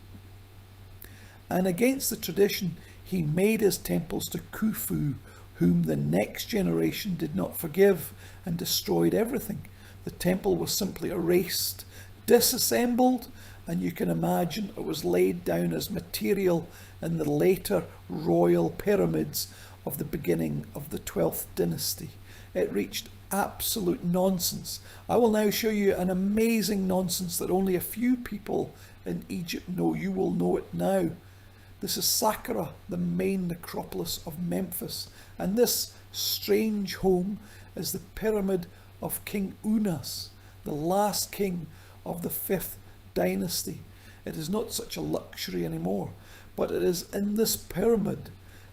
And against the tradition, he made his temples to Khufu, whom the next generation did not forgive and destroyed everything. The temple was simply erased, disassembled, and you can imagine it was laid down as material in the later royal pyramids of the beginning of the 12th dynasty. It reached absolute nonsense. I will now show you an amazing nonsense that only a few people in Egypt know. You will know it now. This is Saqqara, the main necropolis of Memphis, and this strange home is the pyramid of King Unas, the last king of the 5th dynasty. It is not such a luxury anymore, but it is in this pyramid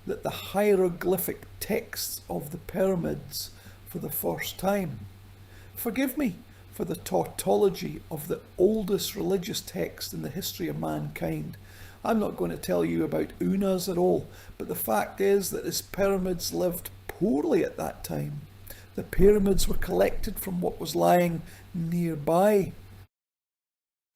that the hieroglyphic texts of the pyramids for the first time. Forgive me for the tautology of the oldest religious text in the history of mankind. I'm not going to tell you about Unas at all, but the fact is that his pyramids lived poorly at that time. The pyramids were collected from what was lying nearby.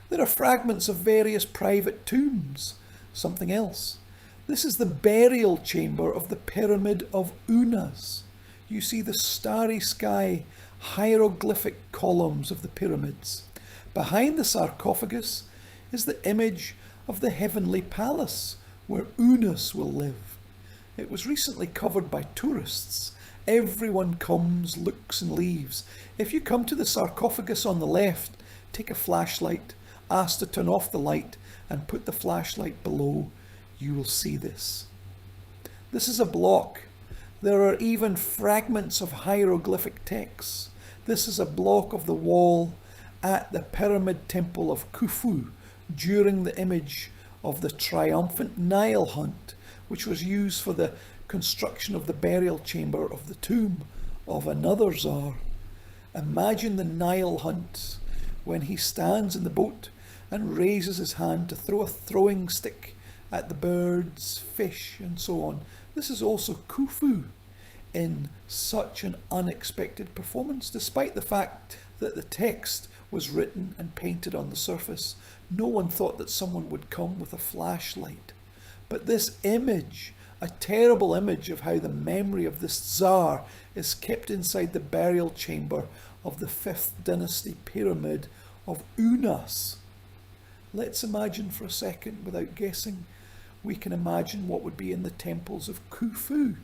There are fragments of various private tombs. Something else. This is the burial chamber of the Pyramid of Unas. You see the starry sky, hieroglyphic columns of the pyramids. Behind the sarcophagus is the image of the heavenly palace where Unas will live. It was recently covered by tourists. Everyone comes, looks and leaves. If you come to the sarcophagus on the left, take a flashlight, ask to turn off the light and put the flashlight below. You will see this. This is a block. There are even fragments of hieroglyphic texts. This is a block of the wall at the Pyramid Temple of Khufu during the image of the triumphant Nile hunt, which was used for the construction of the burial chamber of the tomb of another Tsar. Imagine the Nile hunt when he stands in the boat and raises his hand to throw a throwing stick at the birds, fish and so on. This is also Khufu in such an unexpected performance, despite the fact that the text was written and painted on the surface. No one thought that someone would come with a flashlight. But this image, a terrible image of how the memory of this Tsar is kept inside the burial chamber of the 5th dynasty pyramid of Unas. Let's imagine for a second, without guessing, we can imagine what would be in the temples of Khufu.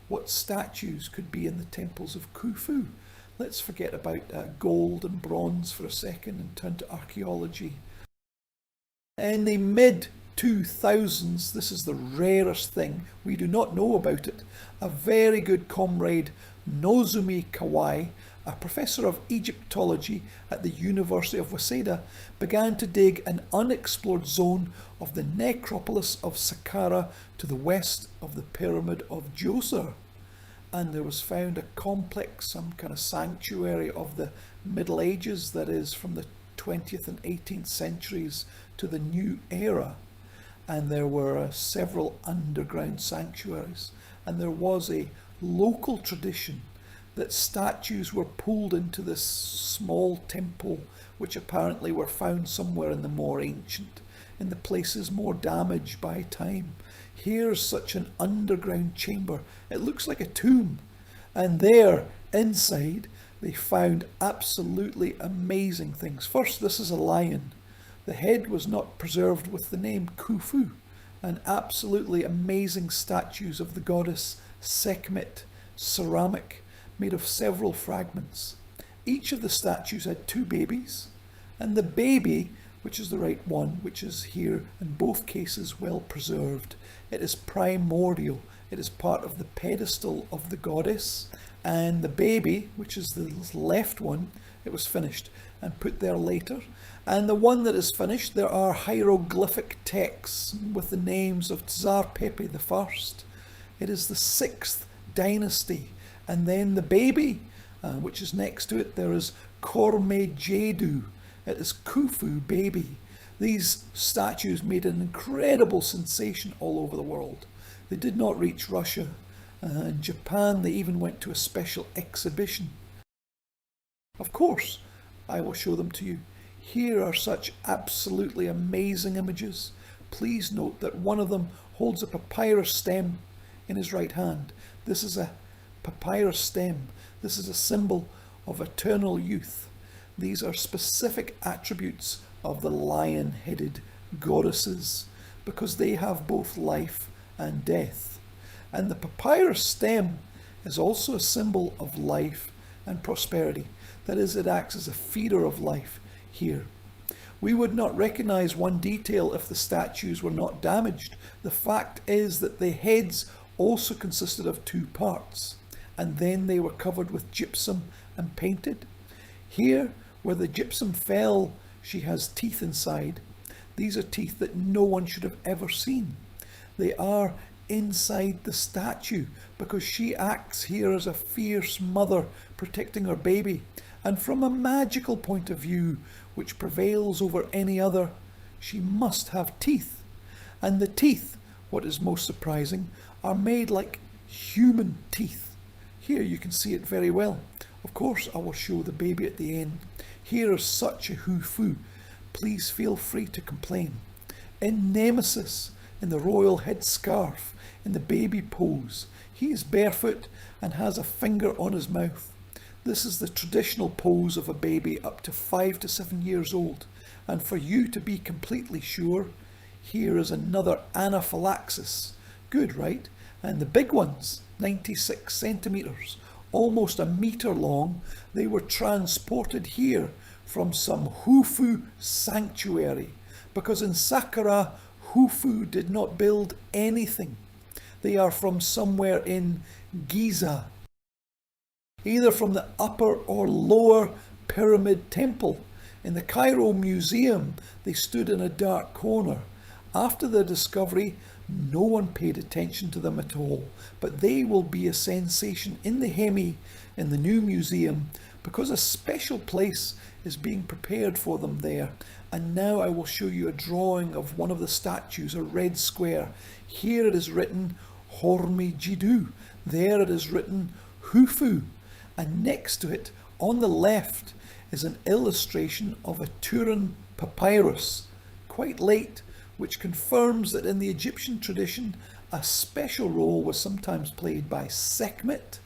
What statues could be in the temples of Khufu? Let's forget about gold and bronze for a second and turn to archaeology. In the mid-2000s, this is the rarest thing. We do not know about it. A very good comrade, Nozumi Kawai, a professor of Egyptology at the University of Waseda, began to dig an unexplored zone of the necropolis of Saqqara to the west of the Pyramid of Giza. And there was found a complex, some kind of sanctuary of the Middle Ages, that is from the 20th and 18th centuries to the New Era. And there were several underground sanctuaries. And there was a local tradition that statues were pulled into this small temple, which apparently were found somewhere in the more ancient, in the places more damaged by time. Here's such an underground chamber. It looks like a tomb. And there, inside, they found absolutely amazing things. First, this is a lion. The head was not preserved with the name Khufu, and absolutely amazing statues of the goddess Sekhmet, ceramic, made of several fragments. Each of the statues had two babies, and the baby, which is the right one, which is here in both cases well preserved, it is primordial. It is part of the pedestal of the goddess, and the baby, which is the left one, it was finished and put there later. And the one that is finished, there are hieroglyphic texts with the names of Tsar Pepe I. It is the 6th dynasty. And then the baby, which is next to it, there is Kormejedu. It is Khufu baby. These statues made an incredible sensation all over the world. They did not reach Russia. In Japan, they even went to a special exhibition. Of course, I will show them to you. Here are such absolutely amazing images. Please note that one of them holds a papyrus stem in his right hand. This is a papyrus stem. This is a symbol of eternal youth. These are specific attributes of the lion-headed goddesses because they have both life and death. And the papyrus stem is also a symbol of life and prosperity. That is, it acts as a feeder of life here. We would not recognize one detail if the statues were not damaged. The fact is that the heads also consisted of two parts, and then they were covered with gypsum and painted. Here, where the gypsum fell, she has teeth inside. These are teeth that no one should have ever seen. They are inside the statue because she acts here as a fierce mother protecting her baby. And from a magical point of view, which prevails over any other, she must have teeth. And the teeth, what is most surprising, are made like human teeth. Here you can see it very well. Of course, I will show the baby at the end. Here is such a Khufu. Please feel free to complain. In Nemesis, in the royal headscarf, in the baby pose, he is barefoot and has a finger on his mouth. This is the traditional pose of a baby up to 5 to 7 years old. And for you to be completely sure, here is another anaphylaxis. Good, right? And the big ones, 96 centimeters, almost a meter long, they were transported here from some Khufu sanctuary. Because in Saqqara, Khufu did not build anything. They are from somewhere in Giza, either from the upper or lower pyramid temple. In the Cairo Museum, they stood in a dark corner. After the discovery, no one paid attention to them at all, but they will be a sensation in the Hemi, in the new museum, because a special place is being prepared for them there. And now I will show you a drawing of one of the statues, a red square. Here it is written Hormi-Jiddu. There it is written Khufu. And next to it, on the left, is an illustration of a Turin papyrus, quite late, which confirms that in the Egyptian tradition, a special role was sometimes played by Sekhmet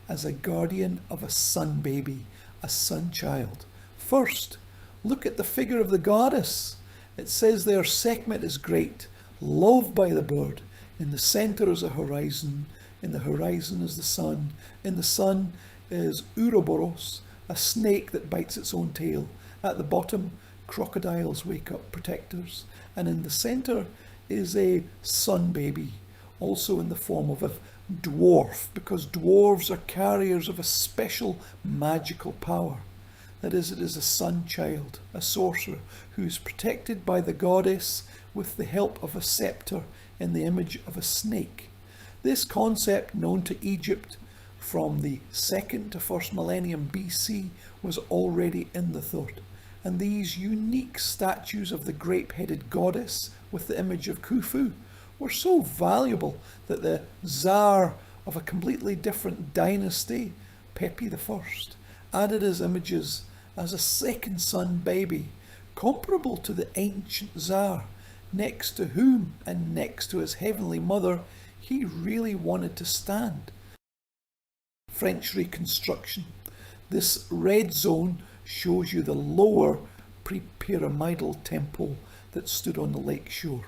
as a guardian of a sun baby, a sun child. First, look at the figure of the goddess. It says there, Sekhmet is great, loved by the bird. In the center is a horizon. In the horizon is the sun. In the sun is Ouroboros, a snake that bites its own tail. At the bottom, crocodiles wake up, protectors. And in the center is a sun baby, also in the form of a dwarf, because dwarves are carriers of a special magical power. That is, it is a sun child, a sorcerer, who is protected by the goddess with the help of a scepter in the image of a snake. This concept, known to Egypt from the 2nd to 1st millennium BC, was already in the thought. And these unique statues of the grape-headed goddess with the image of Khufu were so valuable that the Tsar of a completely different dynasty, Pepi I, added his images as a second son baby, comparable to the ancient Tsar, next to whom and next to his heavenly mother he really wanted to stand. French reconstruction. This red zone shows you the lower pre-pyramidal temple that stood on the lake shore.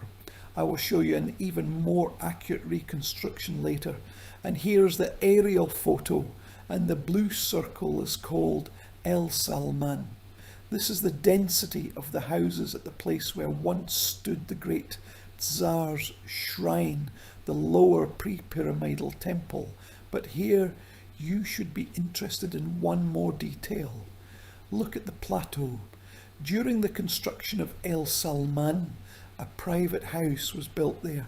I will show you an even more accurate reconstruction later. And here's the aerial photo, and the blue circle is called El Salman. This is the density of the houses at the place where once stood the great Tsar's shrine, the lower pre-pyramidal temple. But here you should be interested in one more detail. Look at the plateau. During the construction of El Salman, a private house was built there.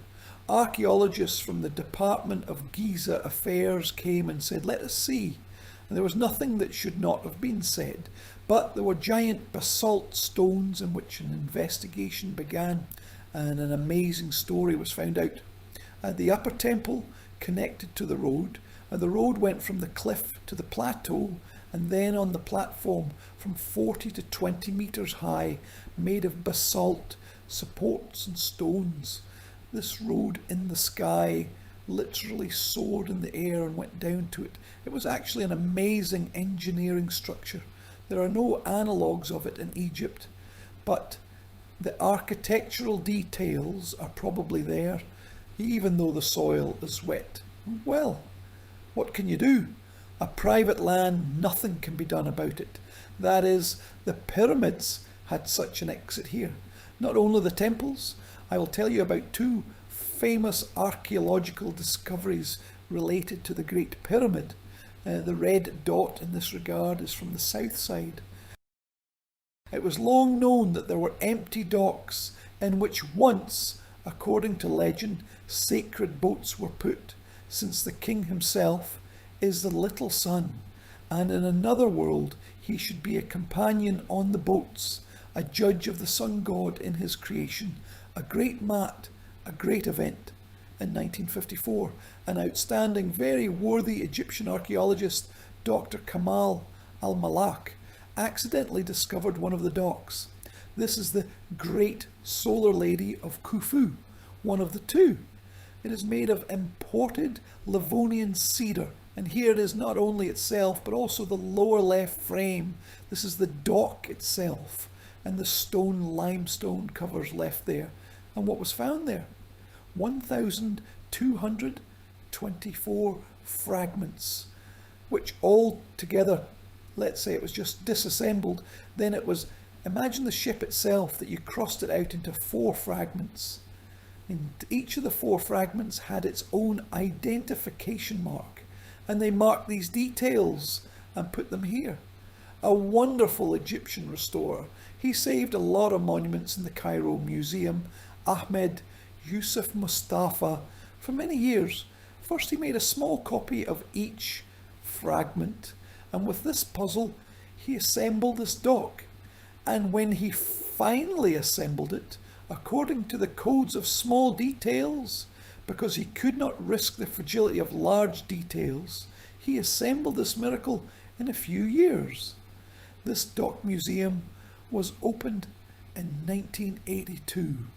Archaeologists from the Department of Giza Affairs came and said, "Let us see." And there was nothing that should not have been said, but there were giant basalt stones in which an investigation began, and an amazing story was found out. The upper temple connected to the road, and the road went from the cliff to the plateau, and then on the platform from 40 to 20 metres high, made of basalt, supports and stones. This road in the sky literally soared in the air and went down to it. It was actually an amazing engineering structure. There are no analogues of it in Egypt, but the architectural details are probably there, even though the soil is wet. Well, what can you do? A private land, nothing can be done about it. That is, the pyramids had such an exit here. Not only the temples, I will tell you about two famous archaeological discoveries related to the Great Pyramid. The red dot in this regard is from the south side. It was long known that there were empty docks in which once, according to legend, sacred boats were put, since the king himself is the little sun, and in another world he should be a companion on the boats, a judge of the sun god in his creation, a great mat, a great event. In 1954, an outstanding, very worthy Egyptian archaeologist, Dr. Kamal al-Malak, accidentally discovered one of the docks. This is the Great Solar Lady of Khufu, one of the two. It is made of imported Livonian cedar, and here it is not only itself, but also the lower left frame. This is the dock itself, and the stone limestone covers left there. And what was found there? 1,224 fragments, which all together, let's say it was just disassembled, then it was, imagine the ship itself, that you crossed it out into 4 fragments. And each of the 4 fragments had its own identification mark, and they marked these details and put them here. A wonderful Egyptian restorer. He saved a lot of monuments in the Cairo Museum, Ahmed Yusuf Mustafa, for many years. First he made a small copy of each fragment, and with this puzzle he assembled this dock. And when he finally assembled it, according to the codes of small details, because he could not risk the fragility of large details, he assembled this miracle in a few years. This dock museum was opened in 1982.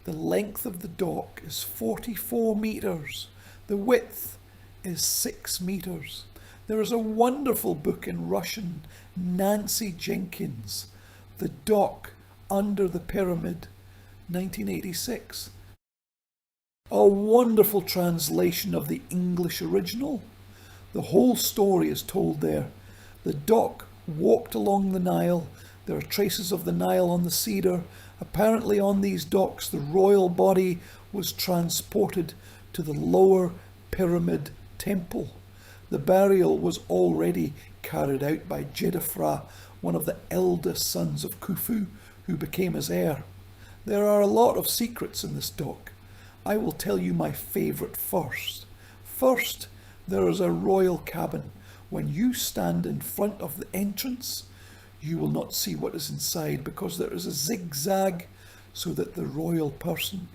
The length of the dock is 44 metres. The width is 6 metres. There is a wonderful book in Russian, Nancy Jenkins, The Dock Under the Pyramid, 1986. A wonderful translation of the English original. The whole story is told there. The dock walked along the Nile. There are traces of the Nile on the cedar. Apparently on these docks the royal body was transported to the lower Pyramid temple. The burial was already carried out by Jedafra, one of the eldest sons of Khufu, who became his heir. There are a lot of secrets in this dock. I will tell you my favourite first. First, there is a royal cabin. When you stand in front of the entrance, you will not see what is inside because there is a zigzag so that the royal person,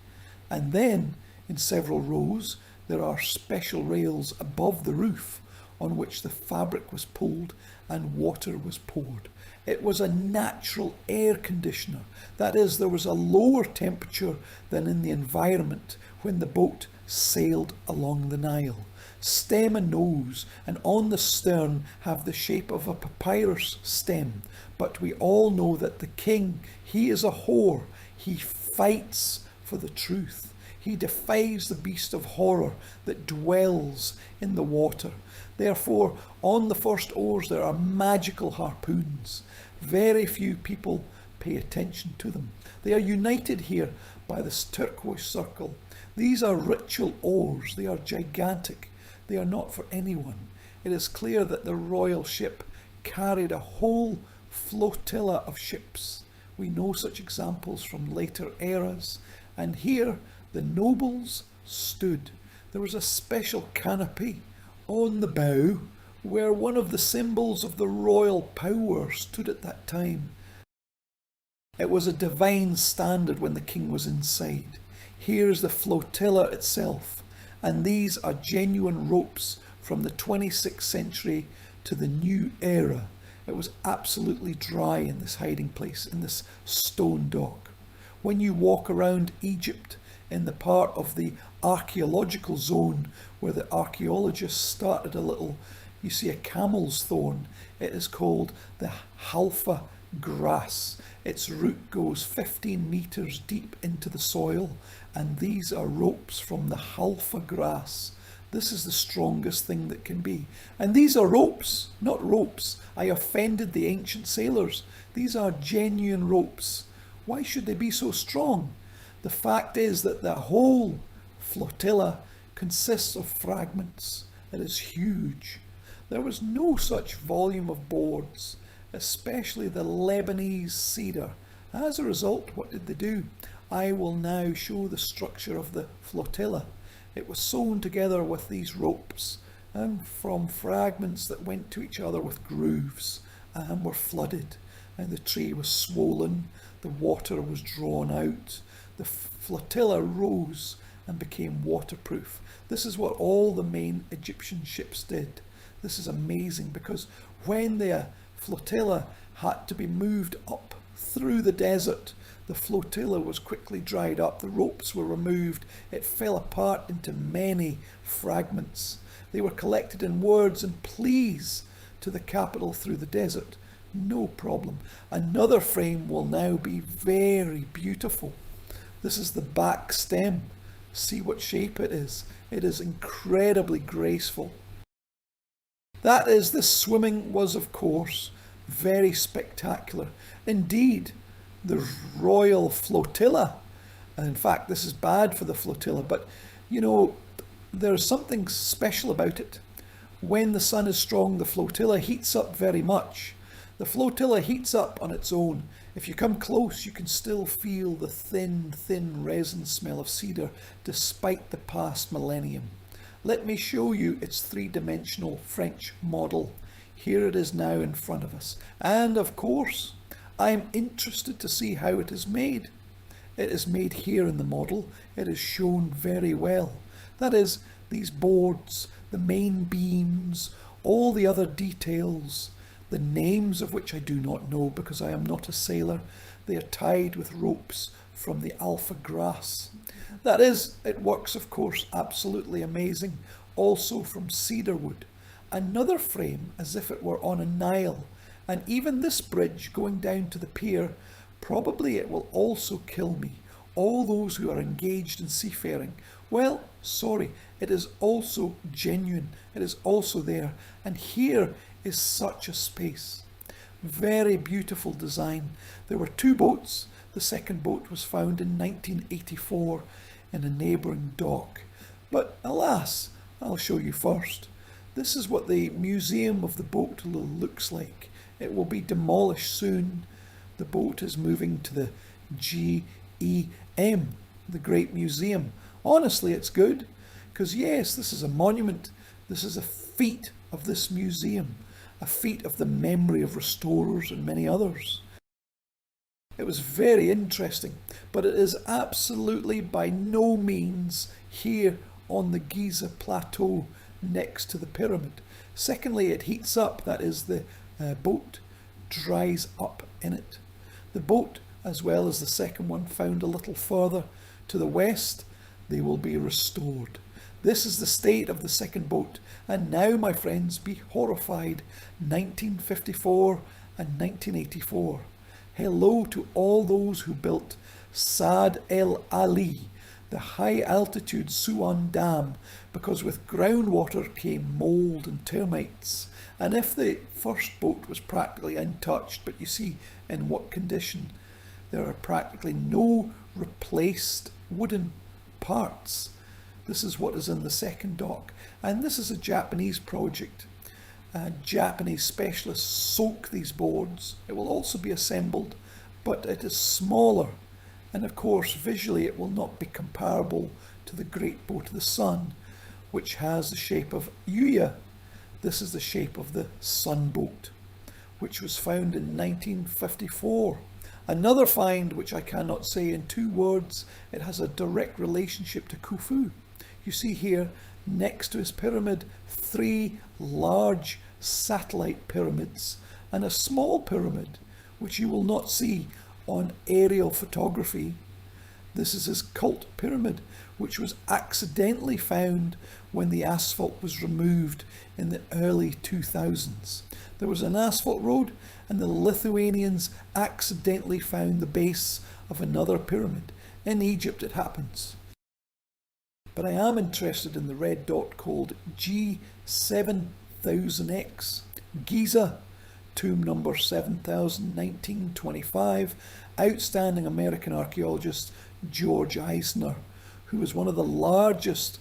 and then in several rows there are special rails above the roof on which the fabric was pulled and water was poured. It was a natural air conditioner. That is, there was a lower temperature than in the environment when the boat sailed along the Nile. Stem and nose and on the stern have the shape of a papyrus stem. But we all know that the king, he is a whore. He fights for the truth. He defies the beast of horror that dwells in the water. Therefore, on the first oars there are magical harpoons. Very few people pay attention to them. They are united here by this turquoise circle. These are ritual oars. They are gigantic. They are not for anyone. It is clear that the royal ship carried a whole flotilla of ships. We know such examples from later eras. And here the nobles stood. There was a special canopy on the bow where one of the symbols of the royal power stood at that time. It was a divine standard when the king was inside. Here's the flotilla itself, and these are genuine ropes from the 26th century to the new era. It was absolutely dry in this hiding place, in this stone dock. When you walk around Egypt, in the part of the archaeological zone where the archaeologists started a little, you see a camel's thorn. It is called the halfa grass. Its root goes 15 metres deep into the soil, and these are ropes from the halfa grass. This is the strongest thing that can be. And these are ropes, not ropes. I offended the ancient sailors. These are genuine ropes. Why should they be so strong? The fact is that the whole flotilla consists of fragments. It is huge. There was no such volume of boards, especially the Lebanese cedar. As a result, what did they do? I will now show the structure of the flotilla. It was sewn together with these ropes and from fragments that went to each other with grooves and were flooded. And the tree was swollen, the water was drawn out. The flotilla rose and became waterproof. This is what all the main Egyptian ships did. This is amazing because when the flotilla had to be moved up through the desert, the flotilla was quickly dried up, the ropes were removed, it fell apart into many fragments. They were collected in words and pleas to the capital through the desert. No problem. Another frame will now be very beautiful. This is the back stem. See what shape it is. It is incredibly graceful. That is, the swimming was, of course, very spectacular. Indeed, the royal flotilla, and in fact this is bad for the flotilla, but you know, there's something special about it. When the sun is strong, the flotilla heats up very much. The flotilla heats up on its own. If you come close, you can still feel the thin resin smell of cedar despite the past millennium. Let me show you its three-dimensional French model. Here it is now in front of us. And of course, I am interested to see how it is made. It is made here in the model. It is shown very well. That is, these boards, the main beams, all the other details, the names of which I do not know because I am not a sailor. They are tied with ropes from the alpha grass. That is, it works, of course, absolutely amazing, also from cedar wood. Another frame as if it were on a Nile, and even this bridge going down to the pier, probably it will also kill me. All those who are engaged in seafaring, well, sorry, it is also genuine, it is also there, and here is such a space. Very beautiful design. There were two boats. The second boat was found in 1984 in a neighbouring dock. But alas, I'll show you first. This is what the museum of the boat looks like. It will be demolished soon. The boat is moving to the GEM, the Great Museum. Honestly, it's good, because yes, this is a monument. This is a feat of this museum, a feat of the memory of restorers and many others. It was very interesting, but it is absolutely by no means here on the Giza plateau next to the pyramid. Secondly, it heats up, that is, the boat dries up in it. The boat, as well as the second one found a little further to the west, they will be restored. This is the state of the second boat, and now, my friends, be horrified. 1954 and 1984. Hello to all those who built Sad El Ali, the high-altitude Suan Dam, because with groundwater came mould and termites. And if the first boat was practically untouched, but you see in what condition, there are practically no replaced wooden parts. This is what is in the second dock, and this is a Japanese project. Japanese specialists soak these boards. It will also be assembled, but it is smaller, and of course visually it will not be comparable to the Great Boat of the Sun, which has the shape of Yuya. This is the shape of the Sun Boat, which was found in 1954. Another find, which I cannot say in 2 words, it has a direct relationship to Khufu. You see here, next to his pyramid, 3 large satellite pyramids and a small pyramid, which you will not see on aerial photography. This is his cult pyramid, which was accidentally found when the asphalt was removed in the early 2000s. There was an asphalt road, and the Lithuanians accidentally found the base of another pyramid. In Egypt it happens. But I am interested in the red dot called G7000X. Giza, tomb number 701925, outstanding American archaeologist George Eisner, who was one of the largest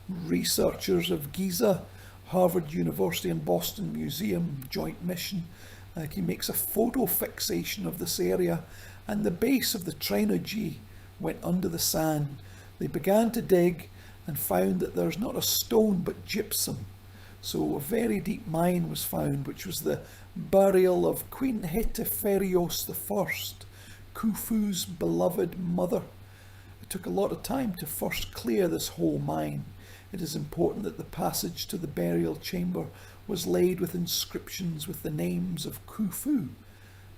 researchers of Giza, Harvard University and Boston Museum joint mission. He makes a photo fixation of this area, and the base of the Trinogy went under the sand. They began to dig and found that there's not a stone but gypsum. So a very deep mine was found, which was the burial of Queen Hetephereos I, Khufu's beloved mother. It took a lot of time to first clear this whole mine. It is important that the passage to the burial chamber was laid with inscriptions with the names of Khufu.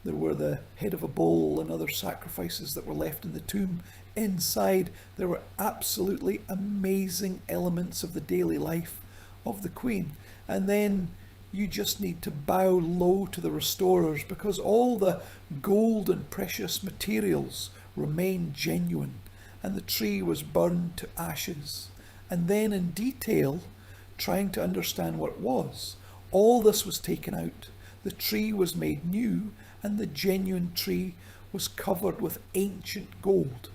There were the head of a bull and other sacrifices that were left in the tomb. Inside, there were absolutely amazing elements of the daily life of the queen. And then you just need to bow low to the restorers, because all the gold and precious materials remain genuine, and the tree was burned to ashes. And then in detail, trying to understand what it was, all this was taken out. The tree was made new, and the genuine tree was covered with ancient gold.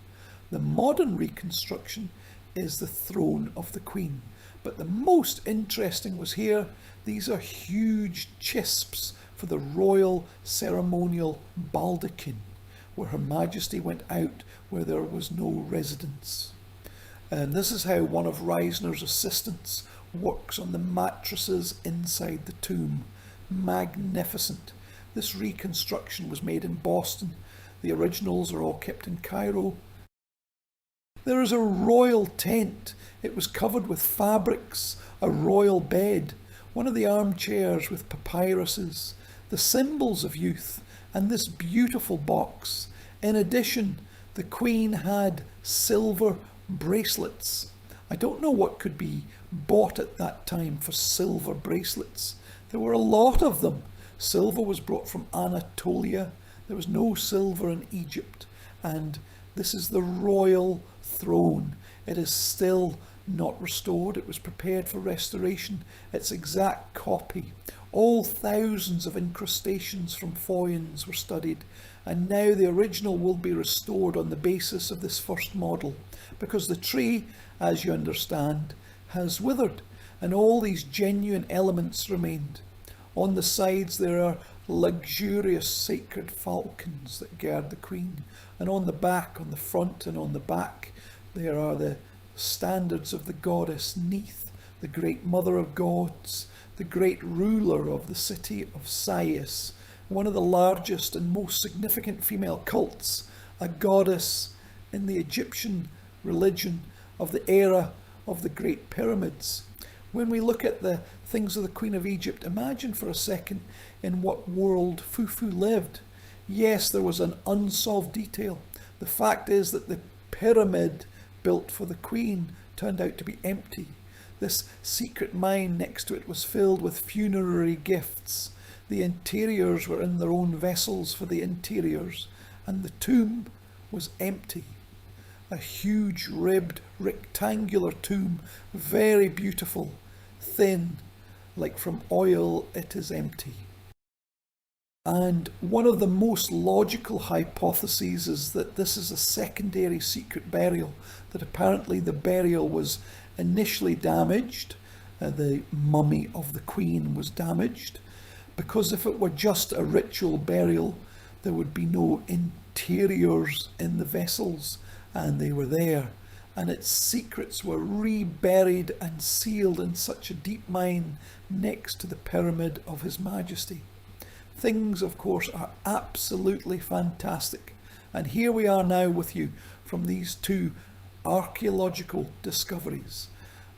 The modern reconstruction is the throne of the queen. But the most interesting was here. These are huge chisps for the royal ceremonial baldachin, where Her Majesty went out where there was no residence. And this is how one of Reisner's assistants works on the mattresses inside the tomb. Magnificent. This reconstruction was made in Boston. The originals are all kept in Cairo. There is a royal tent. It was covered with fabrics, a royal bed, one of the armchairs with papyruses, the symbols of youth, and this beautiful box. In addition, the Queen had silver bracelets. I don't know what could be bought at that time for silver bracelets. There were a lot of them. Silver was brought from Anatolia. There was no silver in Egypt. And this is the royal throne. It is still not restored. It was prepared for restoration. Its exact copy. All thousands of incrustations from foynes were studied, and now the original will be restored on the basis of this first model, because the tree, as you understand, has withered, and all these genuine elements remained. On the sides there are luxurious sacred falcons that guard the queen, and on the back, on the front and on the back, there are the standards of the goddess Neith, the great mother of gods, the great ruler of the city of Sais, one of the largest and most significant female cults, a goddess in the Egyptian religion of the era of the Great Pyramids. When we look at the things of the Queen of Egypt, imagine for a second in what world Khufu lived. Yes, there was an unsolved detail. The fact is that the pyramid built for the queen turned out to be empty. This secret mine next to it was filled with funerary gifts. The interiors were in their own vessels for the interiors, and the tomb was empty. A huge ribbed rectangular tomb, very beautiful, thin, like from oil it is empty. And one of the most logical hypotheses is that this is a secondary secret burial, that apparently the burial was initially damaged, the mummy of the queen was damaged, because if it were just a ritual burial, there would be no interiors in the vessels, and they were there, and its secrets were reburied and sealed in such a deep mine next to the pyramid of His Majesty. Things, of course, are absolutely fantastic, and here we are now with you from these two archaeological discoveries.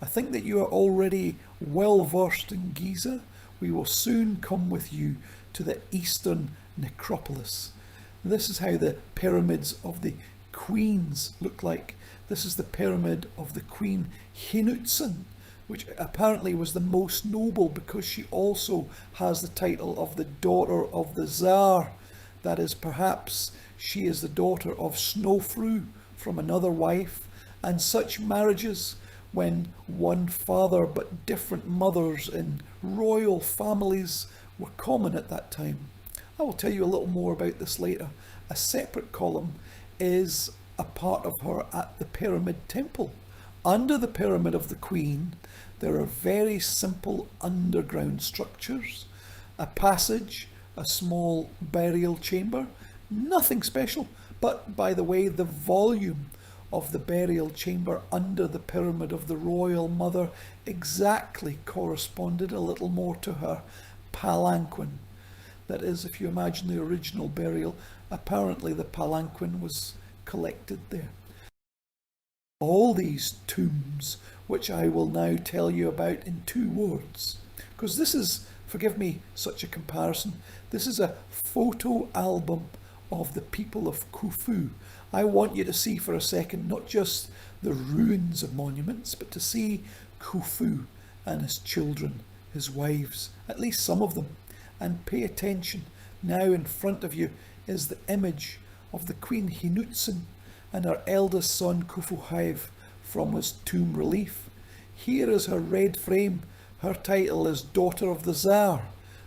I think that you are already well versed in Giza. We will soon come with you to the eastern necropolis. This is how the pyramids of the queens look like. This is the pyramid of the Queen Hinutsun, which apparently was the most noble because she also has the title of the daughter of the Tsar. That is, perhaps she is the daughter of Snofru from another wife, and such marriages, when one father but different mothers in royal families, were common at that time. I will tell you a little more about this later. A separate column is a part of her at the Pyramid Temple. Under the Pyramid of the Queen, there are very simple underground structures, a passage, a small burial chamber, nothing special, but by the way, the volume of the burial chamber under the pyramid of the royal mother exactly corresponded a little more to her palanquin. That is, if you imagine the original burial, apparently the palanquin was collected there. All these tombs, which I will now tell you about in 2 words, because this is, forgive me such a comparison, this is a photo album of the people of Khufu. I want you to see for a second not just the ruins of monuments, but to see Khufu and his children, his wives, at least some of them, and pay attention. Now in front of you is the image of the Queen Hinutsun and her eldest son Khufuhaiv from his tomb relief. Here is her red frame. Her title is Daughter of the Tsar.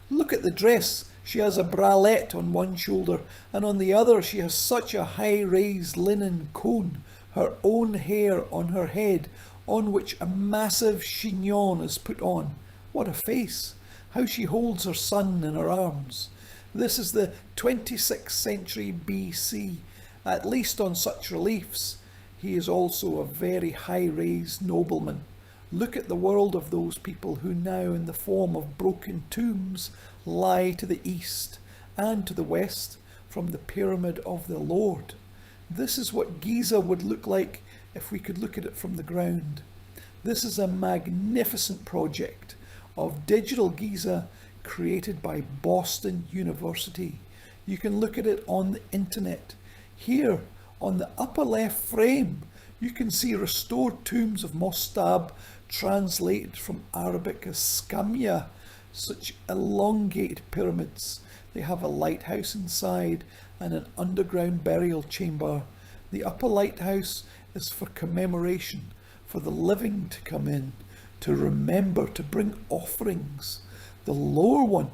Look at the dress. She has a bralette on one shoulder, and on the other she has such a high raised linen cone, her own hair on her head, on which a massive chignon is put on. What a face! How she holds her son in her arms. This is the 26th century BC, at least on such reliefs. He is also a very high raised nobleman. Look at the world of those people who now, in the form of broken tombs, lie to the east and to the west from the Pyramid of the Lord. This is what Giza would look like if we could look at it from the ground. This is a magnificent project of digital Giza created by Boston University. You can look at it on the internet. Here, on the upper left frame, you can see restored tombs of Mostab, translated from Arabic as Skamia, such elongated pyramids. They have a lighthouse inside and an underground burial chamber. The upper lighthouse is for commemoration, for the living to come in, to remember, to bring offerings. The lower one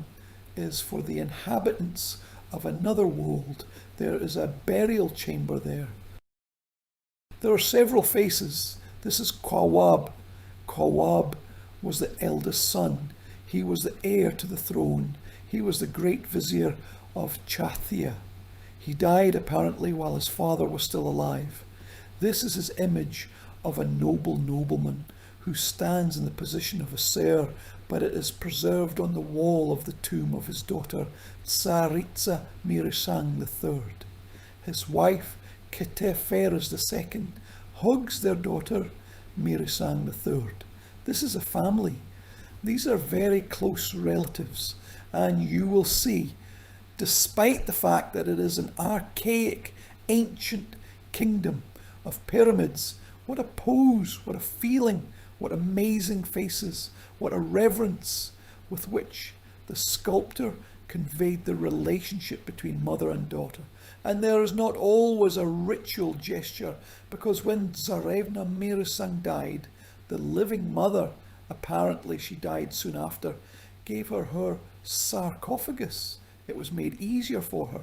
is for the inhabitants of another world. There is a burial chamber there. There are several faces. This is Qawab. Kawab was the eldest son. He was the heir to the throne. He was the great vizier of Chathia. He died apparently while his father was still alive. This is his image of a noble nobleman who stands in the position of a sir, but it is preserved on the wall of the tomb of his daughter Tsaritsa Mirisang III. His wife Kteferes II hugs their daughter Mirisang III. This is a family. These are very close relatives, and you will see, despite the fact that it is an archaic, ancient kingdom of pyramids, what a pose, what a feeling, what amazing faces, what a reverence with which the sculptor conveyed the relationship between mother and daughter. And there is not always a ritual gesture, because when Tsarevna Mirisang died, the living mother, apparently she died soon after, gave her sarcophagus. It was made easier for her.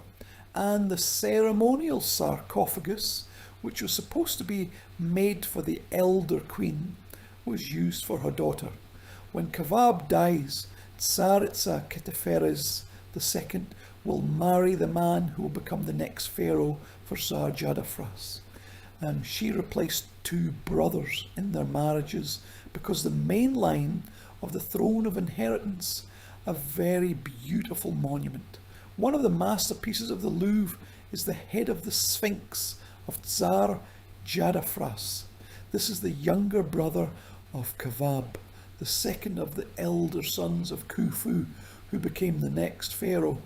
And the ceremonial sarcophagus, which was supposed to be made for the elder queen, was used for her daughter. When Kawab dies, Tsaritsa Kteferes II will marry the man who will become the next pharaoh for Tsar Jadafras. She replaced two brothers in their marriages because the main line of the throne of inheritance, a very beautiful monument. One of the masterpieces of the Louvre is the head of the Sphinx of Tsar Jadafras. This is the younger brother of Kawab, the second of the elder sons of Khufu, who became the next pharaoh.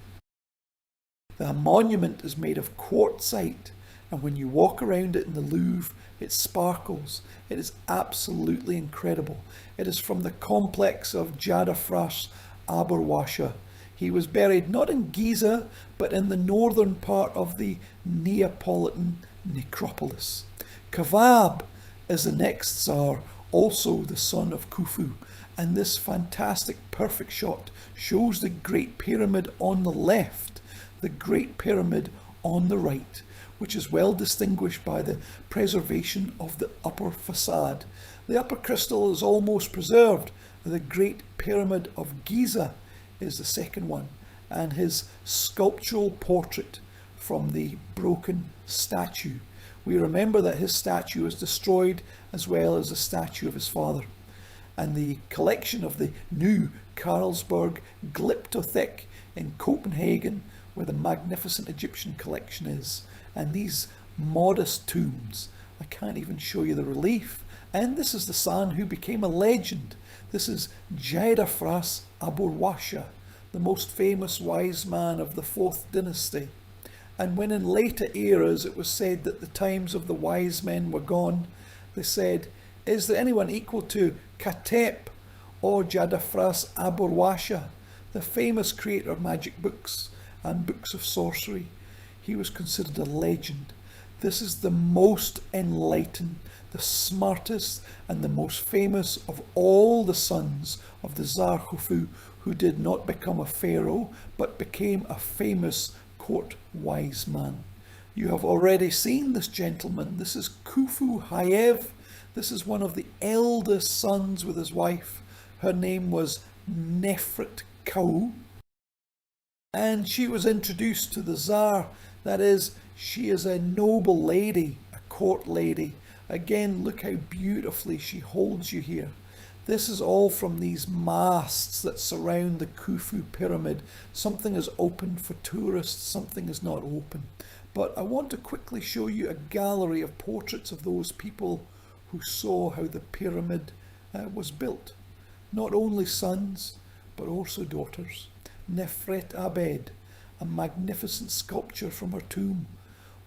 The monument is made of quartzite, and when you walk around it in the Louvre, it sparkles. It is absolutely incredible. It is from the complex of Jadafras Aburwasha. He was buried not in Giza, but in the northern part of the Neapolitan necropolis. Kawab is the next Tsar, also the son of Khufu, and this fantastic perfect shot shows the Great Pyramid on the left, the Great Pyramid on the right, which is well distinguished by the preservation of the upper facade. The upper crystal is almost preserved. The Great Pyramid of Giza is the second one, and his sculptural portrait from the broken statue. We remember that his statue was destroyed, as well as the statue of his father. And the collection of the new Carlsberg Glyptothek in Copenhagen, where the magnificent Egyptian collection is. And these modest tombs, I can't even show you the relief. And this is the son who became a legend. This is Jadafras Aburwasha, the most famous wise man of the 4th dynasty. And when in later eras it was said that the times of the wise men were gone, they said, is there anyone equal to Katep or Jadafras Aburwasha, the famous creator of magic books and books of sorcery? He was considered a legend. This is the most enlightened, the smartest and the most famous of all the sons of the Tsar Khufu, who did not become a pharaoh but became a famous court wise man. You have already seen this gentleman. This is Khufu Hayev. This is one of the eldest sons with his wife. Her name was Nefret Kau, and she was introduced to the Tsar. That is, she is a noble lady, a court lady. Again, look how beautifully she holds you here. This is all from these masts that surround the Khufu pyramid. Something is open for tourists, something is not open. But I want to quickly show you a gallery of portraits of those people who saw how the pyramid was built. Not only sons, but also daughters. Nefret Abed, a magnificent sculpture from her tomb,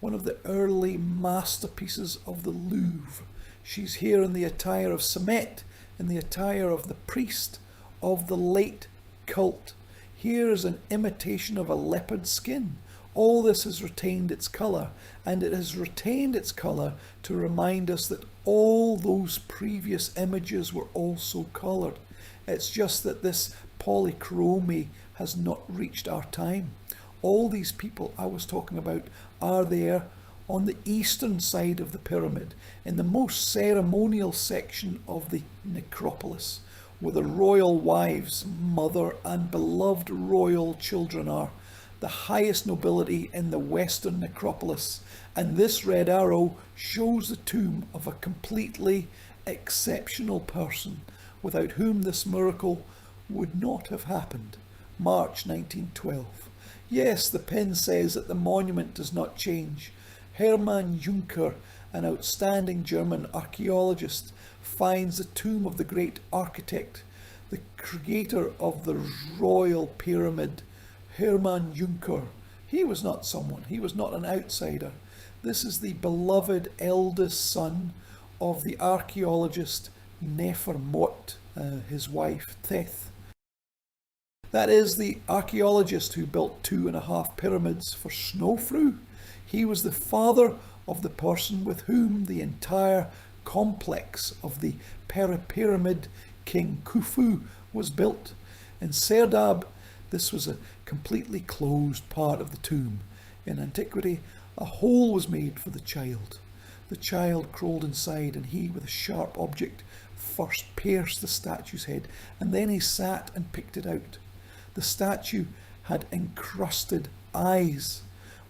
one of the early masterpieces of the Louvre. She's here in the attire of Semet, in the attire of the priest of the late cult. Here is an imitation of a leopard skin. All this has retained its colour, and it has retained its colour to remind us that all those previous images were also coloured. It's just that this polychromy has not reached our time. All these people I was talking about are there On the eastern side of the pyramid, in the most ceremonial section of the necropolis, where the royal wives, mother and beloved royal children are, the highest nobility in the western necropolis, and this red arrow shows the tomb of a completely exceptional person without whom this miracle would not have happened. March 1912. Yes, the pen says that the monument does not change. Hermann Juncker, an outstanding German archaeologist, finds the tomb of the great architect, the creator of the Royal Pyramid, Hermann Juncker. He was not someone, he was not an outsider. This is the beloved eldest son of the archaeologist Nefermort, his wife Theth. That is the archaeologist who built 2.5 pyramids for Snofru. He was the father of the person with whom the entire complex of the pyramid King Khufu was built. In Serdab, this was a completely closed part of the tomb. In antiquity, a hole was made for the child. The child crawled inside, and he, with a sharp object, first pierced the statue's head, and then he sat and picked it out. The statue had encrusted eyes.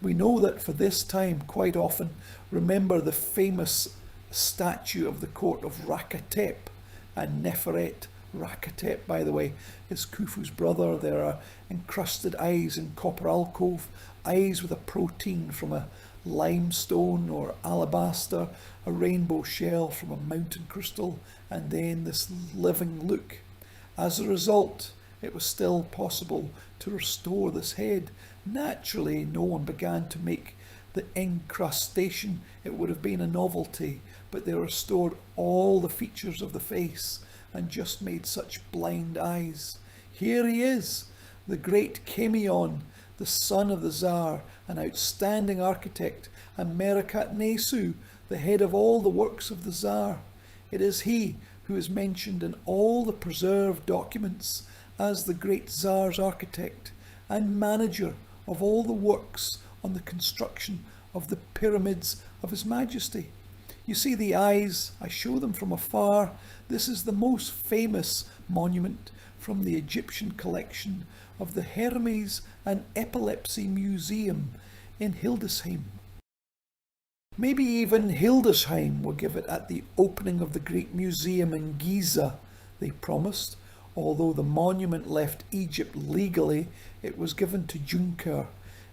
We know that for this time, quite often, remember the famous statue of the court of Rakatep, and Neferet Rakatep, by the way, is Khufu's brother. There are encrusted eyes in copper alcove, eyes with a protein from a limestone or alabaster, a rainbow shell from a mountain crystal, and then this living look. As a result, it was still possible to restore this head. Naturally, no one began to make the incrustation. It would have been a novelty, but they restored all the features of the face and just made such blind eyes. Here he is, the great Kemion, the son of the Tsar, an outstanding architect, and Merakat Nesu, the head of all the works of the Tsar. It is he who is mentioned in all the preserved documents as the great Tsar's architect and manager of all the works on the construction of the pyramids of His Majesty. You see the eyes, I show them from afar. This is the most famous monument from the Egyptian collection of the Hermes and Epilepsy Museum in Hildesheim. Maybe even Hildesheim will give it at the opening of the great museum in Giza, they promised. Although the monument left Egypt legally, it was given to Juncker.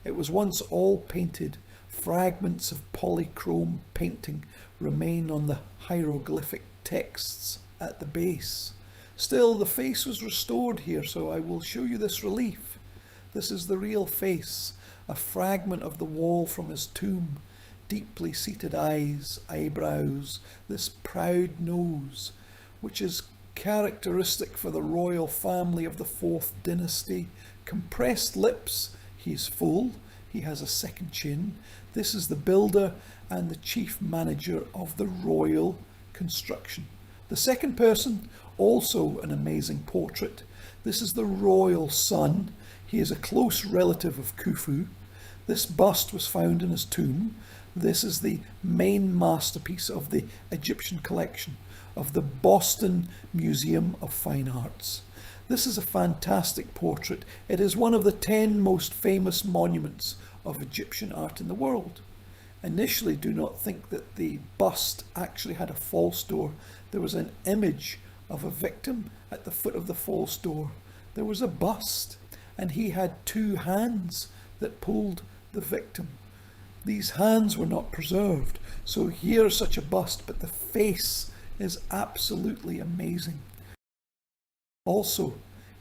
It was once all painted. Fragments of polychrome painting remain on the hieroglyphic texts at the base. Still, the face was restored here, so I will show you this relief. This is the real face, a fragment of the wall from his tomb. Deeply seated eyes, eyebrows, this proud nose, which is characteristic for the royal family of the 4th dynasty. Compressed lips, he is full, he has a second chin. This is the builder and the chief manager of the royal construction. The second person, also an amazing portrait. This is the royal son. He is a close relative of Khufu. This bust was found in his tomb. This is the main masterpiece of the Egyptian collection of the Boston Museum of Fine Arts. This is a fantastic portrait. It is one of the 10 most famous monuments of Egyptian art in the world. Initially, do not think that the bust actually had a false door. There was an image of a victim at the foot of the false door. There was a bust, and he had 2 hands that pulled the victim. These hands were not preserved, so here's such a bust, but the face is absolutely amazing. Also,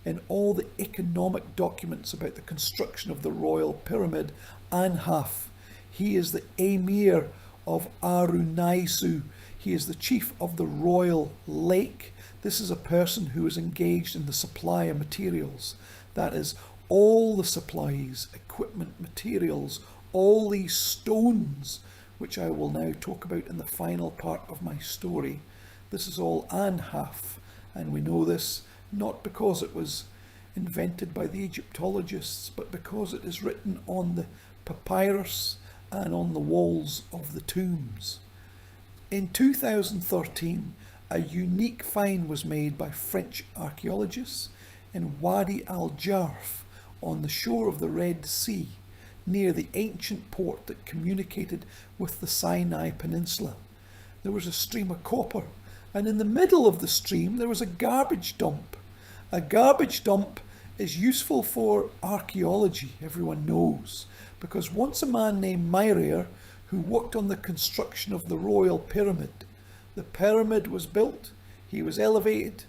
in all the economic documents about the construction of the Royal Pyramid, Anhaf, he is the Emir of Arunaisu. He is the chief of the Royal Lake. This is a person who is engaged in the supply of materials. That is, all the supplies, equipment, materials, all these stones, which I will now talk about in the final part of my story. This is all Anhaf, and we know this not because it was invented by the Egyptologists, but because it is written on the papyrus and on the walls of the tombs. In 2013, a unique find was made by French archaeologists in Wadi al-Jarf on the shore of the Red Sea, near the ancient port that communicated with the Sinai Peninsula. There was a stream of copper, and in the middle of the stream there was a garbage dump. A garbage dump is useful for archaeology, everyone knows, because once a man named Myrer, who worked on the construction of the Royal Pyramid, the pyramid was built, he was elevated,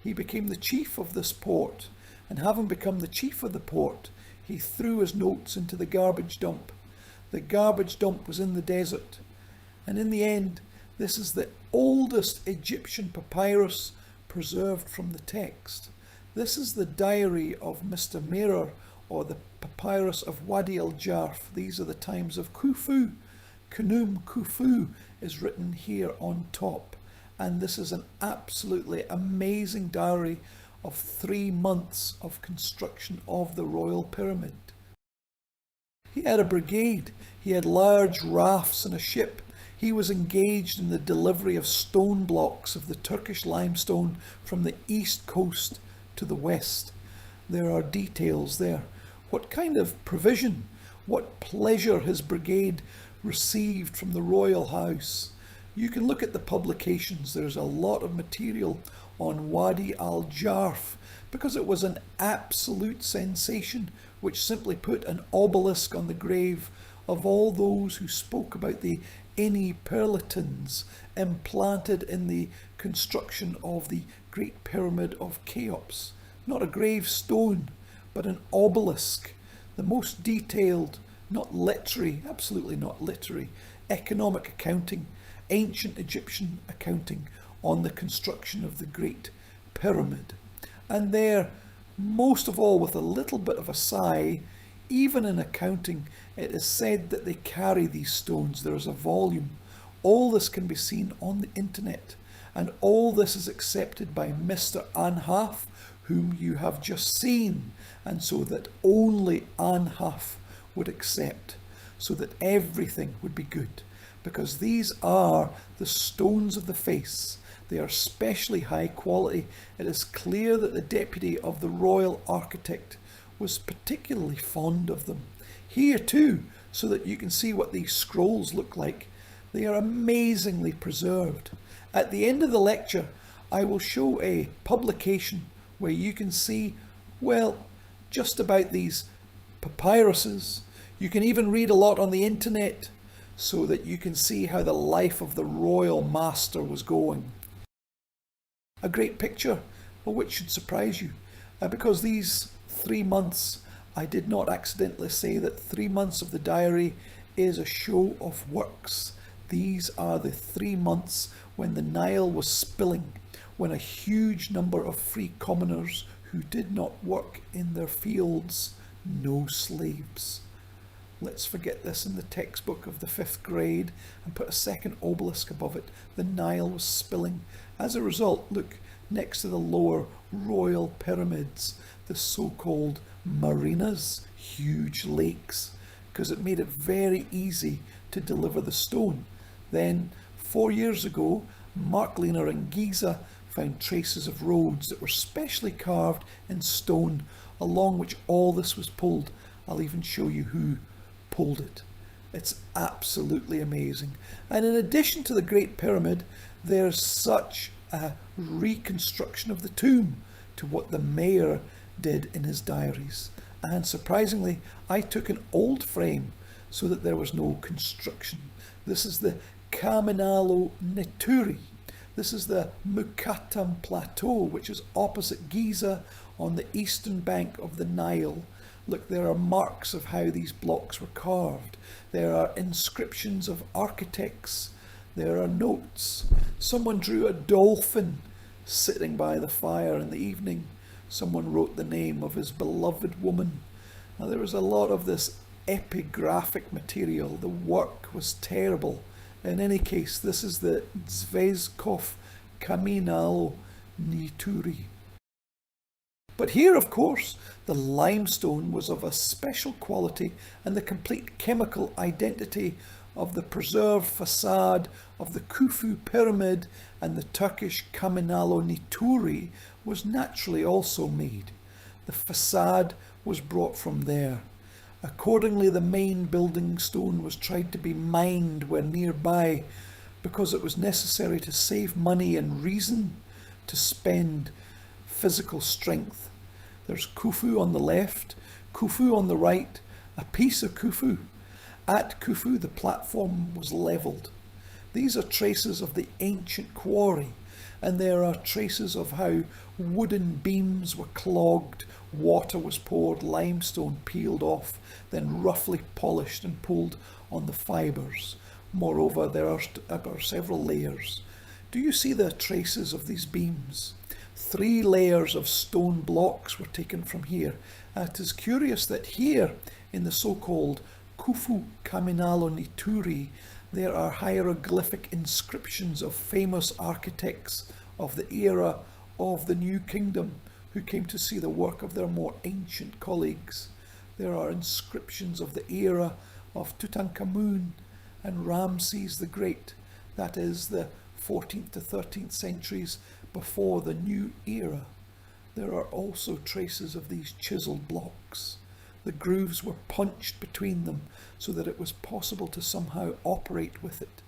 he became the chief of this port, and having become the chief of the port, he threw his notes into the garbage dump. The garbage dump was in the desert, and in the end, this is the oldest Egyptian papyrus preserved from the text. This is the diary of Mr. Myrer, or the papyrus of Wadi al-Jarf. These are the times of Khufu. Khnum Khufu is written here on top, and this is an absolutely amazing diary of 3 months of construction of the Royal Pyramid. He had a brigade, he had large rafts and a ship. He was engaged in the delivery of stone blocks of the Turkish limestone from the east coast to the west. There are details there. What kind of provision, what pleasure his brigade received from the royal house. You can look at the publications. There's a lot of material on Wadi al-Jarf because it was an absolute sensation, which simply put an obelisk on the grave of all those who spoke about the Inni Perletons implanted in the construction of the Great Pyramid of Cheops. Not a gravestone, but an obelisk, the most detailed, not literary, absolutely not literary, economic accounting, ancient Egyptian accounting on the construction of the Great Pyramid. And there, most of all with a little bit of a sigh, even in accounting, it is said that they carry these stones. There is a volume. All this can be seen on the internet, and all this is accepted by Mr. Anhaf, whom you have just seen, and so that only Anhaf would accept, so that everything would be good, because these are the stones of the face. They are specially high quality. It is clear that the deputy of the royal architect was particularly fond of them. Here too, so that you can see what these scrolls look like. They are amazingly preserved. At the end of the lecture, I will show a publication where you can see, well, just about these papyruses. You can even read a lot on the internet so that you can see how the life of the royal master was going. A great picture, well, which should surprise you, because these 3 months, I did not accidentally say that 3 months of the diary is a show of works. These are the 3 months when the Nile was spilling, when a huge number of free commoners who did not work in their fields, no slaves. Let's forget this in the textbook of the 5th grade and put a second obelisk above it. The Nile was spilling. As a result, look, next to the lower royal pyramids, the so-called marinas, huge lakes, because it made it very easy to deliver the stone. Then, 4 years ago, Mark Lehner in Giza found traces of roads that were specially carved in stone, along which all this was pulled. I'll even show you who pulled it. It's absolutely amazing. And in addition to the Great Pyramid, there's such a reconstruction of the tomb to what the mayor did in his diaries. And surprisingly, I took an old frame so that there was no construction. This is the Caminalo Neturi. This is the Mukattam Plateau, which is opposite Giza on the eastern bank of the Nile. Look, there are marks of how these blocks were carved. There are inscriptions of architects. There are notes. Someone drew a dolphin sitting by the fire in the evening. Someone wrote the name of his beloved woman. Now, there was a lot of this epigraphic material. The work was terrible. In any case, this is the Zvezkov Caminalo Neturi. But here, of course, the limestone was of a special quality, and the complete chemical identity of the preserved facade of the Khufu pyramid and the Turkish Kaminalo Nituri was naturally also made. The facade was brought from there. Accordingly, the main building stone was tried to be mined where nearby, because it was necessary to save money and reason to spend physical strength. There's Khufu on the left, Khufu on the right, a piece of Khufu. At Khufu, the platform was levelled. These are traces of the ancient quarry, and there are traces of how wooden beams were clogged, water was poured, limestone peeled off, then roughly polished and pulled on the fibres. Moreover, there are several layers. Do you see the traces of these beams? 3 layers of stone blocks were taken from here. It is curious that here, in the so-called Khufu Kaminalo Nituri, there are hieroglyphic inscriptions of famous architects of the era of the New Kingdom who came to see the work of their more ancient colleagues. There are inscriptions of the era of Tutankhamun and Ramses the Great, that is the 14th to 13th centuries before the new era. There are also traces of these chiselled blocks. The grooves were punched between them so that it was possible to somehow operate with it.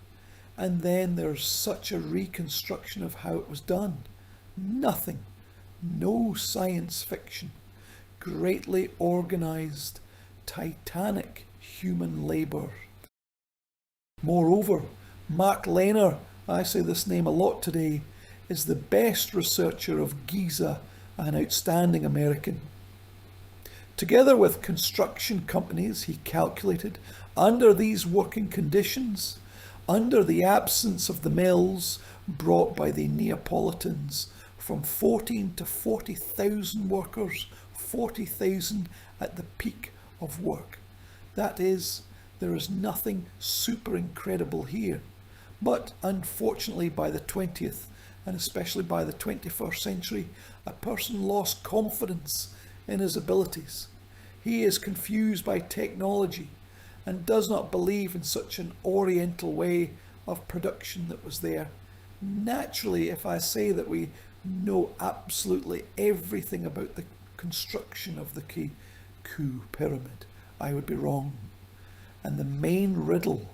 And then there's such a reconstruction of how it was done. Nothing, no science fiction, greatly organised, titanic human labour. Moreover, Mark Lehner, I say this name a lot today, is the best researcher of Giza, an outstanding American. Together with construction companies, he calculated, under these working conditions, under the absence of the mills brought by the Neapolitans, from 14 to 40,000 workers, 40,000 at the peak of work. That is, there is nothing super incredible here. But unfortunately, by the 20th and especially by the 21st century, a person lost confidence in his abilities. He is confused by technology and does not believe in such an oriental way of production that was there. Naturally, if I say that we know absolutely everything about the construction of the Khufu pyramid, I would be wrong. And the main riddle,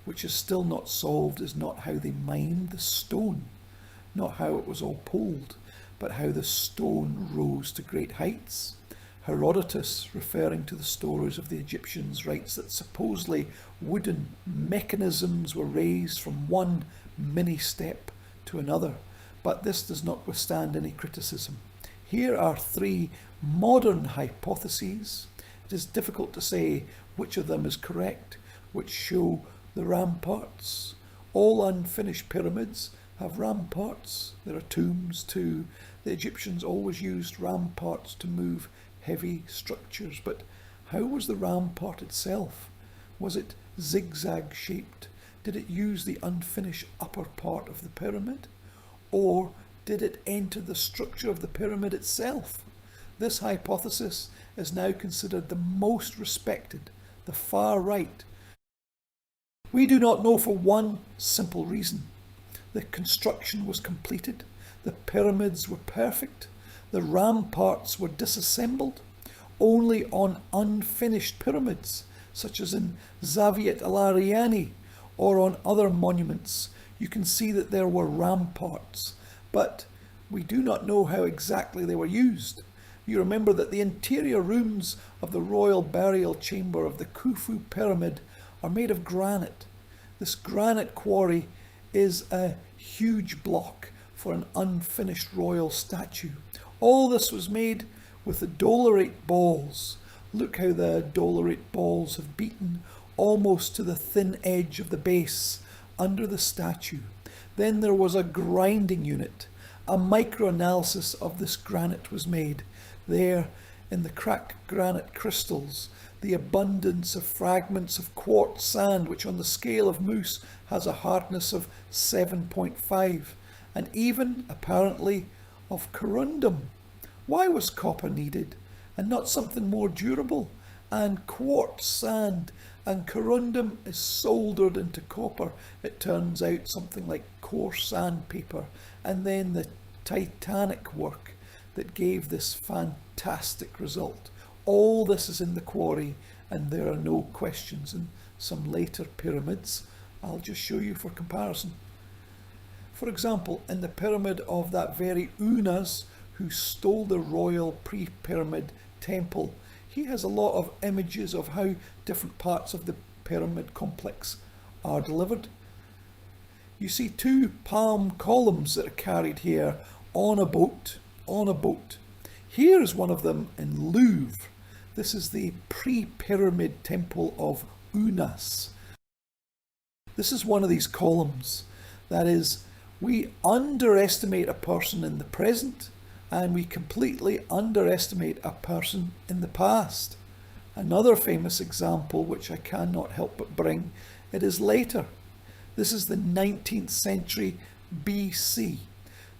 which is still not solved, is not how they mined the stone, not how it was all pulled, but how the stone rose to great heights. Herodotus, referring to the stories of the Egyptians, writes that supposedly wooden mechanisms were raised from one mini step to another, but this does not withstand any criticism. Here are 3 modern hypotheses. It is difficult to say which of them is correct, which show the ramparts. All unfinished pyramids have ramparts. There are tombs too. The Egyptians always used ramparts to move heavy structures, but how was the rampart itself? Was it zigzag shaped? Did it use the unfinished upper part of the pyramid? Or did it enter the structure of the pyramid itself? This hypothesis is now considered the most respected, the far right. We do not know for one simple reason. The construction was completed, the pyramids were perfect, the ramparts were disassembled. Only on unfinished pyramids, such as in Zaviat al-Ariani or on other monuments, you can see that there were ramparts, but we do not know how exactly they were used. You remember that the interior rooms of the royal burial chamber of the Khufu pyramid are made of granite. This granite quarry is a huge block for an unfinished royal statue. All this was made with the dolerite balls. Look how the dolerite balls have beaten almost to the thin edge of the base under the statue. Then there was a grinding unit. A microanalysis of this granite was made. There, in the cracked granite crystals, the abundance of fragments of quartz sand, which on the scale of mousse has a hardness of 7.5, and even, apparently, of corundum. Why was copper needed and not something more durable? And quartz sand and corundum is soldered into copper. It turns out something like coarse sandpaper, and then the titanic work that gave this fantastic result. All this is in the quarry, and there are no questions in some later pyramids. I'll just show you for comparison. For example, in the pyramid of that very Unas who stole the royal pre-pyramid temple, he has a lot of images of how different parts of the pyramid complex are delivered. You see two palm columns that are carried here on a boat. Here is one of them in Louvre. This is the pre-pyramid temple of Unas. This is one of these columns. That is, we underestimate a person in the present, and we completely underestimate a person in the past. Another famous example, which I cannot help but bring, it is later. This is the 19th century BC.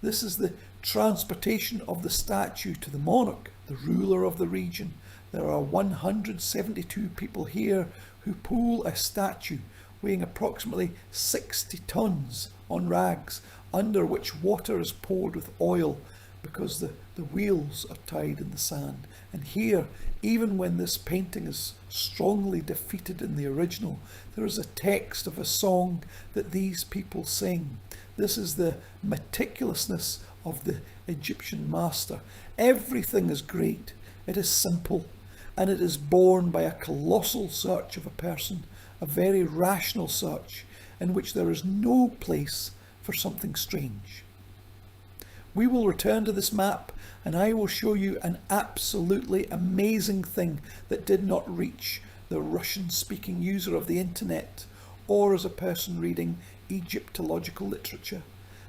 This is the transportation of the statue to the monarch, the ruler of the region. There are 172 people here who pull a statue weighing approximately 60 tons on rags, under which water is poured with oil because the wheels are tied in the sand. And here, even when this painting is strongly defeated in the original, there is a text of a song that these people sing. This is the meticulousness of the Egyptian master. Everything is great, it is simple, and it is born by a colossal search of a person, a very rational search in which there is no place for something strange. We will return to this map, and I will show you an absolutely amazing thing that did not reach the Russian-speaking user of the internet or as a person reading Egyptological literature.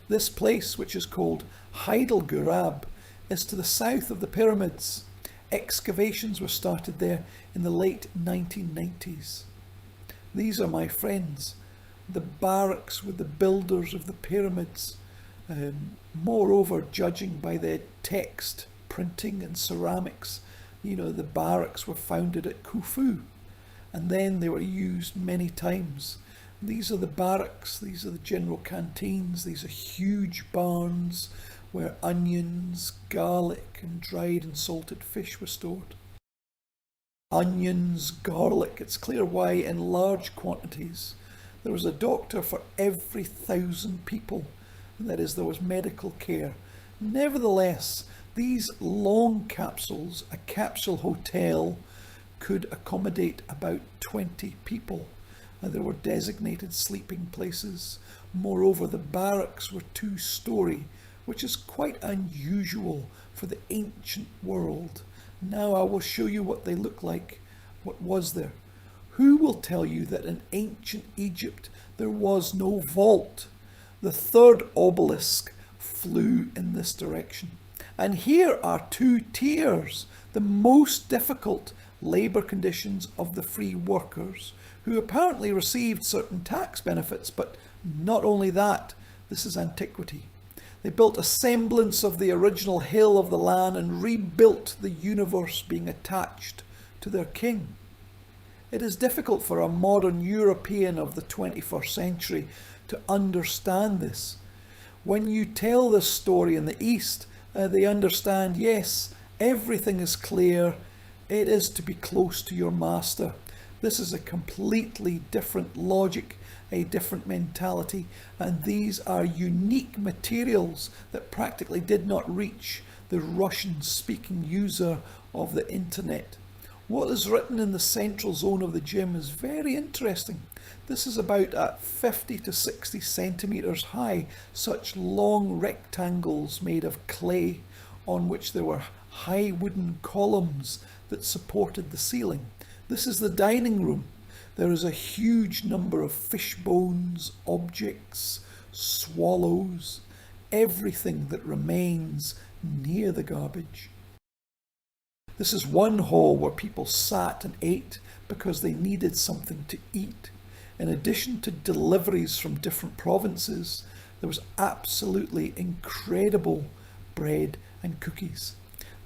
This place, which is called Heidelgurab, is to the south of the pyramids. Excavations were started there in the late 1990s. These are my friends, the barracks with the builders of the pyramids. Moreover, judging by the text, printing and ceramics, the barracks were founded at Khufu, and then they were used many times. These are the barracks, these are the general canteens, these are huge barns where onions, garlic and dried and salted fish were stored. Onions, garlic, it's clear why in large quantities. There was a doctor for every 1,000 people. That is, there was medical care. Nevertheless, these long capsules, a capsule hotel, could accommodate about 20 people. And there were designated sleeping places. Moreover, the barracks were 2-story, which is quite unusual for the ancient world. Now I will show you what they look like, what was there. Who will tell you that in ancient Egypt there was no vault? The third obelisk flew in this direction. And here are 2 tiers, the most difficult labour conditions of the free workers, who apparently received certain tax benefits, but not only that, this is antiquity. They built a semblance of the original hill of the land and rebuilt the universe being attached to their king. It is difficult for a modern European of the 21st century to understand this. When you tell this story in the East, they understand, yes, everything is clear. It is to be close to your master. This is a completely different logic, a different mentality, and these are unique materials that practically did not reach the Russian-speaking user of the internet. What is written in the central zone of the gym is very interesting. This is about 50 to 60 centimetres high, such long rectangles made of clay on which there were high wooden columns that supported the ceiling. This is the dining room. There is a huge number of fish bones, objects, swallows, everything that remains near the garbage. This is one hall where people sat and ate because they needed something to eat. In addition to deliveries from different provinces, there was absolutely incredible bread and cookies.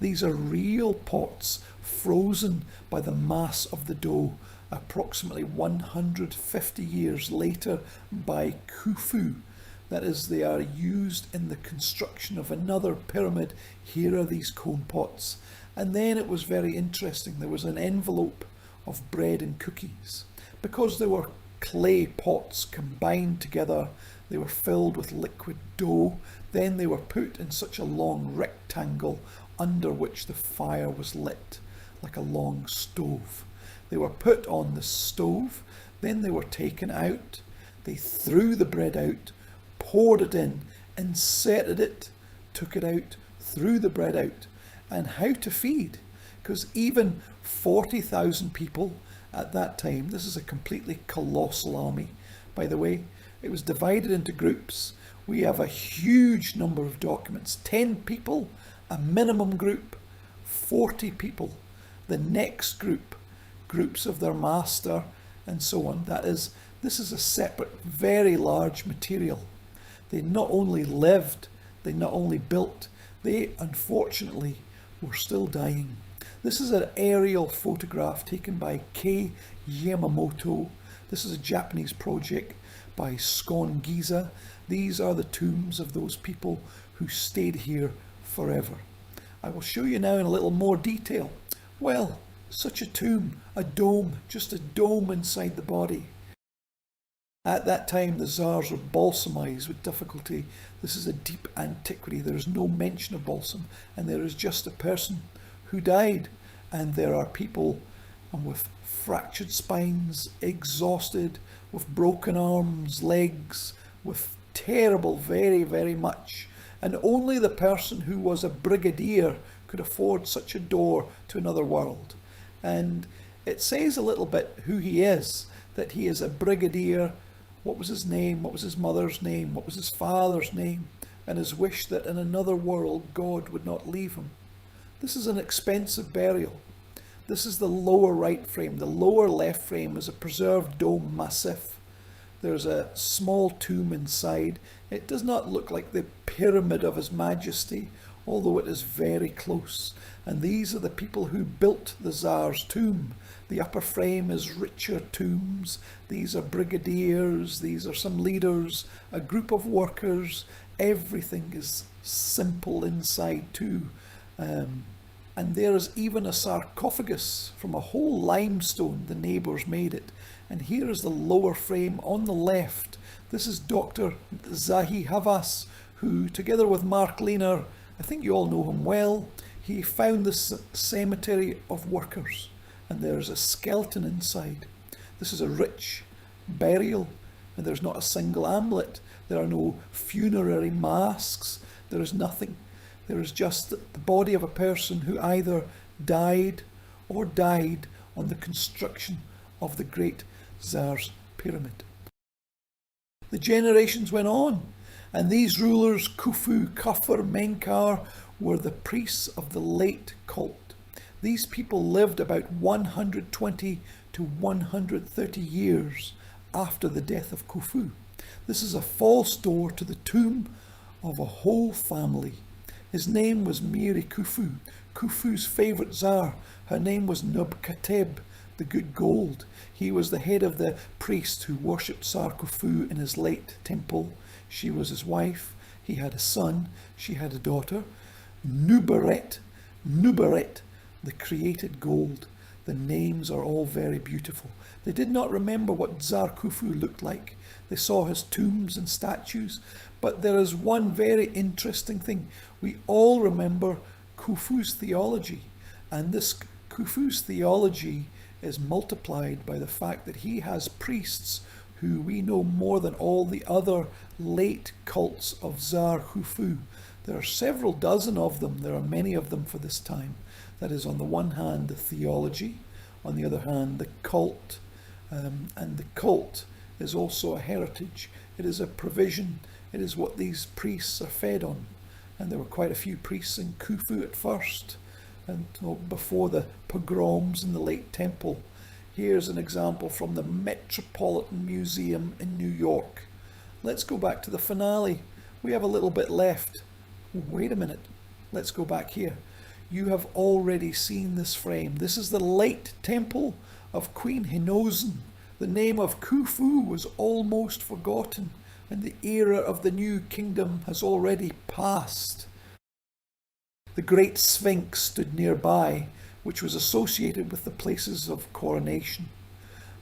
These are real pots frozen by the mass of the dough approximately 150 years later by Khufu. That is, they are used in the construction of another pyramid. Here are these cone pots. And then it was very interesting. There was an envelope of bread and cookies. Because they were clay pots combined together, they were filled with liquid dough. Then they were put in such a long rectangle under which the fire was lit, like a long stove. They were put on the stove, then they were taken out. They threw the bread out, poured it in, inserted it, took it out, threw the bread out. And how to feed? Because even 40,000 people at that time, this is a completely colossal army, by the way. It was divided into groups. We have a huge number of documents. 10 people, a minimum group, 40 people, the next group, groups of their master, and so on. That is, this is a separate, very large material. They not only lived, they not only built, they unfortunately were still dying. This is an aerial photograph taken by Kei Yamamoto. This is a Japanese project by Giza. These are the tombs of those people who stayed here forever. I will show you now in a little more detail. Well, such a tomb, a dome, just a dome inside the body. At that time, the Tsars were balsamized with difficulty. This is a deep antiquity. There is no mention of balsam, and there is just a person who died. And there are people with fractured spines, exhausted, with broken arms, legs, with terrible, very, very much. And only the person who was a brigadier could afford such a door to another world. And it says a little bit who he is, that he is a brigadier. What was his name? What was his mother's name? What was his father's name? And his wish that in another world God would not leave him. This is an expensive burial. This is the lower right frame. The lower left frame is a preserved dome massif. There's a small tomb inside. It does not look like the pyramid of His Majesty, although it is very close. And these are the people who built the Tsar's tomb. The upper frame is richer tombs. These are brigadiers. These are some leaders, a group of workers. Everything is simple inside too. And there is even a sarcophagus from a whole limestone. The neighbours made it. And here is the lower frame on the left. This is Dr. Zahi Havas, who, together with Mark Lehner, I think you all know him well, he found this cemetery of workers. And there's a skeleton inside. This is a rich burial, and there's not a single amulet. There are no funerary masks. There is nothing. There is just the body of a person who either died or died on the construction of the Great Tsar's Pyramid. The generations went on, and these rulers, Khufu, Khafur, Menkar, were the priests of the late cult. These people lived about 120 to 130 years after the death of Khufu. This is a false door to the tomb of a whole family. His name was Miri Khufu, Khufu's favourite Tsar. Her name was Nubkateb, the good gold. He was the head of the priests who worshipped Tsar Khufu in his late temple. She was his wife. He had a son. She had a daughter. Nubaret, the created gold. The names are all very beautiful. They did not remember what Tsar Khufu looked like. They saw his tombs and statues. But there is one very interesting thing. We all remember Khufu's theology. And this Khufu's theology is multiplied by the fact that he has priests who we know more than all the other late cults of Tsar Khufu. There are several dozen of them. There are many of them for this time. That is, on the one hand, the theology, on the other hand, the cult. And the cult is also a heritage. It is a provision. It is what these priests are fed on. And there were quite a few priests in Khufu at first, and before the pogroms in the late temple. Here's an example from the Metropolitan Museum in New York. Let's go back to the finale. We have a little bit left. Wait a minute. Let's go back here. you have already seen this frame. This is the light temple of Queen Hinozan. The name of Khufu was almost forgotten, and the era of the new kingdom has already passed. The great Sphinx stood nearby, which was associated with the places of coronation.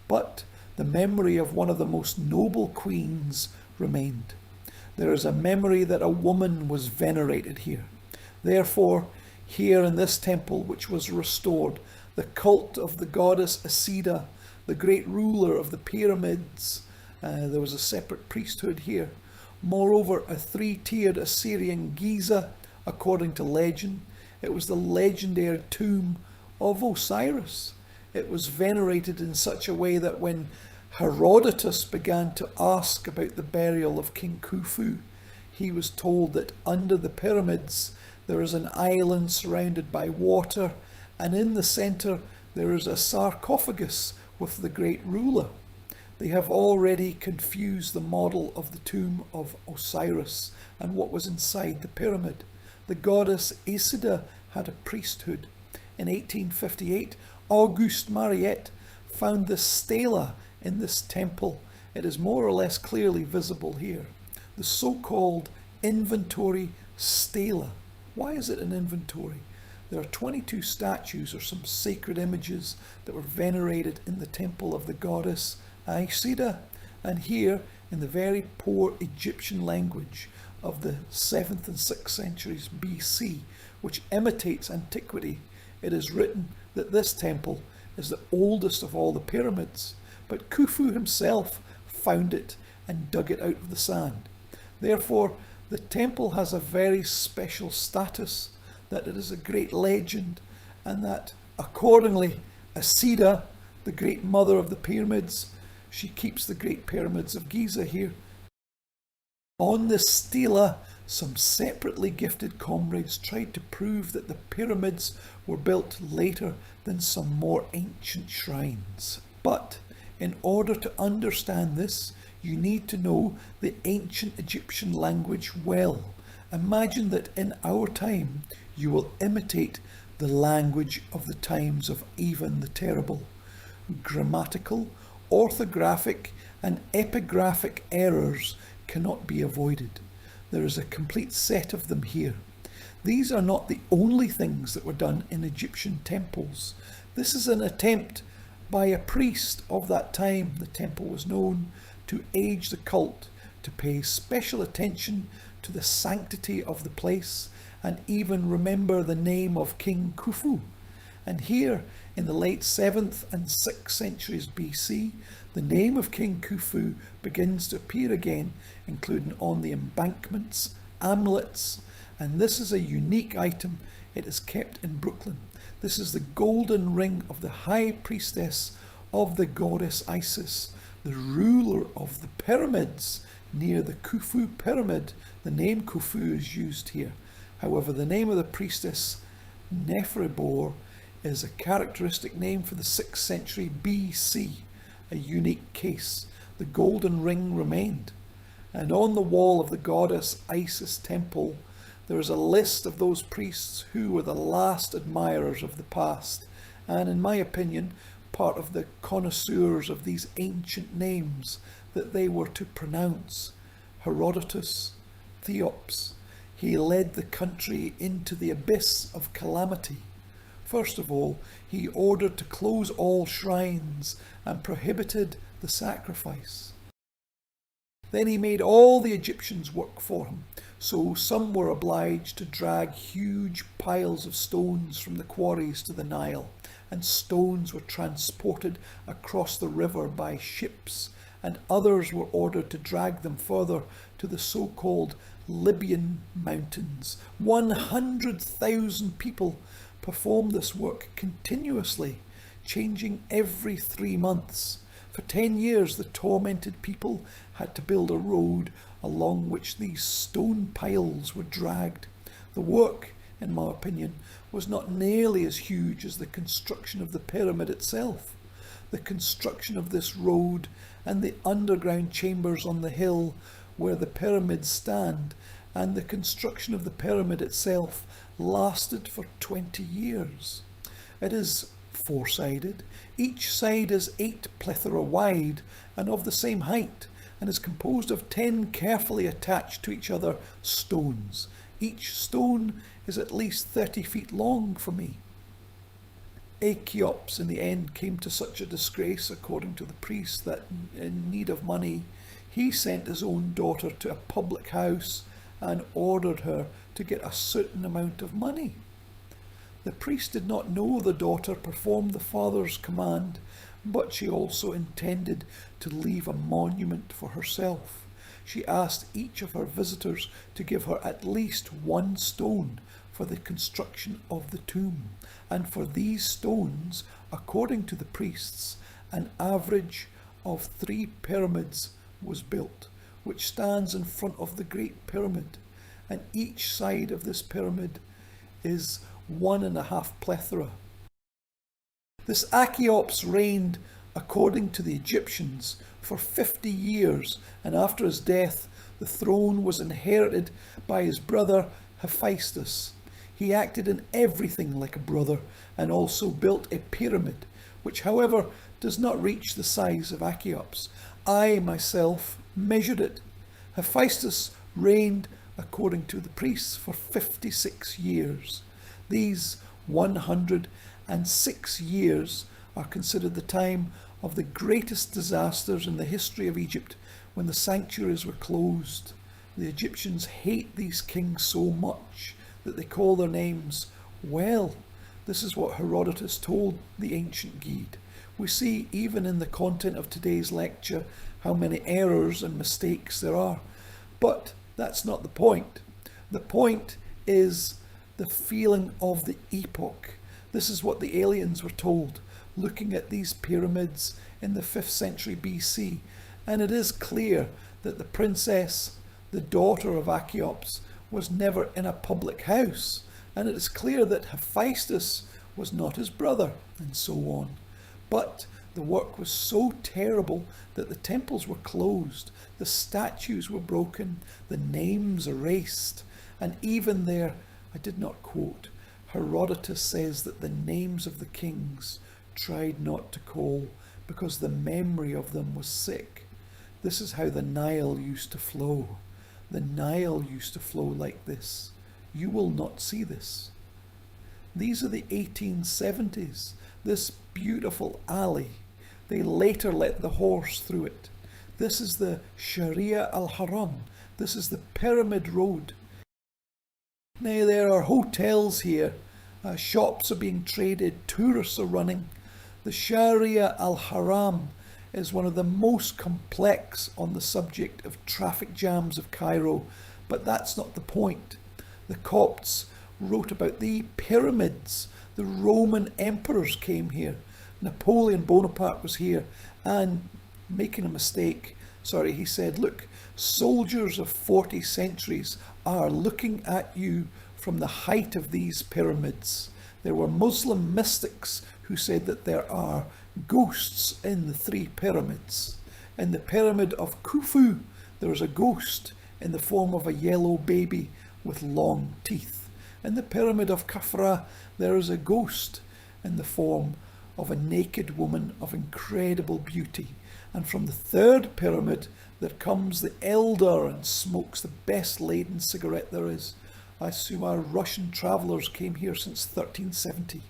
But the memory of one of the most noble queens remained. There is a memory that a woman was venerated here. Therefore, here in this temple, which was restored, the cult of the goddess Isida, the great ruler of the pyramids, there was a separate priesthood here. Moreover, a three-tiered Assyrian Giza, according to legend. It was the legendary tomb of Osiris. It was venerated in such a way that when Herodotus began to ask about the burial of King Khufu, he was told that under the pyramids there is an island surrounded by water, and in the centre there is a sarcophagus with the great ruler. They have already confused the model of the tomb of Osiris and what was inside the pyramid. The goddess Isida had a priesthood. In 1858, Auguste Mariette found the stela in this temple. It is more or less clearly visible here. The so-called inventory stela. Why is it an inventory? There are 22 statues or some sacred images that were venerated in the temple of the goddess Isida, and here in the very poor Egyptian language of the 7th and 6th centuries BC, which imitates antiquity, it is written that this temple is the oldest of all the pyramids, but Khufu himself found it and dug it out of the sand. Therefore, the temple has a very special status, that it is a great legend, and that accordingly Isida, the great mother of the pyramids, she keeps the Great Pyramids of Giza here. On this stela, some separately gifted comrades tried to prove that the pyramids were built later than some more ancient shrines. But in order to understand this, you need to know the ancient Egyptian language well. Imagine that in our time you will imitate the language of the times of Ivan the Terrible. Grammatical, orthographic and epigraphic errors cannot be avoided. There is a complete set of them here. These are not the only things that were done in Egyptian temples. This is an attempt by a priest of that time, the temple was known, to age the cult, to pay special attention to the sanctity of the place, and even remember the name of King Khufu. And here, in the late 7th and 6th centuries BC, the name of King Khufu begins to appear again, including on the embankments, amulets, and this is a unique item. It is kept in Brooklyn. This is the golden ring of the high priestess of the goddess Isis, the ruler of the pyramids near the Khufu pyramid. The name Khufu is used here. However, the name of the priestess, Neferibor, is a characteristic name for the 6th century BC, a unique case. The golden ring remained. And on the wall of the goddess Isis temple, there is a list of those priests who were the last admirers of the past, and in my opinion, part of the connoisseurs of these ancient names that they were to pronounce. Herodotus, Theops, he led the country into the abyss of calamity. First of all, he ordered to close all shrines and prohibited the sacrifice. Then he made all the Egyptians work for him, so some were obliged to drag huge piles of stones from the quarries to the Nile, and stones were transported across the river by ships, and others were ordered to drag them further to the so-called Libyan mountains. 100,000 people performed this work continuously, changing every 3 months. For 10 years, the tormented people had to build a road along which these stone piles were dragged. The work, in my opinion, was not nearly as huge as the construction of the pyramid itself. The construction of this road and the underground chambers on the hill where the pyramids stand, and the construction of the pyramid itself lasted for 20 years. It is four-sided. Each side is 8 plethora wide and of the same height, and is composed of 10 carefully attached to each other stones. Each stone is at least 30 feet long for me. Acheops in the end came to such a disgrace, according to the priest, that in need of money, he sent his own daughter to a public house and ordered her to get a certain amount of money. The priest did not know the daughter performed the father's command, but she also intended to leave a monument for herself. She asked each of her visitors to give her at least 1 stone for the construction of the tomb, and for these stones, according to the priests, an average of 3 pyramids was built, which stands in front of the Great Pyramid, and each side of this pyramid is 1.5 plethora. This Acheops reigned, according to the Egyptians, for 50 years, and after his death the throne was inherited by his brother Hephaestus. He acted in everything like a brother, and also built a pyramid, which however does not reach the size of Acheops. I myself measured it. Hephaestus reigned, according to the priests, for 56 years. These 106 years are considered the time of the greatest disasters in the history of Egypt, when the sanctuaries were closed. The Egyptians hate these kings so much that they call their names well. This is what Herodotus told the ancient Guide. We see even in the content of today's lecture how many errors and mistakes there are. But that's not the point. The point is the feeling of the epoch. This is what the aliens were told, looking at these pyramids in the 5th century BC. And it is clear that the princess, the daughter of Acheops, was never in a public house. And it is clear that Hephaestus was not his brother, and so on. But the work was so terrible that the temples were closed, the statues were broken, the names erased, and even there, I did not quote, Herodotus says that the names of the kings tried not to call because the memory of them was sick. This is how the Nile used to flow. The Nile used to flow like this. You will not see this. These are the 1870s, this beautiful alley. They later let the horse through it. This is the Sharia al-Haram. This is the Pyramid Road. Now there are hotels here, shops are being traded, tourists are running. The Sharia al-Haram is one of the most complex on the subject of traffic jams of Cairo, but that's not the point. The Copts wrote about the pyramids. The Roman emperors came here. Napoleon Bonaparte was here, and making a mistake, he said, look, soldiers of 40 centuries are looking at you from the height of these pyramids. There were Muslim mystics who said that there are ghosts in the 3 pyramids. In the pyramid of Khufu, there is a ghost in the form of a yellow baby with long teeth. In the pyramid of Khafra, there is a ghost in the form of a naked woman of incredible beauty. And from the 3rd pyramid, there comes the elder and smokes the best laden cigarette there is. I assume our Russian travellers came here since 1370.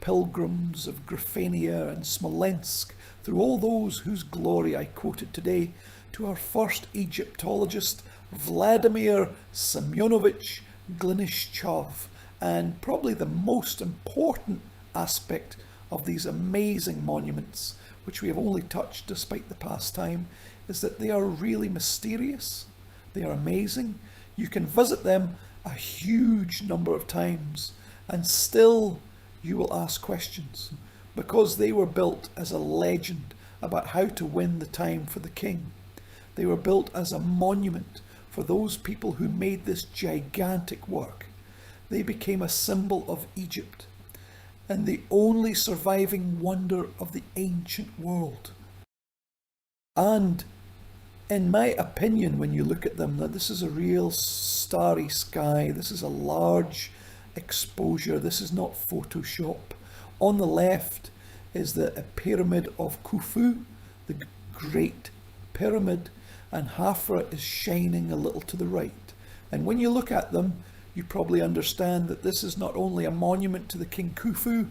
Pilgrims of Grafenia and Smolensk, through all those whose glory I quoted today, to our first Egyptologist, Vladimir Semyonovich Glinishchov. And probably the most important aspect of these amazing monuments, which we have only touched despite the past time, is that they are really mysterious. They are amazing. You can visit them a huge number of times and still you will ask questions, because they were built as a legend about how to win the time for the king. They were built as a monument for those people who made this gigantic work. They became a symbol of Egypt and the only surviving wonder of the ancient world. And in my opinion, when you look at them, that this is a real starry sky, this is a large exposure. This is not Photoshop. On the left is the pyramid of Khufu, the Great Pyramid, and Hafra is shining a little to the right. And when you look at them, you probably understand that this is not only a monument to the King Khufu,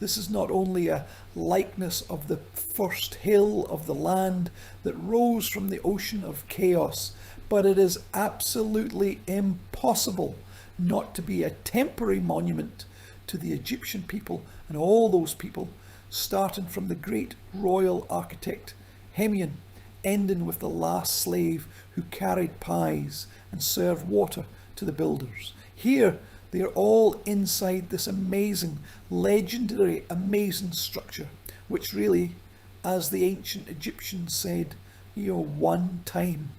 this is not only a likeness of the first hill of the land that rose from the ocean of chaos, but it is absolutely impossible not to be a temporary monument to the Egyptian people and all those people, starting from the great royal architect Hemion, ending with the last slave who carried pies and served water to the builders. Here, they are all inside this amazing, legendary, amazing structure, which really, as the ancient Egyptians said, one time